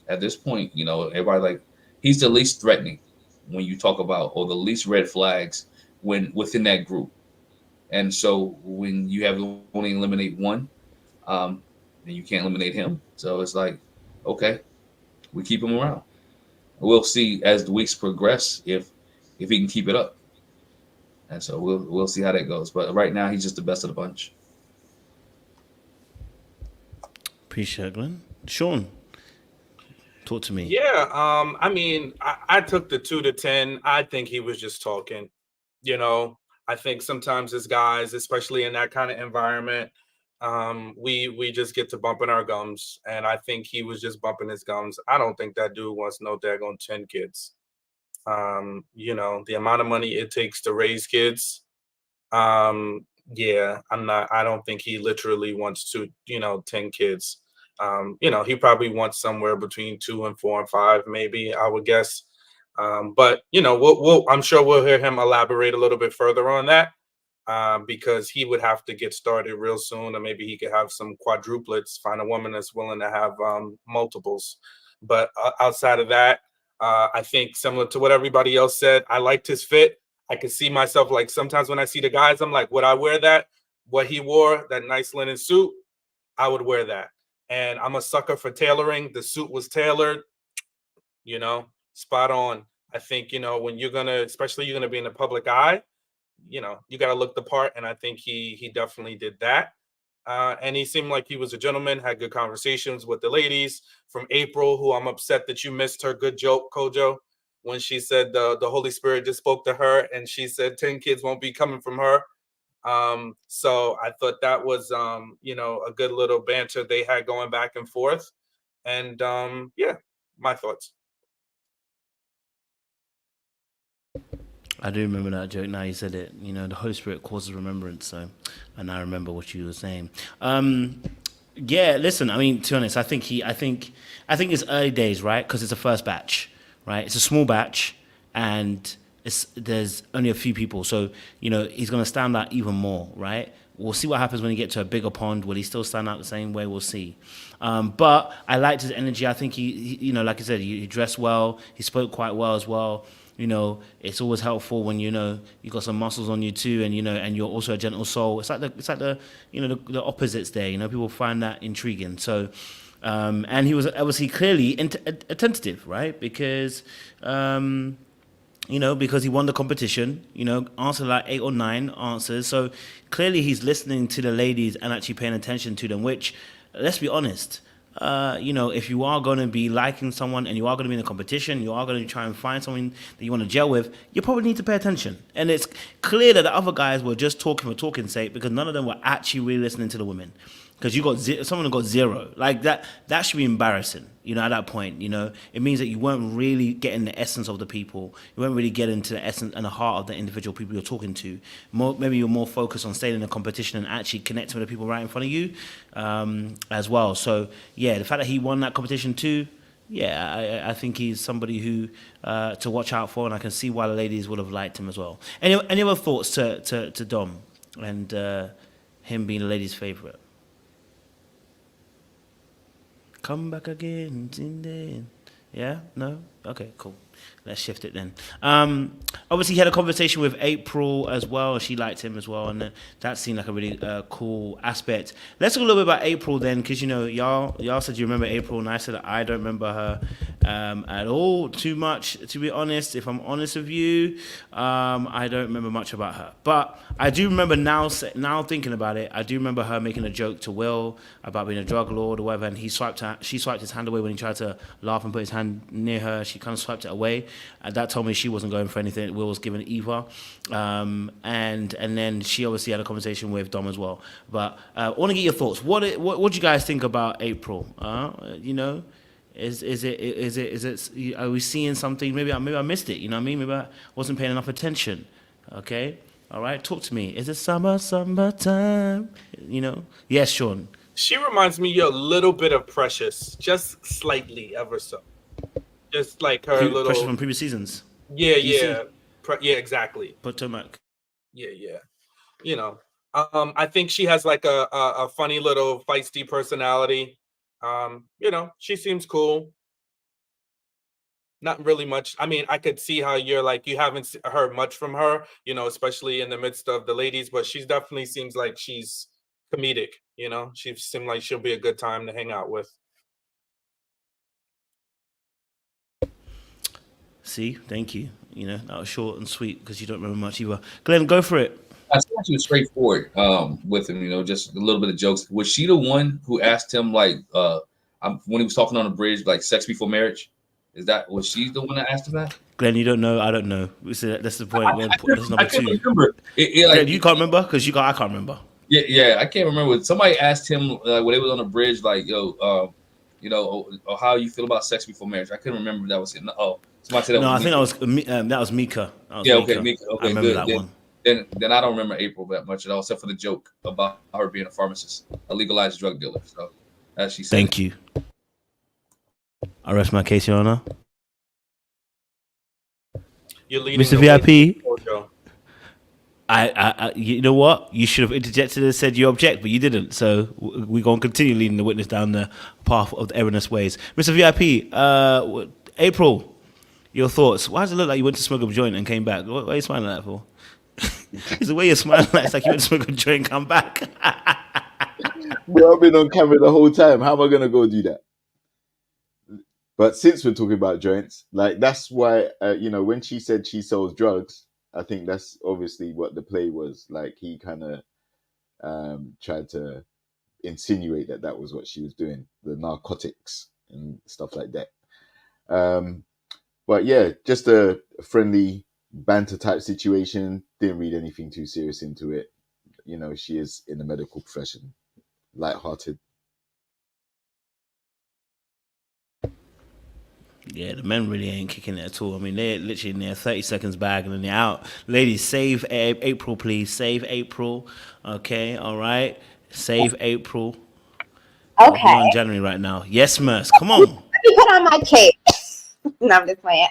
at this point, you know, everybody, like, he's the least threatening when you talk about, or the least red flags when within that group. And so when you have to only eliminate one, then you can't eliminate him. So it's like, okay, we keep him around. We'll see as the weeks progress if he can keep it up. And so we'll see how that goes. But right now, he's just the best of the bunch. Appreciate it, Glenn. Sean, talk to me. Yeah, I mean, I took the 2 to 10. I think he was just talking. You know, I think sometimes as guys, especially in that kind of environment, we just get to bumping our gums. And I think he was just bumping his gums. I don't think that dude wants no daggone 10 kids. You know, the amount of money it takes to raise kids. Yeah, I don't think he literally wants to, 10 kids. You know, he probably wants somewhere between 2 and 4 and 5, maybe, I would guess. But you know, I'm sure we'll hear him elaborate a little bit further on that, because he would have to get started real soon, or maybe he could have some quadruplets, find a woman that's willing to have multiples. But outside of that, I think similar to what everybody else said, I liked his fit. I could see myself, like, sometimes when I see the guys, I'm like, would I wear that? What he wore, that nice linen suit, I would wear that. And I'm a sucker for tailoring. The suit was tailored, you know, spot on. I think, you know, when especially you're gonna be in the public eye, you know, you got to look the part. And I think he definitely did that. And he seemed like he was a gentleman, had good conversations with the ladies. From April, who I'm upset that you missed her good joke, Kojo, when she said the Holy Spirit just spoke to her and she said 10 kids won't be coming from her. So I thought that was, you know, a good little banter they had going back and forth. And yeah, my thoughts. I do remember that joke. Now you said it. You know, the Holy Spirit causes remembrance. So, and I remember what you were saying. Yeah. Listen. I mean, to be honest, I think it's early days, right? Because it's a first batch, right? It's a small batch, and there's only a few people. So, you know, he's gonna stand out even more, right? We'll see what happens when he gets to a bigger pond. Will he still stand out the same way? We'll see. But I liked his energy. I think he you know, like I said, he dressed well. He spoke quite well as well. You know, it's always helpful when, you know, you got some muscles on you too, and, you know, and you're also a gentle soul. It's like the you know, the opposites there. You know, people find that intriguing. So, and he was obviously clearly attentive, right? Because, you know, because he won the competition, you know, answered like 8 or 9 answers. So clearly he's listening to the ladies and actually paying attention to them, which, let's be honest, you know, if you are going to be liking someone and you are going to be in a competition, you are going to try and find someone that you want to gel with, you probably need to pay attention. And it's clear that the other guys were just talking for talking's sake, because none of them were actually really listening to the women. Because you got someone who got 0, like that should be embarrassing. You know, at that point, you know, it means that you weren't really getting the essence of the people. You weren't really getting to the essence and the heart of the individual people you're talking to. Maybe you're more focused on staying in the competition and actually connecting with the people right in front of you, as well. So yeah, the fact that he won that competition too, yeah, I think he's somebody who to watch out for, and I can see why the ladies would have liked him as well. Any other thoughts to Dom and him being the ladies' favorite? Come back again. Yeah? No? Okay, cool. Let's shift it then. Obviously, he had a conversation with April as well. She liked him as well, and that seemed like a really cool aspect. Let's talk a little bit about April then, because, you know, y'all said you remember April, and I said I don't remember her at all too much, to be honest. If I'm honest with you, I don't remember much about her. But I do remember now thinking about it, I do remember her making a joke to Will about being a drug lord or whatever, and she swiped his hand away when he tried to laugh and put his hand near her. She kind of swiped it away. That told me she wasn't going for anything Will was given either. And then she obviously had a conversation with Dom as well. But I want to get your thoughts. What do you guys think about April? You know, is it? Are we seeing something? Maybe I missed it. You know what I mean? Maybe I wasn't paying enough attention. Okay, all right. Talk to me. Is it summertime? You know? Yes, Sean. She reminds me a little bit of Precious, just slightly, ever so. Just like her little Precious from previous seasons. Yeah, yeah, yeah, exactly. Potomac. Yeah. You know, I think she has like a funny little feisty personality. You know, she seems cool. Not really much. I mean, I could see how you're like, you haven't heard much from her, you know, especially in the midst of the ladies, but she definitely seems like she's comedic, you know. She seems like she'll be a good time to hang out with. See, thank you. You know, that was short and sweet because you don't remember much either. Glenn, go for it. I thought she was straightforward with him, you know, just a little bit of jokes. Was she the one who asked him, like, when he was talking on the bridge, like, sex before marriage? Was she the one that asked him that? Glenn, you don't know. I don't know. That's the point. That's I can't remember. Glenn, you can't remember because I can't remember. Yeah, I can't remember. Somebody asked him when they was on the bridge, like, yo, you know, how you feel about sex before marriage? I couldn't remember if that was him. Oh, somebody said that. No, I think that was Mika. Okay, Mika. Okay, I remember that one. Then I don't remember April that much at all, except for the joke about her being a pharmacist, a legalized drug dealer. So, as she said. Thank you. I rest my case, Your Honor. You're leading Mr. the way, VIP. Kojo. You know what? You should have interjected and said you object, but you didn't. So we're going to continue leading the witness down the path of the erroneous ways. Mr. VIP, April, your thoughts. Why does it look like you went to smoke a joint and came back? What are you smiling at that for? It's the way you're smiling like it's like you went to smoke a joint and come back. Bro, I've been on camera the whole time. How am I going to go do that? But since we're talking about joints, like that's why, when she said she sells drugs, I think that's obviously what the play was. Like he kind of tried to insinuate that was what she was doing, the narcotics and stuff like that. But yeah, just a friendly banter type situation. Didn't read anything too serious into it. She is in the medical profession. Lighthearted. Yeah, the men really ain't kicking it at all. I mean, they're literally in their 30 seconds bag and then they're out. Ladies, save April, please. Save April. Okay, all right. Save April. Okay. We're on January right now. Yes, Merce. Come on. Let me put on my cape. No, I'm just playing.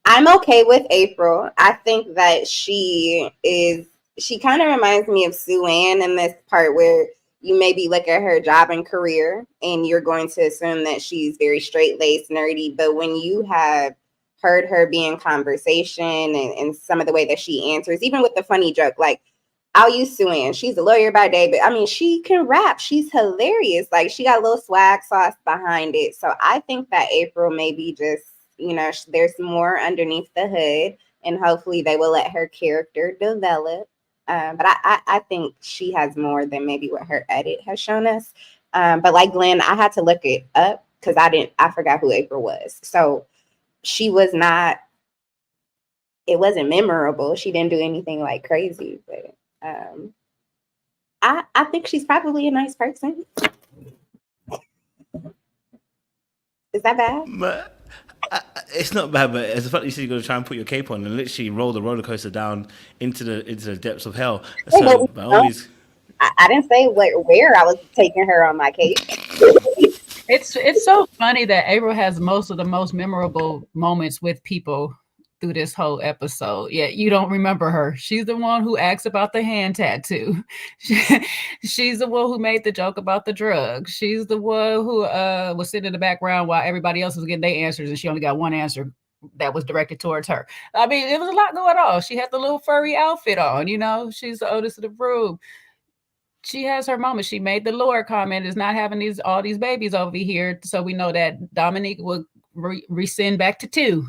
I'm okay with April. I think that she kind of reminds me of Sue Ann in this part where you maybe look at her job and career and you're going to assume that she's very straight-laced, nerdy. But when you have heard her be in conversation and some of the way that she answers, even with the funny joke, like I'll use Sue Ann. She's a lawyer by day, but I mean, she can rap. She's hilarious. Like she got a little swag sauce behind it. So I think that April maybe just, there's more underneath the hood and hopefully they will let her character develop. But I think she has more than maybe what her edit has shown us. But like Glenn, I had to look it up because I forgot who April was. So she was not, it wasn't memorable. She didn't do anything like crazy, but I think she's probably a nice person. Is that bad? But it's not bad, but it's the fact that you said you're going to try and put your cape on and literally roll the roller coaster down into the depths of hell. So, by always, I didn't say where I was taking her on my cape. It's so funny that April has most of the most memorable moments with people through this whole episode. Yeah, you don't remember her. She's the one who asks about the hand tattoo. She's the one who made the joke about the drugs. She's the one who was sitting in the background while everybody else was getting their answers and she only got one answer that was directed towards her. I mean, it was a lot going on. She had the little furry outfit on, she's the oldest of the room. She has her moment. She made the Lord comment is not having all these babies over here. So we know that Dominique will rescind back to 2.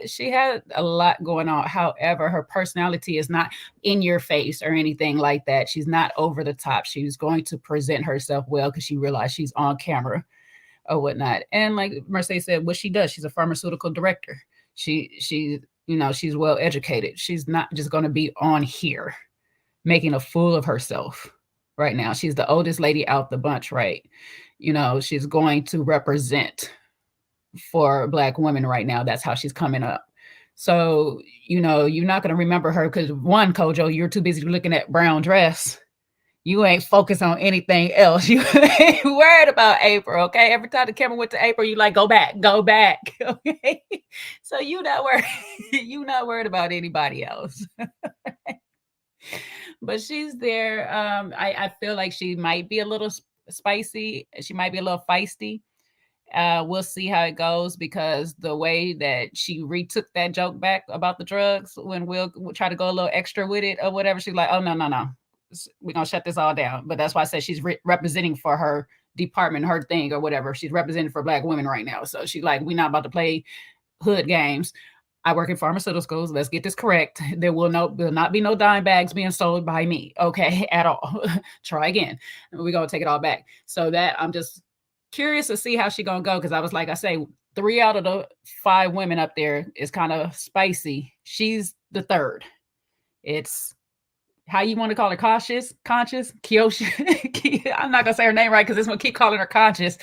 She had a lot going on. However, her personality is not in your face or anything like that. She's not over the top. She's going to present herself well because she realized she's on camera or whatnot. And like Mercedes said, what she does, she's a pharmaceutical director. She's well educated. She's not just going to be on here making a fool of herself right now. She's the oldest lady out the bunch, right? She's going to represent for Black women right now. That's how she's coming up. So, you're not going to remember her because one, Kojo, you're too busy looking at brown dress. You ain't focused on anything else. You ain't worried about April, okay? Every time the camera went to April, you like, go back, okay? So you're not worried about anybody else. But she's there. I feel like she might be a little spicy. She might be a little feisty. We'll see how it goes because the way that she retook that joke back about the drugs when we'll try to go a little extra with it or whatever, she's like, oh, no. We're going to shut this all down. But that's why I said she's representing for her department, her thing or whatever. She's representing for Black women right now. So she's like, we're not about to play hood games. I work in pharmaceuticals. Let's get this correct. There will not be no dime bags being sold by me. Okay, at all. Try again. We're going to take it all back. So that I'm just curious to see how she's going to go. Because I say 3 out of the 5 women up there is kind of spicy. She's the third. It's how you want to call her, conscious, Kosheia. I'm not going to say her name right because this one keep calling her conscious.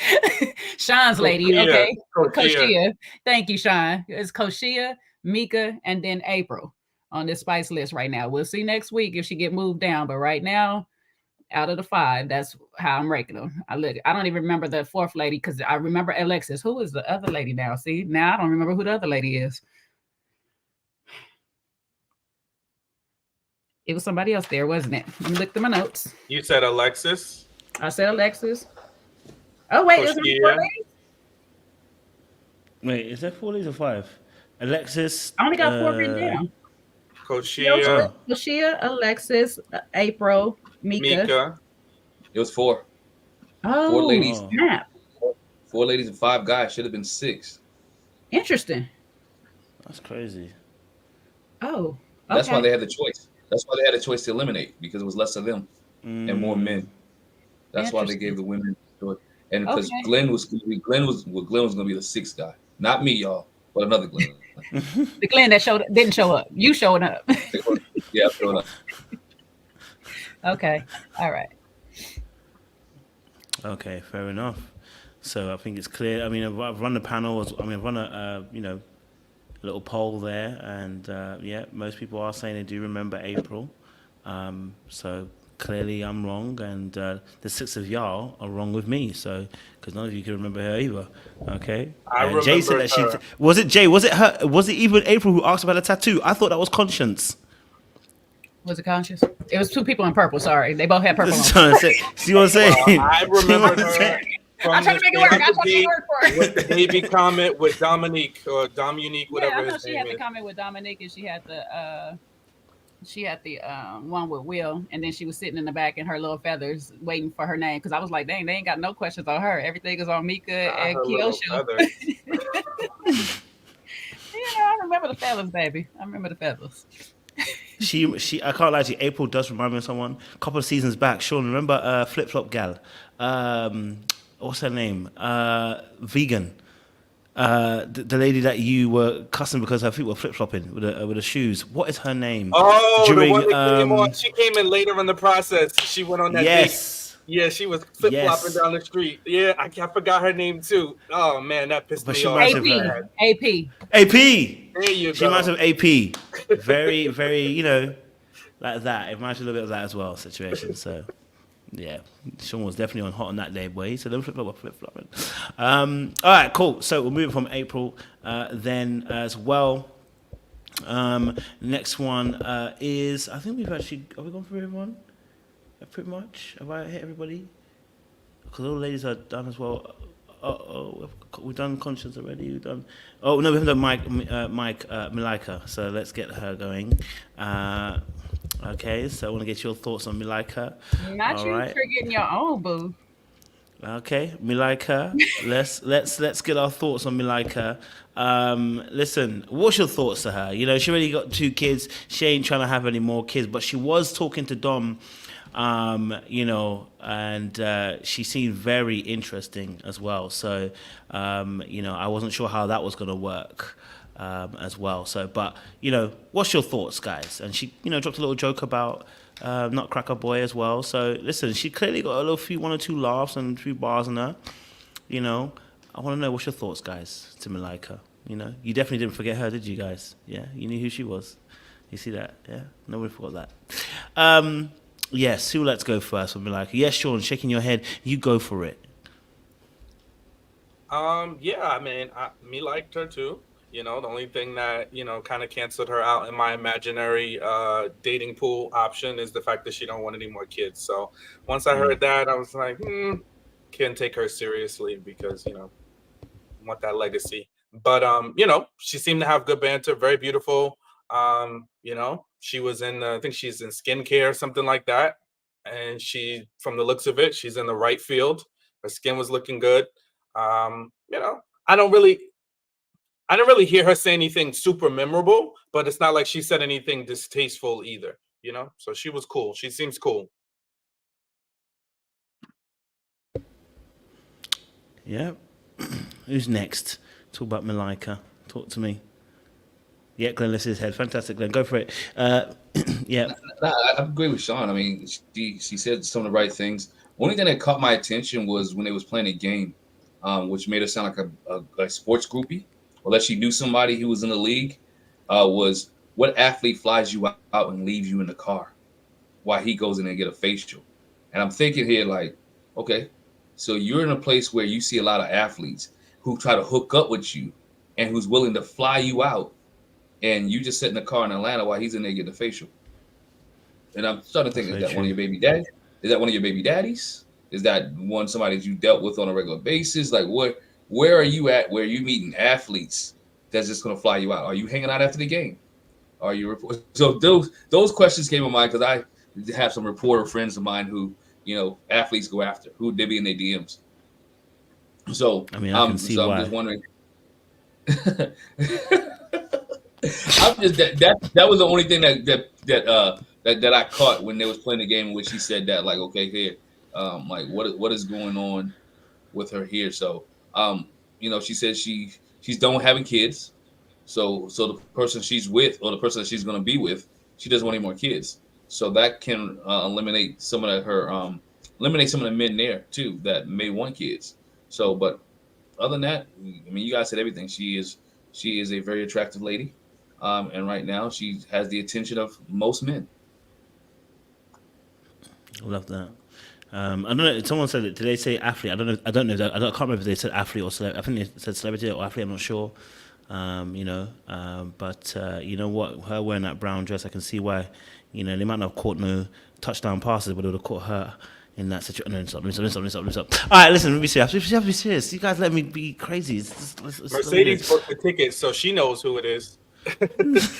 Sean's lady, okay? Kosheia. Thank you, Sean. It's Kosheia, Mika, and then April on this spice list right now. We'll see next week if she get moved down. But right now, out of the 5. That's how I'm ranking them. I don't even remember the 4th lady because I remember Alexis. Who is the other lady now? See, now I don't remember who the other lady is. It was somebody else there, wasn't it? Let me look through my notes. You said Alexis. I said Alexis. Oh wait, is there 4 ladies? Wait, is there 4 ladies or 5? Alexis. I only got 4 written down. Kosheia. Kosheia, Alexis, April, Mika. It was 4. Oh, 4 ladies. Snap. 4 ladies and 5 guys. Should have been 6. Interesting. That's crazy. Oh, okay. That's why they had the choice. That's why they had a choice to eliminate, because it was less of them and more men. That's why they gave the women the choice. And because Glenn was going to be the 6th guy, not me, y'all, but another Glenn. The Glenn that didn't show up. You showing up. Yeah, I'm showing up. Okay. All right. Okay, fair enough. So I think it's clear. I mean, I've run the panel. I've run a little poll there, and most people are saying they do remember April. So clearly I'm wrong, and the 6 of y'all are wrong with me. So because none of you can remember her either. Okay. I remember Jay said that was it Jay? Was it her? Was it even April who asked about the tattoo? I thought that was Conscience. Was it Conscious? It was 2 people in purple. Sorry, they both had purple. See what I'm saying? I remember her. I'm trying to make it work. I'm trying to make it work for her. With the baby comment with Dominique or Dominique, whatever his name is. She had the comment with Dominique, and she had the one with Will, and then she was sitting in the back in her little feathers waiting for her name, because I was like, dang, they ain't got no questions on her. Everything is on Mika and Kosheia. I remember the feathers, baby. I remember the feathers. I can't lie to you, April does remind me of someone. A couple of seasons back, Sean, remember Flip Flop Gal? What's her name? Vegan. The lady that you were cussing because her feet were flip flopping with the shoes. What is her name? Oh, the one that came on. She came in later in the process. She went on that date. Yeah, she was flip flopping down the street. Yeah, I forgot her name too. Oh man, that pissed me off. AP. There you go. She reminds me of AP. Very, very, like that. It reminds me a little bit of that as well. Situation. So. Yeah, Sean was definitely on hot on that day, boy. So then flip-flopping. All right, cool. So we'll move from April then as well. Next one is, I think have we gone through everyone? Pretty much. Have I hit everybody? Because all the ladies are done as well. We've done Conscience already. We've done. Oh no, we haven't done Malika. So let's get her going. Okay, so I want to get your thoughts on Malika. Not all you right. Forgetting your own boo. Okay, Malika. let's get our thoughts on Malika. Listen, what's your thoughts to her? She already got 2 kids. She ain't trying to have any more kids, but she was talking to Dom. And she seemed very interesting as well. So, I wasn't sure how that was going to work. As well. So, but what's your thoughts, guys? And she, dropped a little joke about Nutcracker Boy as well. So, listen, she clearly got one or two laughs and a few bars in her. I want to know what's your thoughts, guys, to Malika. You definitely didn't forget her, did you, guys? Yeah, you knew who she was. You see that? Yeah, nobody forgot that. Yes, who let's go first with Malika? Yes, Sean, shaking your head. You go for it. Yeah, I mean, me liked her too. The only thing that, kind of canceled her out in my imaginary dating pool option is the fact that she don't want any more kids. So once I heard that, I was like, can't take her seriously because, want that legacy. But, she seemed to have good banter, very beautiful. She was I think she's in skincare, something like that. And from the looks of it, she's in the right field. Her skin was looking good. I didn't really hear her say anything super memorable, but it's not like she said anything distasteful either, So she was cool. She seems cool. Yeah. Who's next? Talk about Malika. Talk to me. Yeah, Glenn lifts his head. Fantastic, Glenn. Go for it. Yeah. I agree with Sean. I mean, she said some of the right things. Only thing that caught my attention was when they was playing a game, which made her sound like a sports groupie. Unless she knew somebody who was in the league, was what athlete flies you out and leaves you in the car while he goes in and get a facial? And I'm thinking here, like, okay, so you're in a place where you see a lot of athletes who try to hook up with you and who's willing to fly you out, and you just sit in the car in Atlanta while he's in there getting a facial. And I'm starting to think, is that one of your baby daddies? Is that one of your baby daddies? Is that one somebody that you dealt with on a regular basis? Like, where are you at where you meeting athletes that's just going to fly you out? Are you hanging out after the game? Are you so those questions came to mind because I have some reporter friends of mine who, you know, athletes go after, who they be in their DMs. So I mean, I can see why. I'm just wondering. I'm just that was the only thing that I caught when they was playing the game in which she said that, like, okay, here, like what is going on with her here? So you know, she says she's done with having kids. So the person she's with, or the person that she's going to be with, she doesn't want any more kids. So that can eliminate some of the men there too that may want kids. So, but other than that, I mean, you guys said everything. She is a very attractive lady, and right now she has the attention of most men. I love that. I don't know. Someone said it. Did they say athlete? I don't know. I can't remember if they said athlete or celebrity. I think they said celebrity or athlete. I'm not sure. You know, but you know what? Her wearing that brown dress, I can see why. You know, they might not have caught no touchdown passes, but they would have caught her in that situation. No, stop. All right, listen, let me see. We have to be serious. You guys let me be crazy. It's Mercedes booked the ticket, so she knows who it is.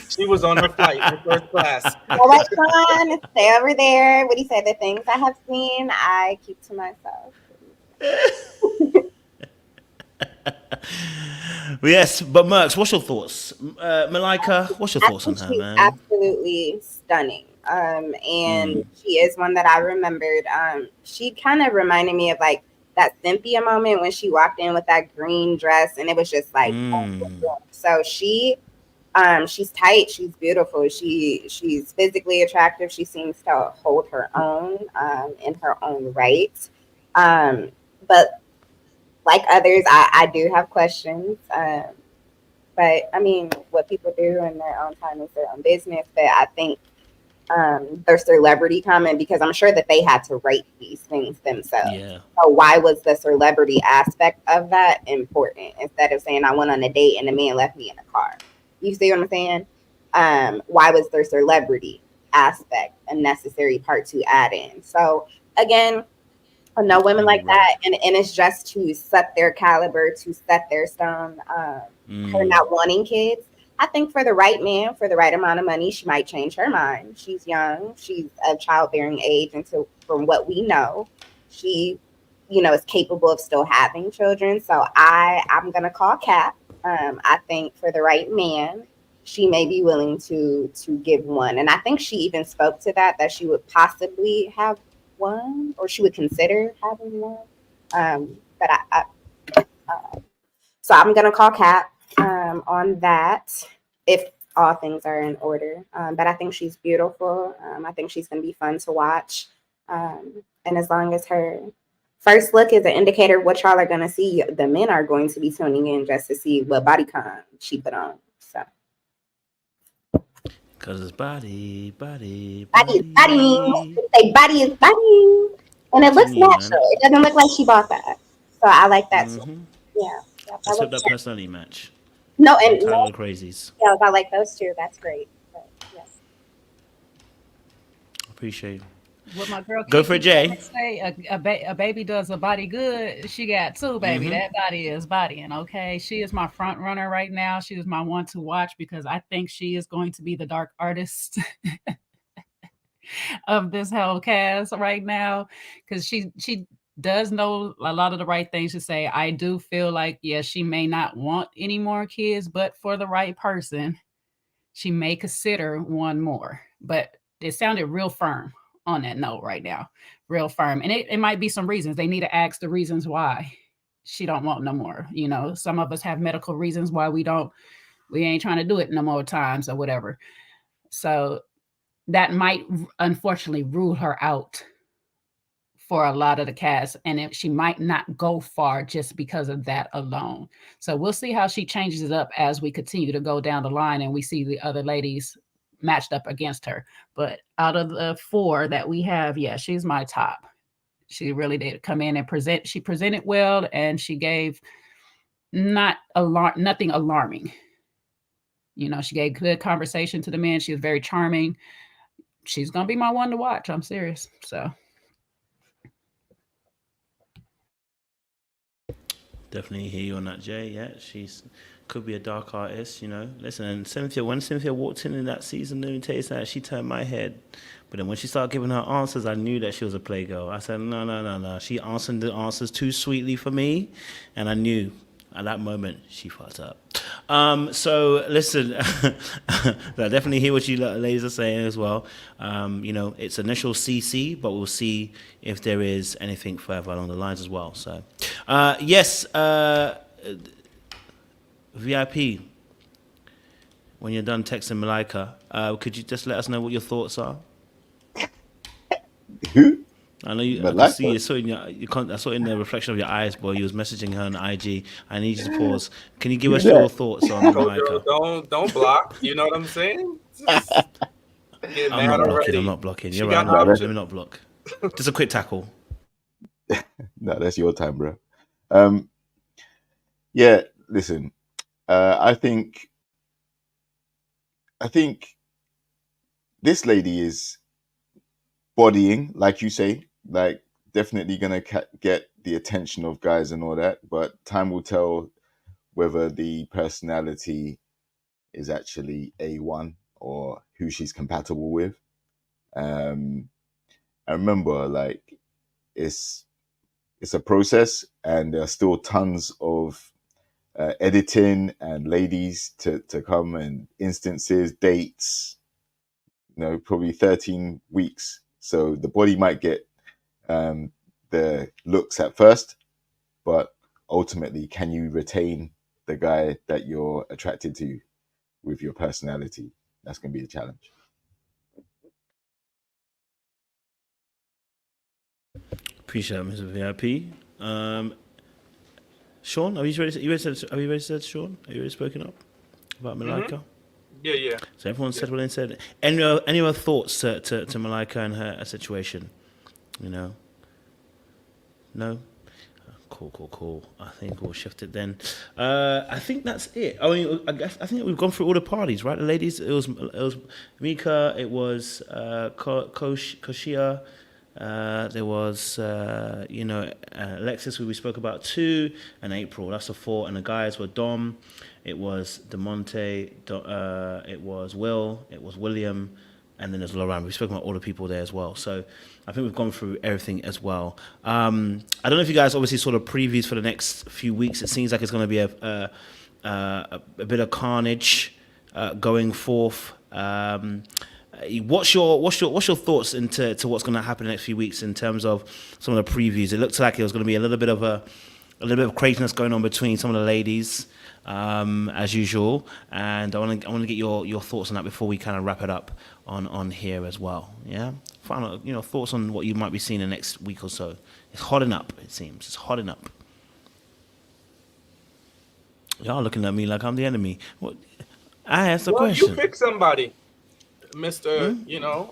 She was on her flight in first class. All right, Sean, stay over there. What do you say? The things I have seen, I keep to myself. Yes, but Mercs, what's your thoughts? Malika, what's your thoughts on her, man? Absolutely stunning. And she is one that I remembered. She kind of reminded me of like that Cynthia moment when she walked in with that green dress, and it was just like, so she's tight, she's beautiful, she's physically attractive, she seems to hold her own in her own right. But like others, I do have questions. But I mean, what people do in their own time is their own business. But I think their celebrity comment, because I'm sure that they had to write these things themselves. Yeah. So why was the celebrity aspect of that important instead of saying I went on a date and the man left me in a car? You see what I'm saying? Why was their celebrity aspect a necessary part to add in? So again, I know women like that, and it's just to set their caliber, to set their stone. Her not wanting kids, I think for the right man, for the right amount of money, she might change her mind. She's young, she's of childbearing age, and so from what we know, she, you know, is capable of still having children. So I'm gonna call cap. I think for the right man, she may be willing to give one, and I think she even spoke to that she would possibly have one, or she would consider having one. So I'm gonna call cap on that if all things are in order. But I think she's beautiful. I think she's gonna be fun to watch. And as long as her first look is an indicator of what y'all are gonna see, the men are going to be tuning in just to see what body con she put on. So. Because it's body. Say body is body. And it looks natural. It doesn't look like she bought that. So I like that too. Yeah. Except that personality match. No, and Tyler Crazies. Yeah, I like those too. That's great. But, yes. Appreciate it. What my girl go for Jay. Say a baby does a body good. She got two, baby. That body is bodying. Okay, she is my front runner right now. She is my one to watch because I think she is going to be the dark artist of this whole cast right now, because she does know a lot of the right things to say. I do feel like, yes, she may not want any more kids, but for the right person, she may consider one more. But it sounded real firm on that note right now, real firm. And it might be some reasons. They need to ask the reasons why she don't want no more. You know, some of us have medical reasons why we ain't trying to do it no more times or whatever. So that might unfortunately rule her out for a lot of the cast, and she might not go far just because of that alone. So we'll see how she changes it up as we continue to go down the line and we see the other ladies matched up against her. But out of the four that we have, yeah, she's my top. She really did come in and present. She presented well, and she gave nothing alarming. You know, she gave good conversation to the men. She was very charming. She's gonna be my one to watch. I'm serious. So definitely hear you on that, Jay. Yeah, she's could be a dark artist, you know. Listen, and when Cynthia walked in that season, let me tell you that she turned my head. But then when she started giving her answers, I knew that she was a playgirl. I said, no. She answered the answers too sweetly for me, and I knew at that moment she fucked up. So listen, I definitely hear what you ladies are saying as well. You know, it's initial CC, but we'll see if there is anything further along the lines as well. So, yes, VIP. When you're done texting Malika, could you just let us know what your thoughts are? Who? I know you. I Malika? can see you saw in I saw in the reflection of your eyes, boy. You was messaging her on IG. I need you to pause. Can you give us your thoughts on Malika? Don't block. You know what I'm saying? I'm not blocking. I'm not blocking. You're right. Let me not block. Just a quick tackle. No, that's your time, bro. Yeah, listen. I think this lady is bodying, like you say, like definitely gonna get the attention of guys and all that. But time will tell whether the personality is actually A1 or who she's compatible with. I remember, like, it's a process, and there are still tons of editing and ladies to come, and instances, dates, you know, probably 13 weeks. So the body might get the looks at first, but ultimately, can you retain the guy that you're attracted to with your personality? That's going to be the challenge. Appreciate it, Mr. VIP. Sean, are you ready? Are you ready to Sean? Are you ready spoken up about Malika? Mm-hmm. Yeah. So everyone said what they said. Any other thoughts to Malika and her situation? You know? No? Cool. I think we'll shift it then. I think that's it. I mean, I think we've gone through all the parties, right? The ladies, it was Mika, it was Kosheia, there was Alexis, who we spoke about 2, and April. That's the 4. And the guys were Dom, it was Diamonte, it was Will, it was William, and then there's Lauron. We've spoken about all the people there as well. So I think we've gone through everything as well. I don't know if you guys obviously saw the previews for the next few weeks. It seems like it's going to be a bit of carnage going forth. What's your thoughts into what's going to happen in the next few weeks in terms of some of the previews? It looks like it was going to be a little bit of craziness going on between some of the ladies, as usual, and I want to get your thoughts on that before we kind of wrap it up on here as well. Yeah, final thoughts on what you might be seeing in the next week or so. It's hotting up. It seems it's hotting up. Y'all looking at me like I'm the enemy. What? I asked the question. You pick somebody, Mr.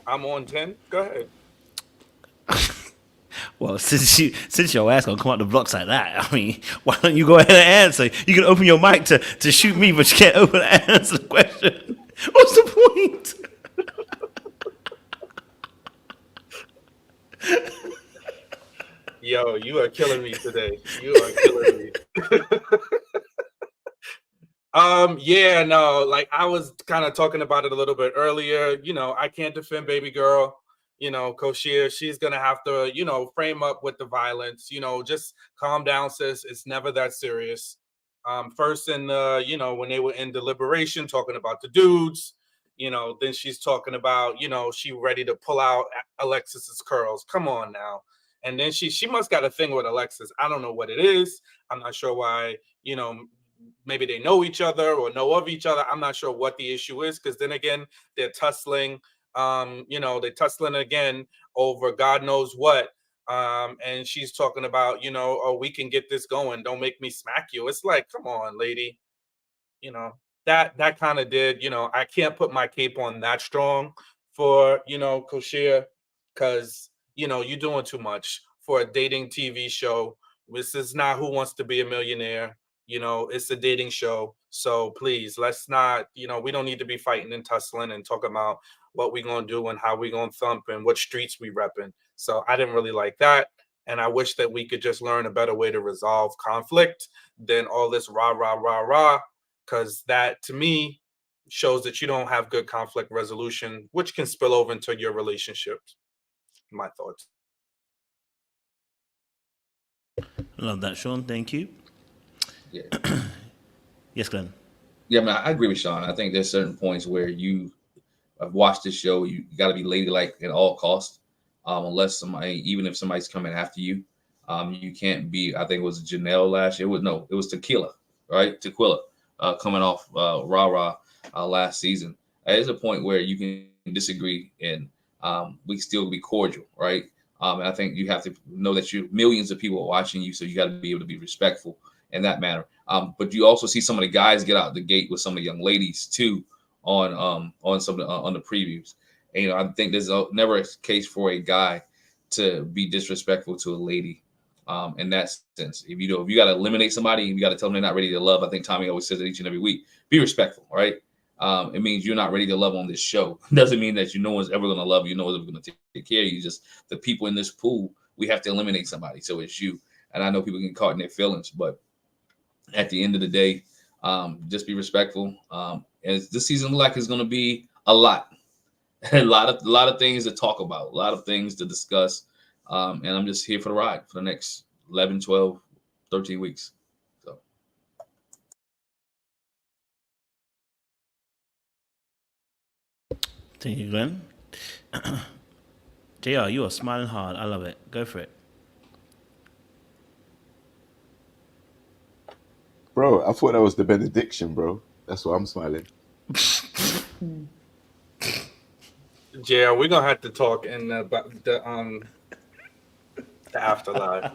I'm on 10. Go ahead. Well, since your ass gonna come out the blocks like that, I mean, why don't you go ahead and answer? You can open your mic to shoot me, but you can't open and answer the question. What's the point? Yo, you are killing me today. You are killing me. Yeah, no, like I was kind of talking about it a little bit earlier. I can't defend baby girl. Kosheia, she's gonna have to, frame up with the violence. Just calm down, sis. It's never that serious. First in when they were in deliberation talking about the dudes, then she's talking about, she ready to pull out Alexis's curls. Come on now. And then she must got a thing with Alexis. I don't know what it is. I'm not sure why, maybe they know each other or know of each other. I'm not sure what the issue is, because then again, they're tussling. They're tussling again over God knows what. And she's talking about, oh, we can get this going. Don't make me smack you. It's like, come on, lady. That kind of did, I can't put my cape on that strong for, Kosheia, because, you're doing too much for a dating TV show. This is not Who Wants to Be a Millionaire. You know, it's a dating show. So please, let's not, you know, we don't need to be fighting and tussling and talking about what we're going to do and how we're going to thump and what streets we repping. So I didn't really like that. And I wish that we could just learn a better way to resolve conflict than all this rah, rah, rah, rah. Because that, to me, shows that you don't have good conflict resolution, which can spill over into your relationships. My thoughts. Love that, Sean. Thank you. Yeah. Yes, Glenn. Yeah, man, I agree with Sean. I think there's certain points where you have watched this show, you got to be ladylike at all costs. Unless somebody, even if somebody's coming after you, you can't be. I think it was Janelle last year. It was Tequila, right? Tequila, coming off rah last season. There's a point where you can disagree and we can still be cordial, right? And I think you have to know that millions of people are watching you, so you got to be able to be respectful in that manner. But you also see some of the guys get out the gate with some of the young ladies too on some of on the previews. And, you know, I think there's never a case for a guy to be disrespectful to a lady. In that sense, if you got to eliminate somebody, you got to tell them they're not ready to love. I think Tommy always says it each and every week. Be respectful, right? It means you're not ready to love on this show. It doesn't mean that no one's ever going to love you. No one's ever going to take care of you. Just the people in this pool, we have to eliminate somebody. So it's you. And I know people get caught in their feelings, but at the end of the day, just be respectful. And this season like is going to be a lot of things to talk about, a lot of things to discuss. And I'm just here for the ride for the next 11, 12, 13 weeks. So. Thank you, Glenn. JR, you are smiling hard. I love it. Go for it. Bro, I thought that was the benediction, bro. That's why I'm smiling. Yeah, we're gonna have to talk in the afterlife.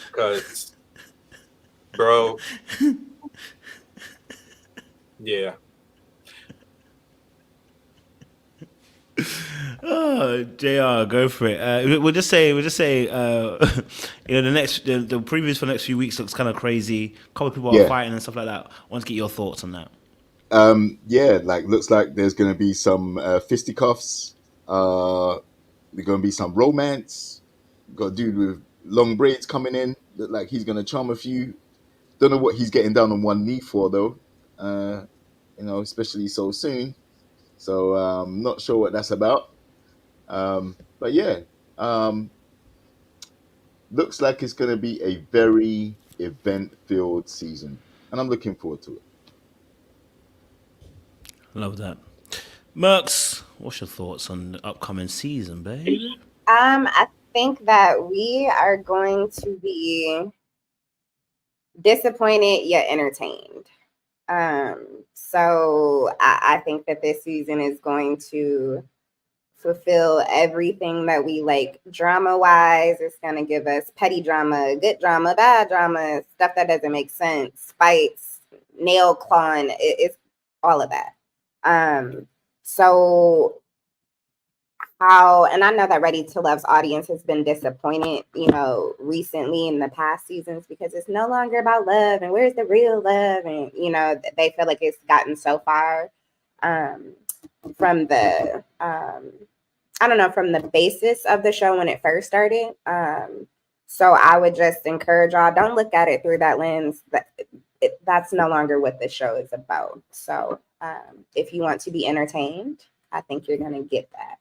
Because, bro, yeah. Oh, JR, go for it. We'll just say, you know, the previews for the next few weeks looks kind of crazy. A couple of people are fighting and stuff like that. I want to get your thoughts on that. Yeah, like looks like there's gonna be some fisticuffs. There's gonna be some romance. Got a dude with long braids coming in. Look like he's gonna charm a few. Don't know what he's getting down on one knee for though. You know, especially so soon. So not sure what that's about. But yeah, looks like it's gonna be a very event-filled season, and I'm looking forward to it. Love that. Mercs, what's your thoughts on the upcoming season, baby? I think that we are going to be disappointed yet entertained. So I think that this season is going to fulfill everything that we like drama-wise. It's going to give us petty drama, good drama, bad drama, stuff that doesn't make sense, fights, nail clawing. It's all of that. So how, and I know that Ready to Love's audience has been disappointed, you know, recently in the past seasons because it's no longer about love and where's the real love, and you know they feel like it's gotten so far from the I don't know, from the basis of the show when it first started. So I would just encourage y'all, don't look at it through that lens. That's no longer what the show is about. So if you want to be entertained, I think you're going to get that.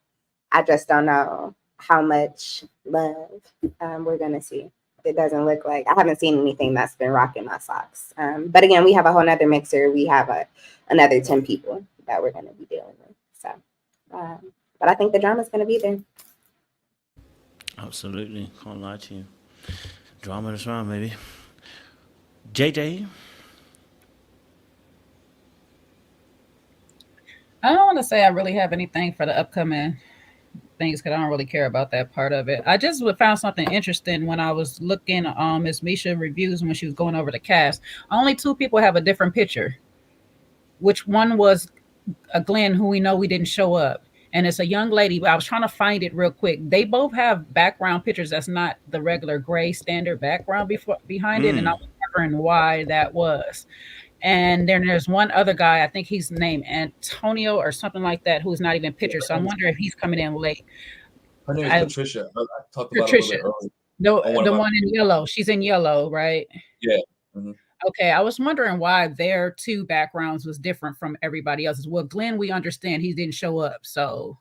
I just don't know how much love we're going to see. It doesn't look like, I haven't seen anything that's been rocking my socks. But again, we have a whole nother mixer. We have another 10 people that we're going to be dealing with. So, but I think the drama's going to be there. Absolutely. Can't lie to you. Drama is around, baby. JJ? I don't want to say I really have anything for the upcoming things because I don't really care about that part of it. I just found something interesting when I was looking at Miss Misha reviews when she was going over the cast. Only 2 people have a different picture, which one was a Glenn, who we know we didn't show up, and it's a young lady, but I was trying to find it real quick. They both have background pictures that's not the regular gray standard background behind it, and I was wondering why that was. And then there's one other guy, I think he's named Antonio or something like that, who's not even pictured. So I'm wondering if he's coming in late. Her name is Patricia. I talked about it a little bit earlier. The one in yellow. She's in yellow, right? Yeah. Mm-hmm. Okay, I was wondering why their two backgrounds was different from everybody else's. Well, Glenn, we understand he didn't show up, so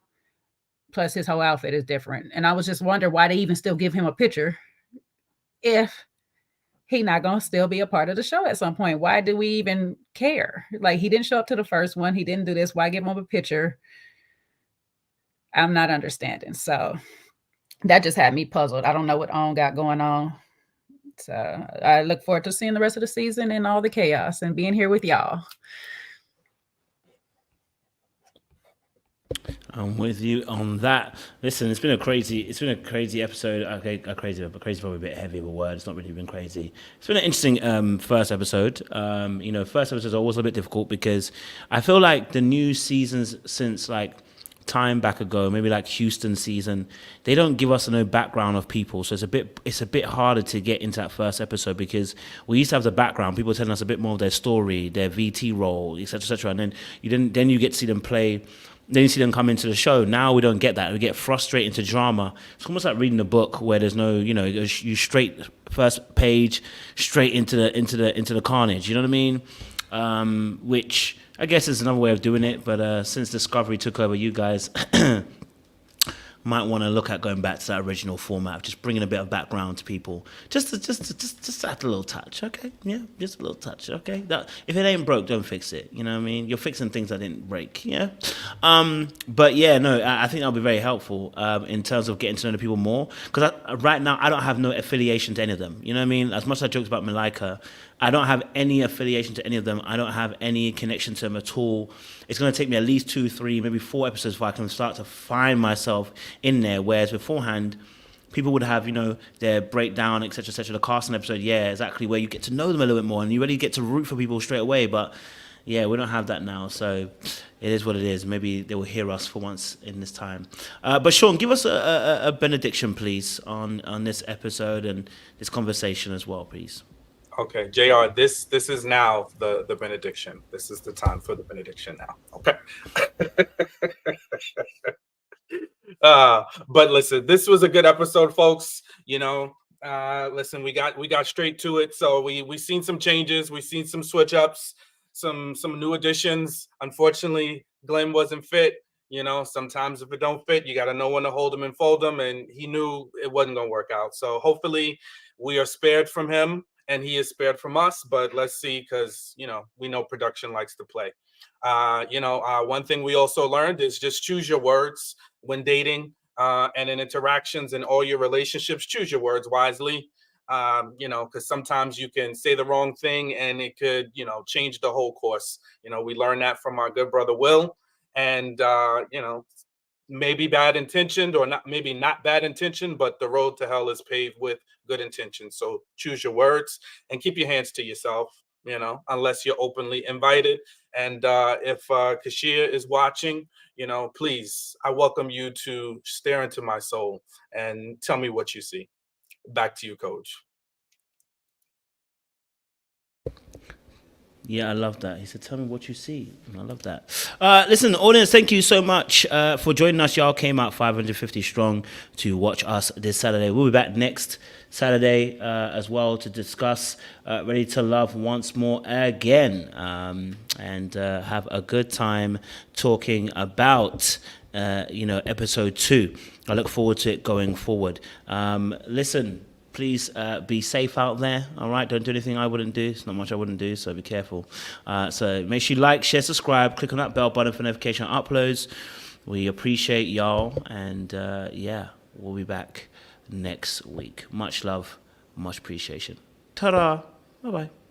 plus his whole outfit is different. And I was just wondering why they even still give him a picture if he not gonna still be a part of the show at some point. Why do we even care? Like, he didn't show up to the first one, he didn't do this. Why give him a picture? I'm not understanding. So that just had me puzzled. I don't know what On got going on. So I look forward to seeing the rest of the season and all the chaos and being here with y'all. I'm with you on that. Listen, it's been a crazy episode. Okay, crazy probably a bit heavy of a word. It's not really been crazy. It's been an interesting first episode. First episodes are always a bit difficult because I feel like the new seasons since like time back ago, maybe like Houston season, they don't give us no background of people, so it's a bit harder to get into that first episode because we used to have the background, people telling us a bit more of their story, their VT role, etc., and then you get to see them play. Then you see them come into the show. Now we don't get that. We get frustrated into drama. It's almost like reading a book where there's no, you straight first page straight into the carnage. You know what I mean? Which I guess is another way of doing it. But since Discovery took over, you guys might want to look at going back to that original format, just bringing a bit of background to people, just add a little touch, okay? Yeah, just a little touch, okay? That, if it ain't broke, don't fix it. You know what I mean? You're fixing things that didn't break, yeah. But yeah, no, I think that'll be very helpful in terms of getting to know the people more. Because right now, I don't have no affiliation to any of them. You know what I mean? As much as I joked about Malika, I don't have any affiliation to any of them. I don't have any connection to them at all. It's going to take me at least 2, 3, maybe 4 episodes before I can start to find myself in there. Whereas beforehand, people would have, their breakdown, etc., the casting episode, yeah, exactly, where you get to know them a little bit more and you really get to root for people straight away. But yeah, we don't have that now. So it is what it is. Maybe they will hear us for once in this time. But Sean, give us a benediction, please, on this episode and this conversation as well, please. Okay, JR, this is now the benediction. This is the time for the benediction now. Okay. But listen, this was a good episode, folks. Listen, we got straight to it. So we seen some changes, we seen some switch ups, some new additions. Unfortunately, Glenn wasn't fit. Sometimes if it don't fit, you got to know when to hold them and fold them, and he knew it wasn't gonna work out. So hopefully we are spared from him and he is spared from us, but let's see, because we know production likes to play. One thing we also learned is just choose your words when dating and in interactions in all your relationships. Choose your words wisely, because sometimes you can say the wrong thing and it could change the whole course. We learned that from our good brother Will, and maybe bad intentioned or not, maybe not bad intentioned, but the road to hell is paved with good intentions. So choose your words and keep your hands to yourself, unless you're openly invited. And if Kosheia is watching, please, I welcome you to stare into my soul and tell me what you see. Back to you, Coach. Yeah, I love that. He said, tell me what you see. I love that. Listen, audience, thank you so much for joining us. Y'all came out 550 strong to watch us this Saturday. We'll be back next Saturday as well to discuss Ready to Love once more again and have a good time talking about episode 2. I look forward to it going forward. Listen, please be safe out there, all right? Don't do anything I wouldn't do. It's not much I wouldn't do, so be careful. So make sure you like, share, subscribe, click on that bell button for notification uploads. We appreciate y'all, and we'll be back next week. Much love, much appreciation. Ta-da! Bye-bye.